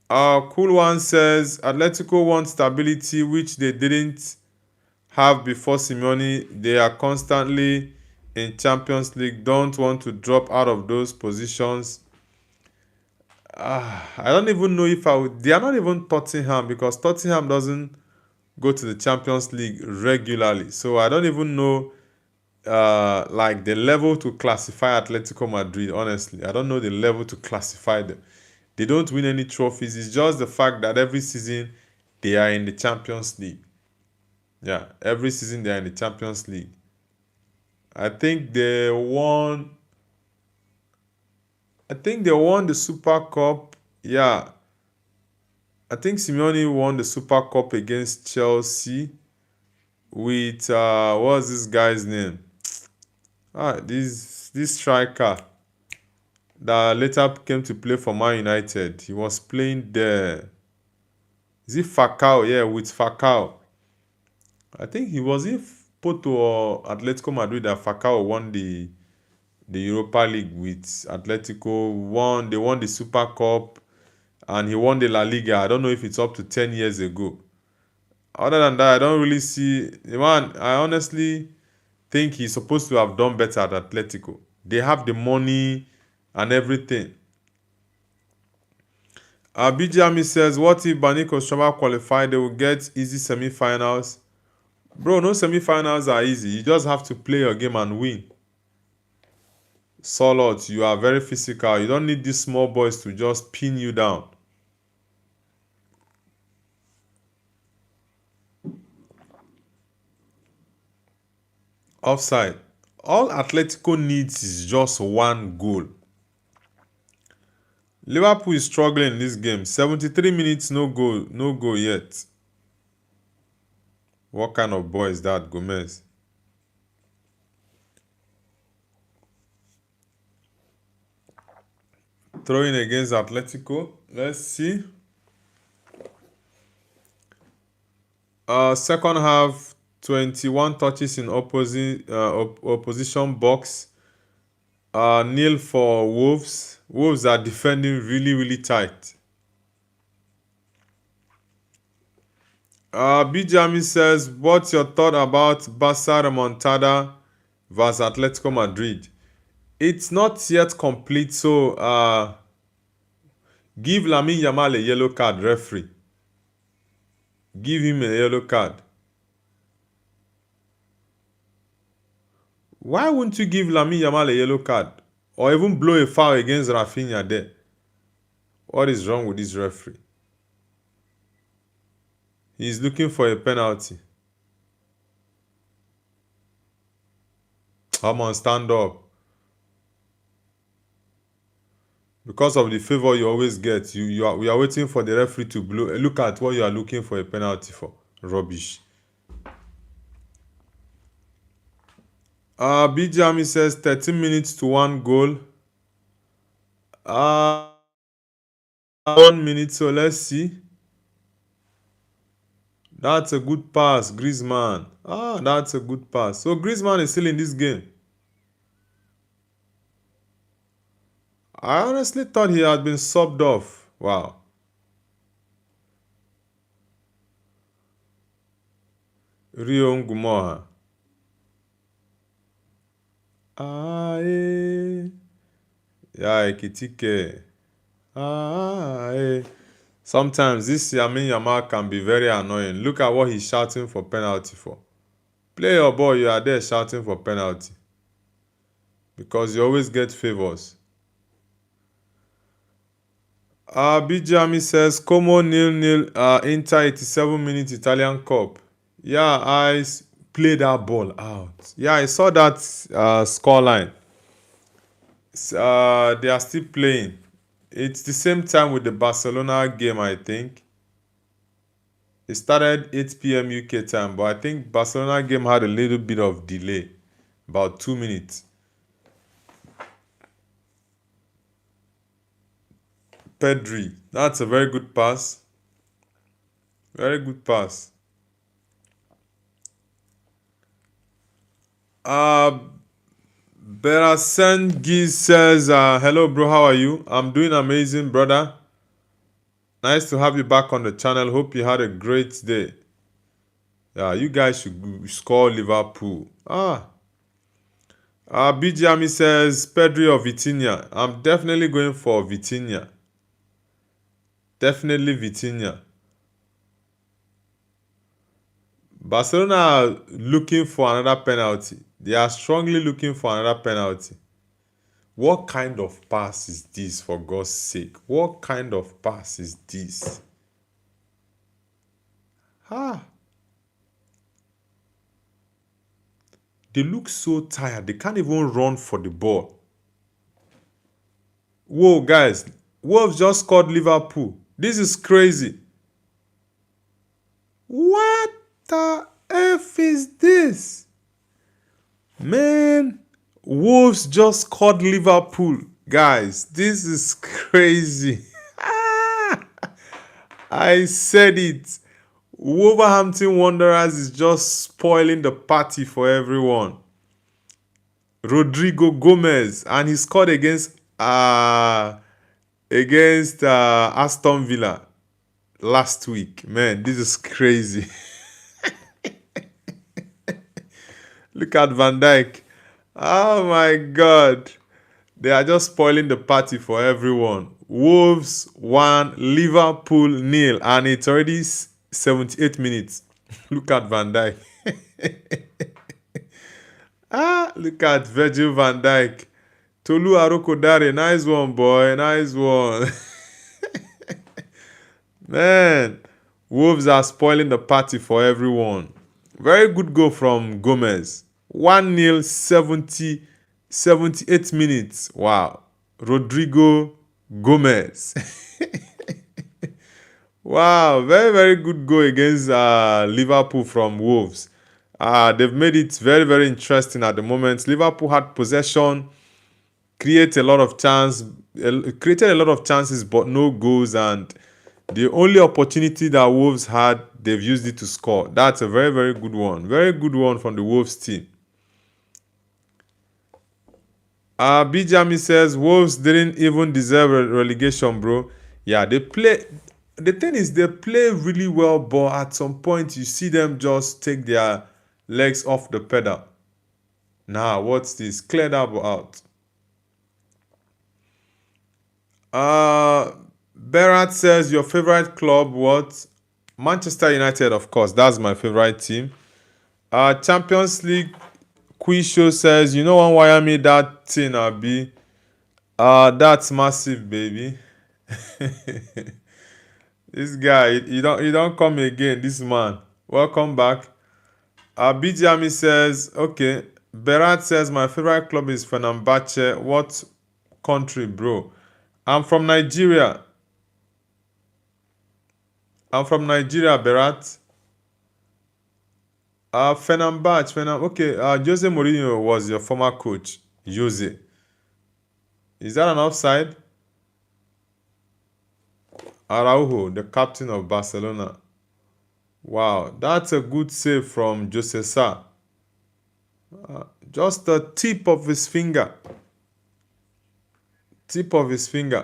Cool One says Atletico want stability, which they didn't have before Simeone. They are constantly in Champions League, don't want to drop out of those positions. I don't even know if I would. They are not even Tottenham, because Tottenham doesn't go to the Champions League regularly. So I don't even know like the level to classify Atletico Madrid. Honestly, I don't know the level to classify them. They don't win any trophies. It's just the fact that every season they are in the Champions League. Yeah, every season they are in the Champions League. I think they won. I think they won the Super Cup. Yeah, I think Simeone won the Super Cup against Chelsea with what's this guy's name? This striker that later came to play for Man United. He was playing there. Is it Falcao? Yeah, with Falcao. I think he was in Porto or Atletico Madrid that Falcao won the Europa League with Atletico. They won the Super Cup, and he won the La Liga. I don't know if it's up to 10 years ago. Other than that, I don't really see the man. I honestly think he's supposed to have done better at Atletico. They have the money and everything. BGMI says, what if Baniko Strava qualify? They will get easy semi-finals. Bro, no semi-finals are easy. You just have to play your game and win. Solot, you are very physical. You don't need these small boys to just pin you down. Offside. All Atletico needs is just one goal. Liverpool is struggling in this game. 73 minutes, no goal yet. What kind of boy is that, Gomez? Throwing against Atletico. Let's see. Second half, 21 touches in opposition box. Nil for Wolves. Wolves are defending really, really tight. Bijami says, what's your thought about Barca remontada versus Atletico Madrid? It's not yet complete, so give Lamine Yamal a yellow card, referee. Give him a yellow card. Why wouldn't you give Lamine Yamal a yellow card? Or even blow a foul against Rafinha there? What is wrong with this referee? He's looking for a penalty. Come on, stand up. Because of the favor you always get, we are waiting for the referee to blow. Look at what you are looking for a penalty for. Rubbish. Bijami says 13 minutes to 1 goal. 1 minute, so let's see. That's a good pass, Griezmann. That's a good pass. So Griezmann is still in this game. I honestly thought he had been subbed off. Wow. Rio Ngumoha. Yeah, Ekitike. Sometimes this Yamin Yamal can be very annoying. Look at what he's shouting for penalty for. Play your ball, you are there shouting for penalty. Because you always get favors. Bijami says, Como 0-0, Inter 87 minutes Italian Cup. Yeah, I played that ball out. Yeah, I saw that scoreline. They are still playing. It's the same time with the Barcelona game, I think. It started 8 p.m. UK time, but I think Barcelona game had a little bit of delay, about 2 minutes. Pedri, that's a very good pass. Very good pass. Uh, Berasengi says, hello, bro, how are you? I'm doing amazing, brother. Nice to have you back on the channel. Hope you had a great day. Yeah, you guys should score Liverpool. BGMI says, Pedri or Vitinha. I'm definitely going for Vitinha. Definitely Vitinha. Barcelona are looking for another penalty. They are strongly looking for another penalty. What kind of pass is this, for God's sake? What kind of pass is this? They look so tired. They can't even run for the ball. Whoa, guys. Wolves just scored Liverpool. This is crazy. What the F is this? Man, Wolves just scored Liverpool. Guys, this is crazy. I said it. Wolverhampton Wanderers is just spoiling the party for everyone. Rodrigo Gomez, and he scored against Aston Villa last week. Man, this is crazy. Look at Van Dijk. Oh my God. They are just spoiling the party for everyone. Wolves 1, Liverpool 0, and it's already 78 minutes. Look at Van Dijk. Look at Virgil van Dijk. Tolu Arokodare, nice one, boy. Nice one. Man, Wolves are spoiling the party for everyone. Very good goal from Gomez. 1-0, 78 minutes. Wow. Rodrigo Gomez. Wow, very, very good goal against Liverpool from Wolves. They've made it very, very interesting at the moment. Liverpool had possession, created a lot of chances, but no goals. And the only opportunity that Wolves had, they've used it to score. That's a very, very good one. Very good one from the Wolves team. Bijami says, Wolves didn't even deserve relegation, bro. Yeah, they play. The thing is, they play really well, but at some point, you see them just take their legs off the pedal. Nah, what's this? Clear that out. Berat says, your favorite club, what? Manchester United, of course. That's my favorite team. Champions League Quisho says, you know one wire me that thing, Abi? That's massive, baby. This guy, he don't come again, this man. Welcome back. Bijami says, okay. Berat says, my favorite club is Fenerbahce. What country, bro? I'm from Nigeria. Berat. Fenerbahce. Okay, Jose Mourinho was your former coach. Jose. Is that an offside? Araujo, the captain of Barcelona. Wow, that's a good save from Jose Sa. Just the tip of his finger.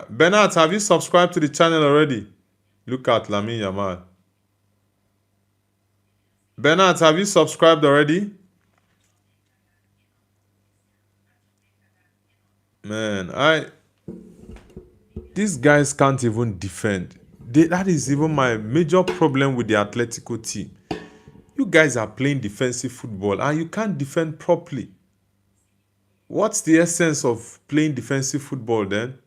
Bernard, have you subscribed to the channel already? Look at Lamine Yamal. Bernard, have you subscribed already? Man, these guys can't even defend. That is even my major problem with the Atletico team. You guys are playing defensive football and you can't defend properly. What's the essence of playing defensive football then?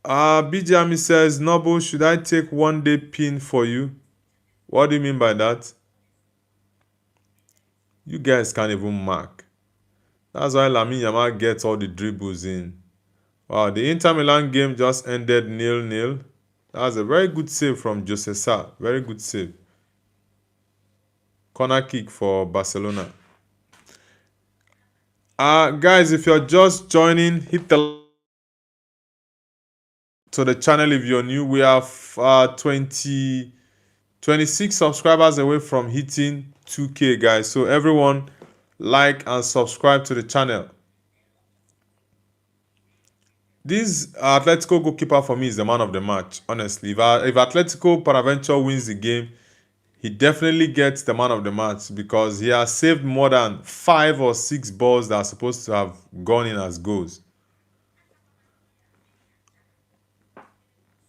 Bijami says, Noble, should I take 1-day pin for you? What do you mean by that? You guys can't even mark. That's why Lamine Yamal gets all the dribbles in. Wow, the Inter Milan game just ended 0-0. That was a very good save from Jose Sa. Very good save. Corner kick for Barcelona. Guys, if you're just joining, hit the to the channel if you're new. We have 26 subscribers away from hitting 2K, guys. So everyone, like and subscribe to the channel. This Atletico goalkeeper for me is the man of the match, honestly. If Atletico peradventure wins the game, he definitely gets the man of the match because he has saved more than 5 or 6 balls that are supposed to have gone in as goals.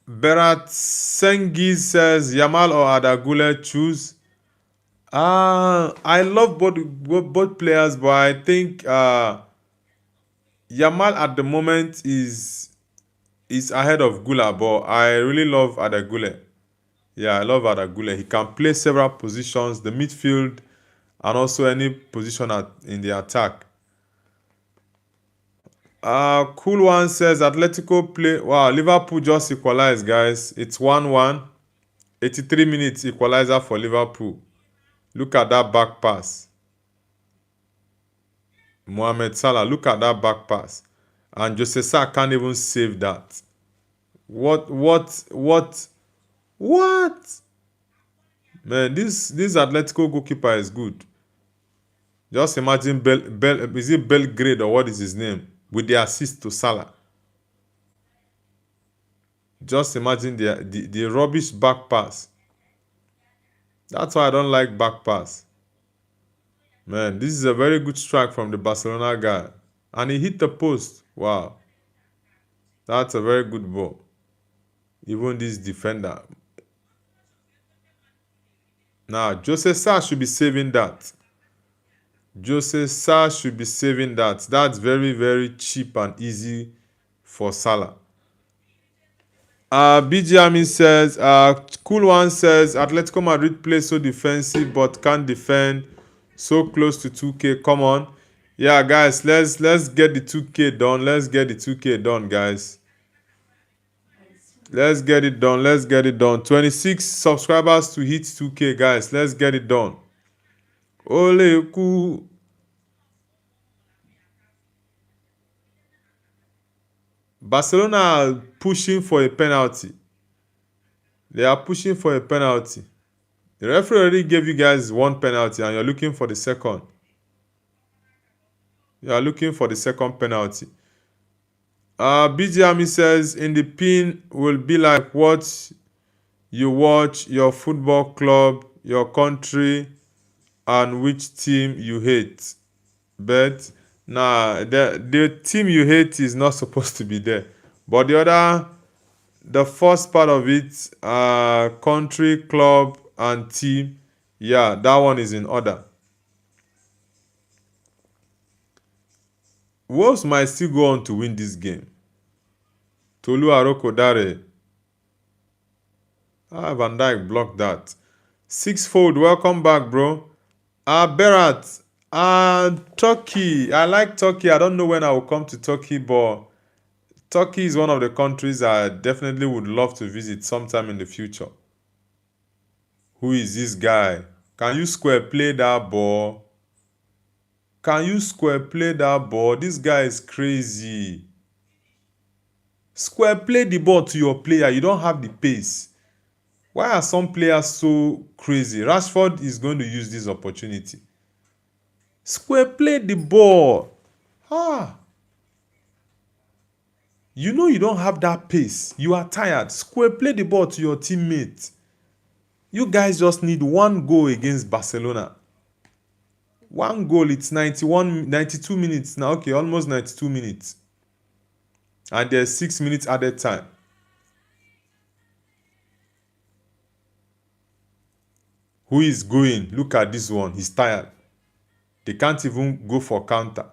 Berat Sengiz says, Yamal or Adagule, choose. I love both players, but I think Yamal at the moment is ahead of Gula, but I really love Adagule. Yeah, I love Adagule. He can play several positions, the midfield, and also any position in the attack. Cool One says Atletico play. Wow, Liverpool just equalized, guys. It's 1-1. 83 minutes equalizer for Liverpool. Look at that back pass. Mohamed Salah, look at that back pass. And Jose Sa can't even save that. What? Man, this Atletico goalkeeper is good. Just imagine is it Belgrade or what is his name? With the assist to Salah. Just imagine the rubbish back pass. That's why I don't like back pass. Man, this is a very good strike from the Barcelona guy. And he hit the post. Wow. That's a very good ball. Even this defender. Now, Jose Sa should be saving that. Jose Sa should be saving that. That's very, very cheap and easy for Salah. BG Amin says, Cool One says, Atletico Madrid plays so defensive but can't defend. So close to 2K. Come on. Yeah, guys, let's get the 2K done. Let's get the 2K done, guys. Let's get it done. Let's get it done. 26 subscribers to hit 2K, guys. Let's get it done. Ole ku. Barcelona are pushing for a penalty. They are pushing for a penalty. The referee already gave you guys one penalty and you're looking for the second. You are looking for the second penalty. BG Ami says, in the pin will be like what you watch, your football club, your country, and which team you hate. But nah, the team you hate is not supposed to be there. But the first part of it, country, club, and team, yeah, that one is in order. Wolves might still go on to win this game. Tolu Aroko Dare. Van Dijk blocked that. Sixfold, welcome back, bro. Berat. Turkey. I like Turkey. I don't know when I will come to Turkey, but Turkey is one of the countries I definitely would love to visit sometime in the future. Who is this guy? Can you square play that ball? Can you square play that ball? This guy is crazy. Square play the ball to your player. You don't have the pace. Why are some players so crazy? Rashford is going to use this opportunity. Square play the ball. You know you don't have that pace. You are tired. Square play the ball to your teammate. You guys just need one goal against Barcelona. One goal, it's 92 minutes now. Okay, almost 92 minutes. And there's 6 minutes added time. Who is going? Look at this one. He's tired. They can't even go for counter.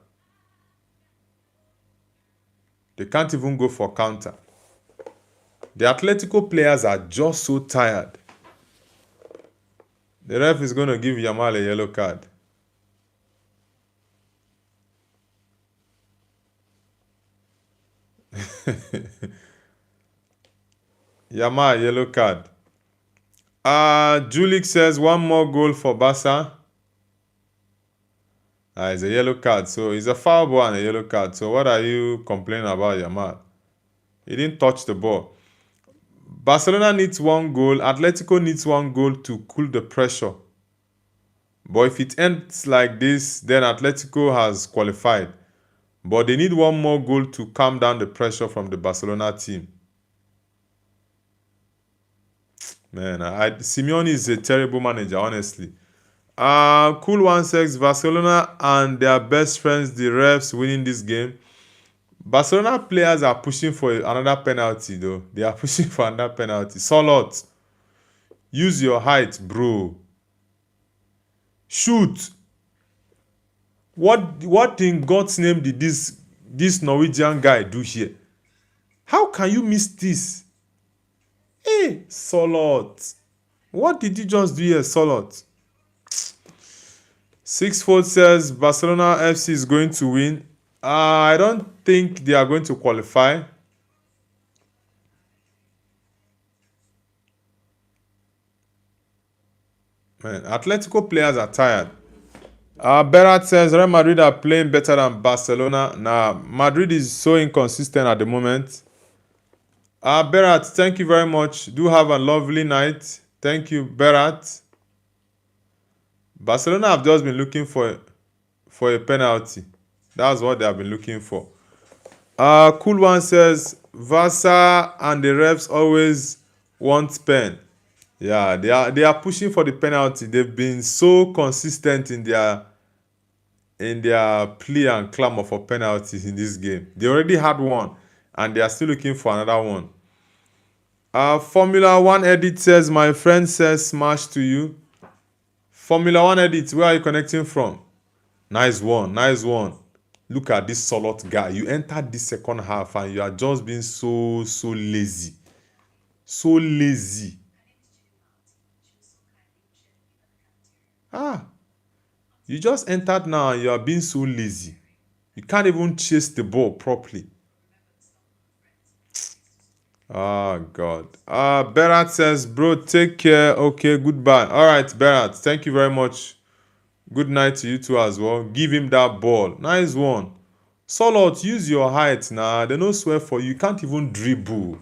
They can't even go for counter. The Atletico players are just so tired. The ref is going to give Yamal a yellow card. Yamal, yellow card. Julik says one more goal for Barca. It's a yellow card. So it's a foul ball and a yellow card. So what are you complaining about, Yamal? He didn't touch the ball. Barcelona needs one goal. Atletico needs one goal to cool the pressure. But if it ends like this, then Atletico has qualified. But they need one more goal to calm down the pressure from the Barcelona team. Man, Simeone is a terrible manager, honestly. Cool 1-6, Barcelona and their best friends, the refs, winning this game. Barcelona players are pushing for another penalty, though. They are pushing for another penalty. Solot, use your height, bro. Shoot. What in God's name did this Norwegian guy do here? How can you miss this? Hey, Solot. What did you just do here, Solot? 6-4 says Barcelona FC is going to win. I don't think they are going to qualify. Man, Atletico players are tired. Berat says Real Madrid are playing better than Barcelona. Nah, Madrid is so inconsistent at the moment. Berat, thank you very much. Do have a lovely night. Thank you, Berat. Barcelona have just been looking for a penalty. That's what they have been looking for. Cool one says Vasa and the refs always want pen. Yeah, they are pushing for the penalty. They've been so consistent in their plea and clamor for penalties in this game. They already had one, and they are still looking for another one. Formula 1 edit says my friend says smash to you. Formula 1 edit, where are you connecting from? Nice one, nice one. Look at this Solot guy. You entered this second half and you are just being so lazy. So lazy. You just entered now and you are being so lazy. You can't even chase the ball properly. God. Berat says, bro, take care. Okay, goodbye. All right, Berat. Thank you very much. Good night to you too as well. Give him that ball. Nice one. Solot, use your height now. They no swear for you. You can't even dribble.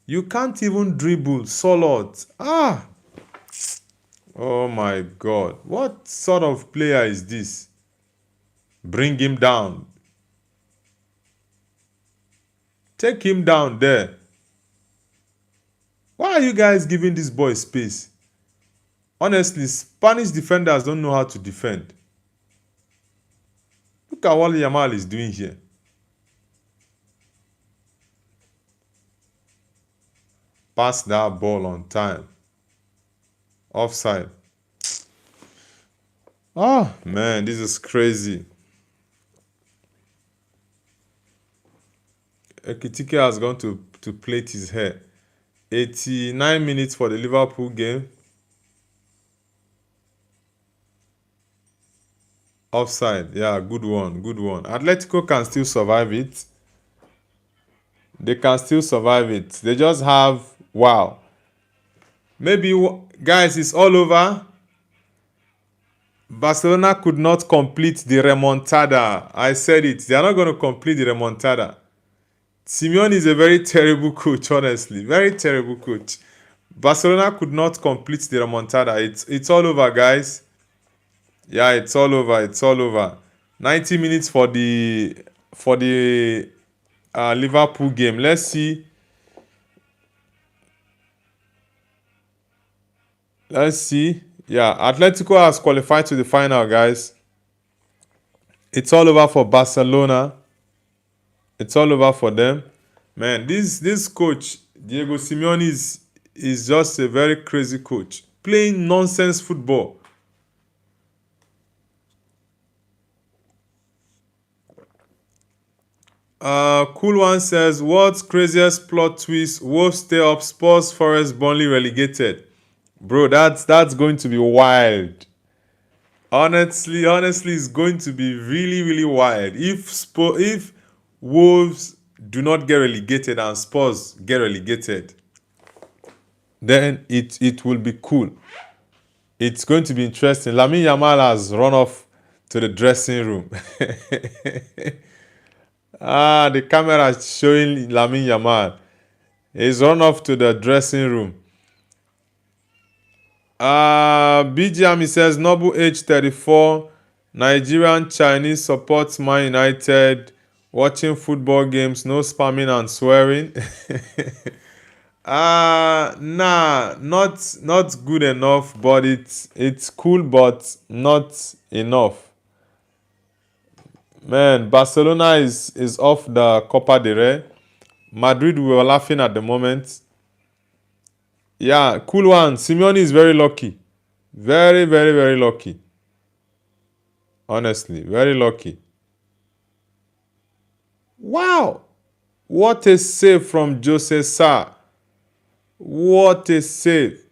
You can't even dribble, Solot. Oh my God. What sort of player is this? Bring him down. Take him down there. Why are you guys giving this boy space? Honestly, Spanish defenders don't know how to defend. Look at what Yamal is doing here. Pass that ball on time. Offside. Man, this is crazy. Ekitike has gone to plait his hair. 89 minutes for the Liverpool game. Offside. Yeah, good one. Good one. Atletico can still survive it. They can still survive it. They just have... Wow. Maybe, guys, it's all over. Barcelona could not complete the remontada. I said it. They are not going to complete the remontada. Simeone is a very terrible coach, honestly. Very terrible coach. Barcelona could not complete the remontada. It's all over, guys. Yeah, it's all over. It's all over. 90 minutes for the Liverpool game. Let's see. Let's see. Yeah, Atletico has qualified to the final, guys. It's all over for Barcelona. It's all over for them. Man, this coach, Diego Simeone, is just a very crazy coach. Playing nonsense football. Cool one says, what's craziest plot twist? Wolves stay up, Spurs, Forest, Burnley relegated. Bro, that's going to be wild. Honestly, it's going to be really, really wild. If Wolves do not get relegated and Spurs get relegated, then it will be cool. It's going to be interesting. Lamine Yamal has run off to the dressing room. The camera is showing Lamine Yamal. He's run off to the dressing room. BGM says Noble age 34, Nigerian Chinese supports Man United, watching football games, no spamming and swearing. Not good enough, but it's cool, but not enough. Man, Barcelona is off the Copa del Rey. Madrid, we were laughing at the moment. Yeah, cool one. Simeone is very lucky. Very, very, very lucky. Honestly, very lucky. Wow. What a save from Jose Sa. What a save.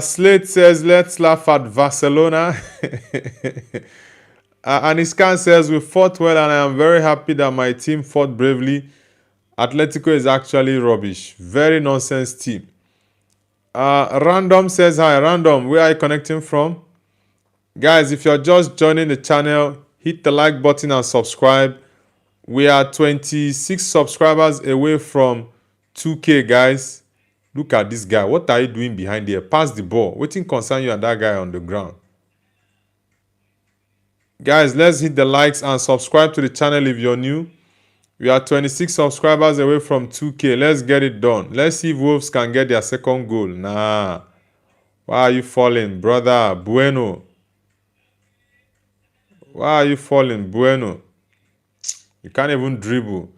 Slate says, let's laugh at Barcelona. Aniskan says, we fought well and I am very happy that my team fought bravely. Atletico is actually rubbish. Very nonsense team. Random says, hi. Random, where are you connecting from? Guys, if you're just joining the channel, hit the like button and subscribe. We are 26 subscribers away from 2K, guys. Look at this guy. What are you doing behind there? Pass the ball. Wetin concern you and that guy on the ground? Guys, let's hit the likes and subscribe to the channel if you're new. We are 26 subscribers away from 2K. Let's get it done. Let's see if Wolves can get their second goal. Nah. Why are you falling, brother? Bueno. Why are you falling, Bueno? You can't even dribble.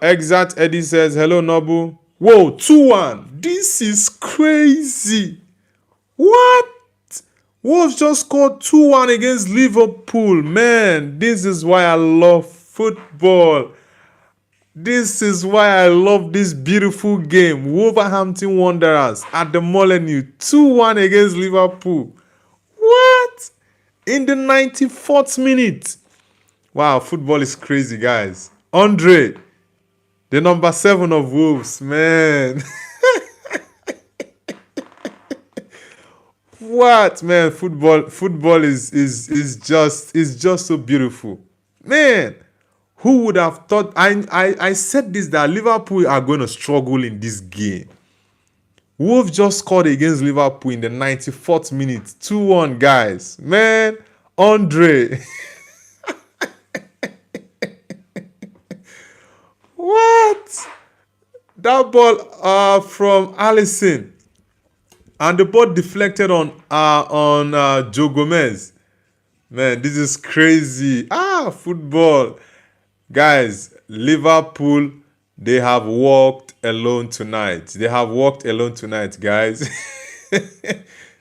Exact Eddie says, hello, Nobu. Whoa, 2-1. This is crazy. What? Wolves just scored 2-1 against Liverpool. Man, this is why I love football. This is why I love this beautiful game. Wolverhampton Wanderers at the Molineux. 2-1 against Liverpool. What? In the 94th minute. Wow, football is crazy, guys. Andre, the number 7 of Wolves, man. What, man? Football is just so beautiful, man. Who would have thought? I said this, that Liverpool are going to struggle in this game. Wolves just scored against Liverpool in the 94th minute, 2-1, guys. Man, Andre. What? That ball from Alisson. And the ball deflected on Joe Gomez. Man, this is crazy. Football. Guys, Liverpool, they have walked alone tonight. They have walked alone tonight, guys.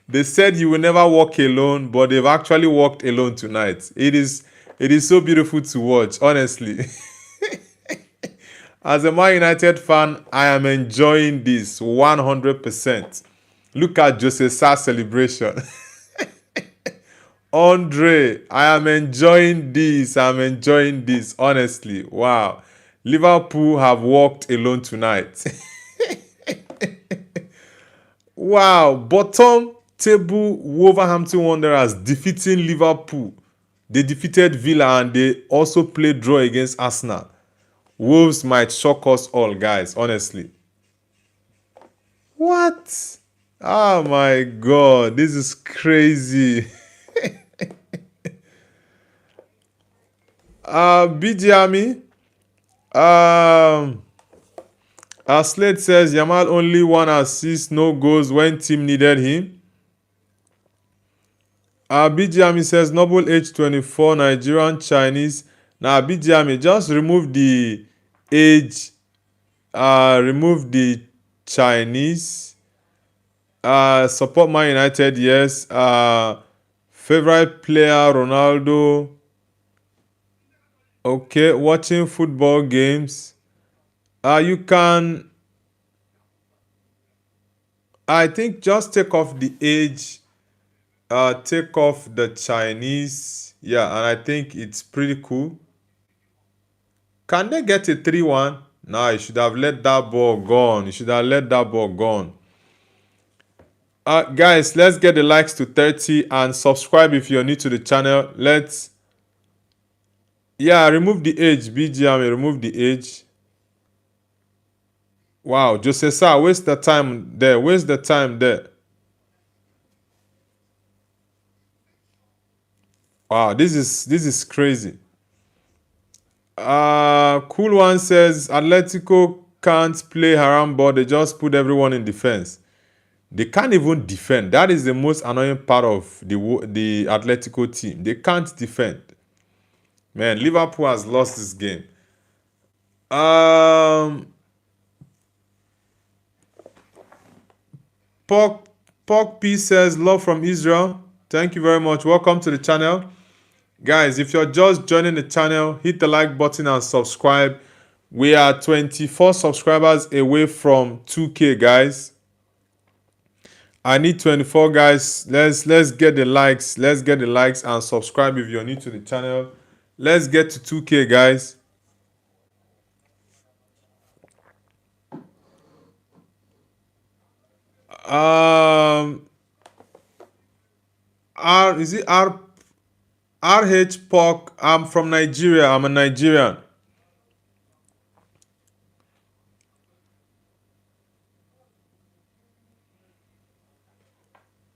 They said you will never walk alone, but they've actually walked alone tonight. It is so beautiful to watch, honestly. As a Man United fan, I am enjoying this 100%. Look at Jose Sa's celebration. Andre, I am enjoying this. I'm enjoying this, honestly. Wow. Liverpool have walked alone tonight. Wow. Bottom table Wolverhampton Wanderers defeating Liverpool. They defeated Villa and they also played draw against Arsenal. Wolves might shock us all, guys, honestly. What? Oh my God, this is crazy. BG Army. Slade says Yamal only 1 assist, no goals when team needed him. BG Army says Noble age 24, Nigerian Chinese. Now BG Army, just remove the age, remove the Chinese. Support Man United, yes. Favorite player, Ronaldo. Okay, watching football games. You can, I think, just take off the age. Take off the Chinese. Yeah, and I think it's pretty cool. Can they get a 3-1? Nah, you should have let that ball gone. You should have let that ball gone. Guys, let's get the likes to 30 and subscribe if you're new to the channel. Remove the age. BGM, remove the age. Wow, Jose Sa, waste the time there. Waste the time there. Wow, this is crazy. Cool one says Atletico can't play haram ball. They just put everyone in defense. They can't even defend. That is the most annoying part of the Atletico team. They can't defend. Man, Liverpool has lost this game. Pork P says, love from Israel. Thank you very much. Welcome to the channel. Guys, if you're just joining the channel, hit the like button and subscribe. We are 24 subscribers away from 2K, guys. I need 24 guys. Let's get the likes. Let's get the likes and subscribe if you're new to the channel. Let's get to 2K, guys. Is it RH Pork? I'm from Nigeria. I'm a Nigerian.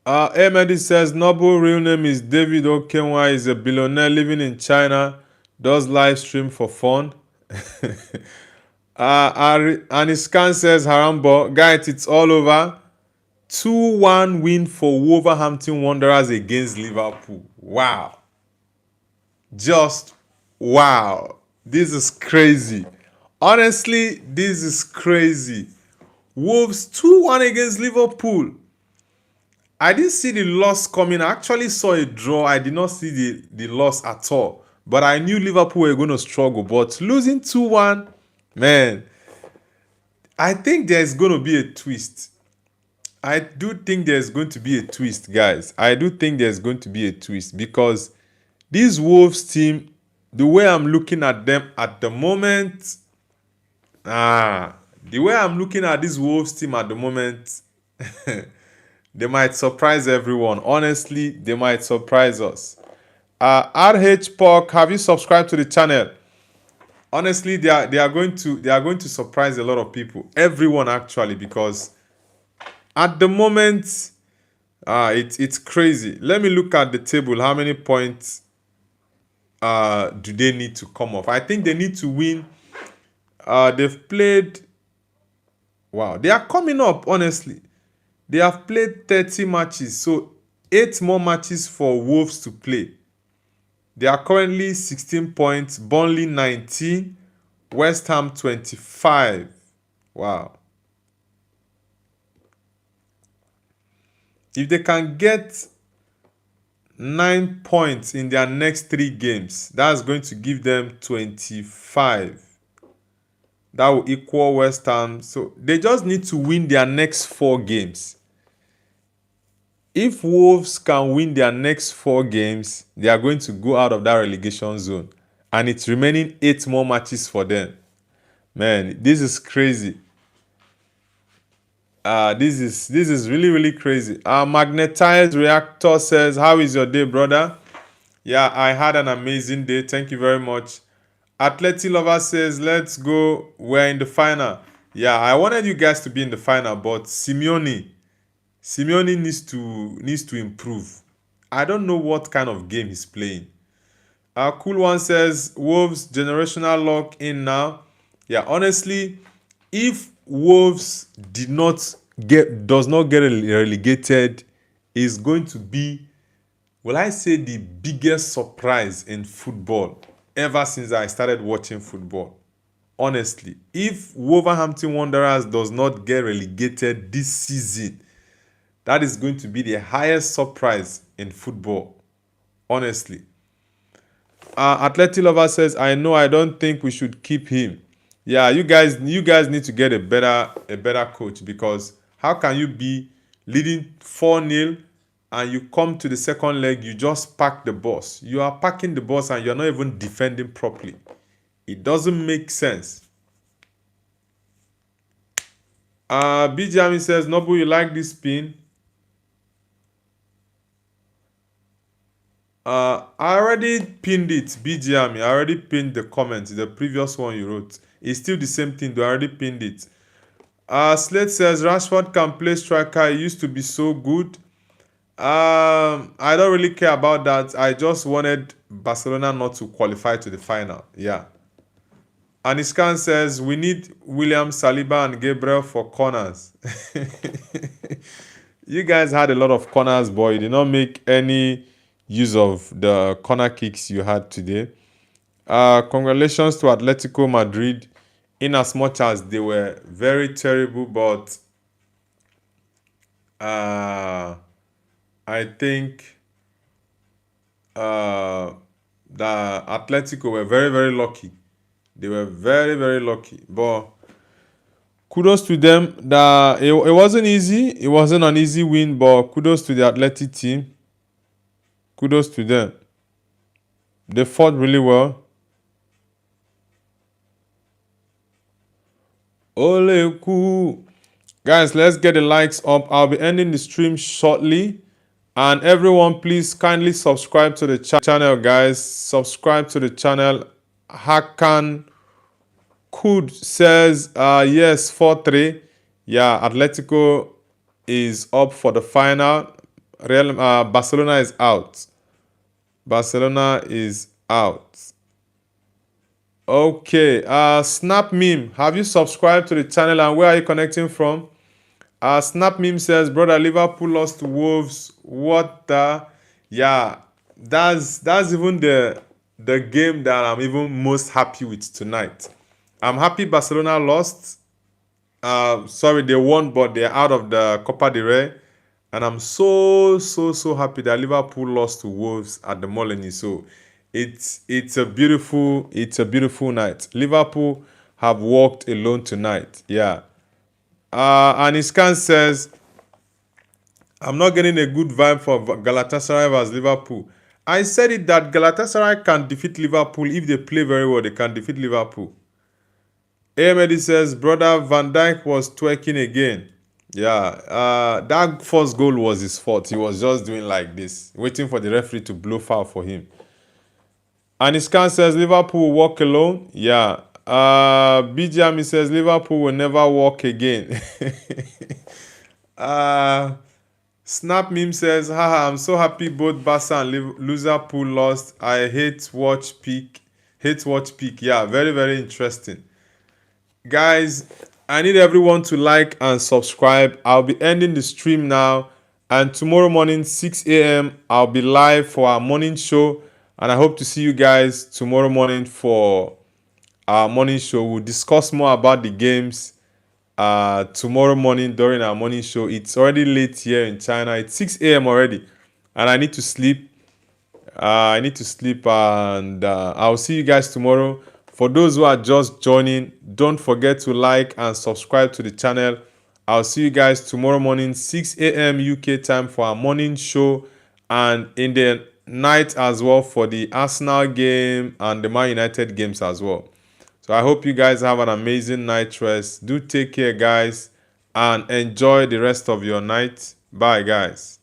Ahmedi says Noble real name is David Okenwa. Is a billionaire living in China. Does live stream for fun. Aniskan says Harambo. Guys, it's all over. 2-1 win for Wolverhampton Wanderers against Liverpool. Wow. Just wow. This is crazy. Honestly, this is crazy. Wolves 2-1 against Liverpool. I didn't see the loss coming. I actually saw a draw. I did not see the loss at all. But I knew Liverpool were going to struggle. But losing 2-1, man, I think there's going to be a twist. I do think there's going to be a twist, guys. I do think there's going to be a twist because this Wolves team, the way I'm looking at them at the moment, the way I'm looking at this Wolves team at the moment, they might surprise everyone. Honestly, they might surprise us. RH Pork, have you subscribed to the channel? Honestly, they are going to surprise a lot of people. Everyone actually, because at the moment, it's crazy. Let me look at the table. How many points do they need to come off? I think they need to win. They've played. Wow, they are coming up. Honestly, they have played 30 matches, so 8 more matches for Wolves to play. They are currently 16 points. Burnley 19, West Ham 25. Wow. If they can get 9 points in their next 3 games, that's going to give them 25. That will equal West Ham. So they just need to win their next 4 games. If Wolves can win their next 4 games, they are going to go out of that relegation zone. And it's remaining 8 more matches for them. Man, this is crazy. This is really, really crazy. Magnetized Reactor says, how is your day, brother? Yeah, I had an amazing day. Thank you very much. Atleti Lover says, let's go. We're in the final. Yeah, I wanted you guys to be in the final, but Simeone needs to improve. I don't know what kind of game he's playing. Cool one says, Wolves generational lock in now. Yeah, honestly, if Wolves does not get relegated, is going to be, will I say, the biggest surprise in football ever since I started watching football. Honestly, if Wolverhampton Wanderers does not get relegated this season, that is going to be the highest surprise in football. Honestly. Atleti Lover says, I don't think we should keep him. Yeah, you guys need to get a better coach, because how can you be leading 4-0 and you come to the second leg, you just park the bus. You are parking the bus and you're not even defending properly. It doesn't make sense. BJami says, Nobu, you like this pin? I already pinned it, BJami. I already pinned the comment, the previous one you wrote. It's still the same thing, though. I already pinned it. Slate says, Rashford can play striker. He used to be so good. I don't really care about that. I just wanted Barcelona not to qualify to the final. Yeah. Aniskan says, we need William Saliba and Gabriel for corners. You guys had a lot of corners, boy. You did not make any use of the corner kicks you had today. Congratulations to Atletico Madrid, in as much as they were very terrible, but I think the Atletico were very, very lucky. They were very, very lucky. But kudos to them. It wasn't easy. It wasn't an easy win, but kudos to the Athletic team. Kudos to them. They fought really well. Ole cool. Guys, let's get the likes up. I'll be ending the stream shortly. And everyone, please kindly subscribe to the channel, guys. Subscribe to the channel. Hakan Kud says, yes, 4-3. Yeah, Atletico is up for the final. Barcelona is out. Barcelona is out. Okay, Snap Meme, have you subscribed to the channel and where are you connecting from? Snap Meme says, brother, Liverpool lost to Wolves. What the? Yeah, that's even the game that I'm even most happy with tonight. I'm happy Barcelona lost. Sorry, they won, but they're out of the Copa del Rey. And I'm so happy that Liverpool lost to Wolves at the Molineux. So it's a beautiful night. Liverpool have walked alone tonight. Yeah. And Iskan says, I'm not getting a good vibe for Galatasaray versus Liverpool. I said it that Galatasaray can defeat Liverpool if they play very well. They can defeat Liverpool. Ahmed says, brother, Van Dijk was twerking again. Yeah, that first goal was his fault. He was just doing like this, waiting for the referee to blow foul for him. And Iskan says, Liverpool will walk alone. Yeah. BJami says, Liverpool will never walk again. Snap Meme says, haha, I'm so happy both Barca and Liverpool lost. I hate watch peak. Yeah, very, very interesting. Guys, I need everyone to like and subscribe. I'll be ending the stream now. And tomorrow morning, 6 a.m., I'll be live for our morning show. And I hope to see you guys tomorrow morning for our morning show. We'll discuss more about the games tomorrow morning during our morning show. It's already late here in China. It's 6 a.m. already. And I need to sleep. And I'll see you guys tomorrow. For those who are just joining, don't forget to like and subscribe to the channel. I'll see you guys tomorrow morning, 6 a.m. UK time for our morning show. And in the night as well for the Arsenal game and the Man United games as well. So I hope you guys have an amazing night rest. Do take care, guys, and enjoy the rest of your night. Bye, guys.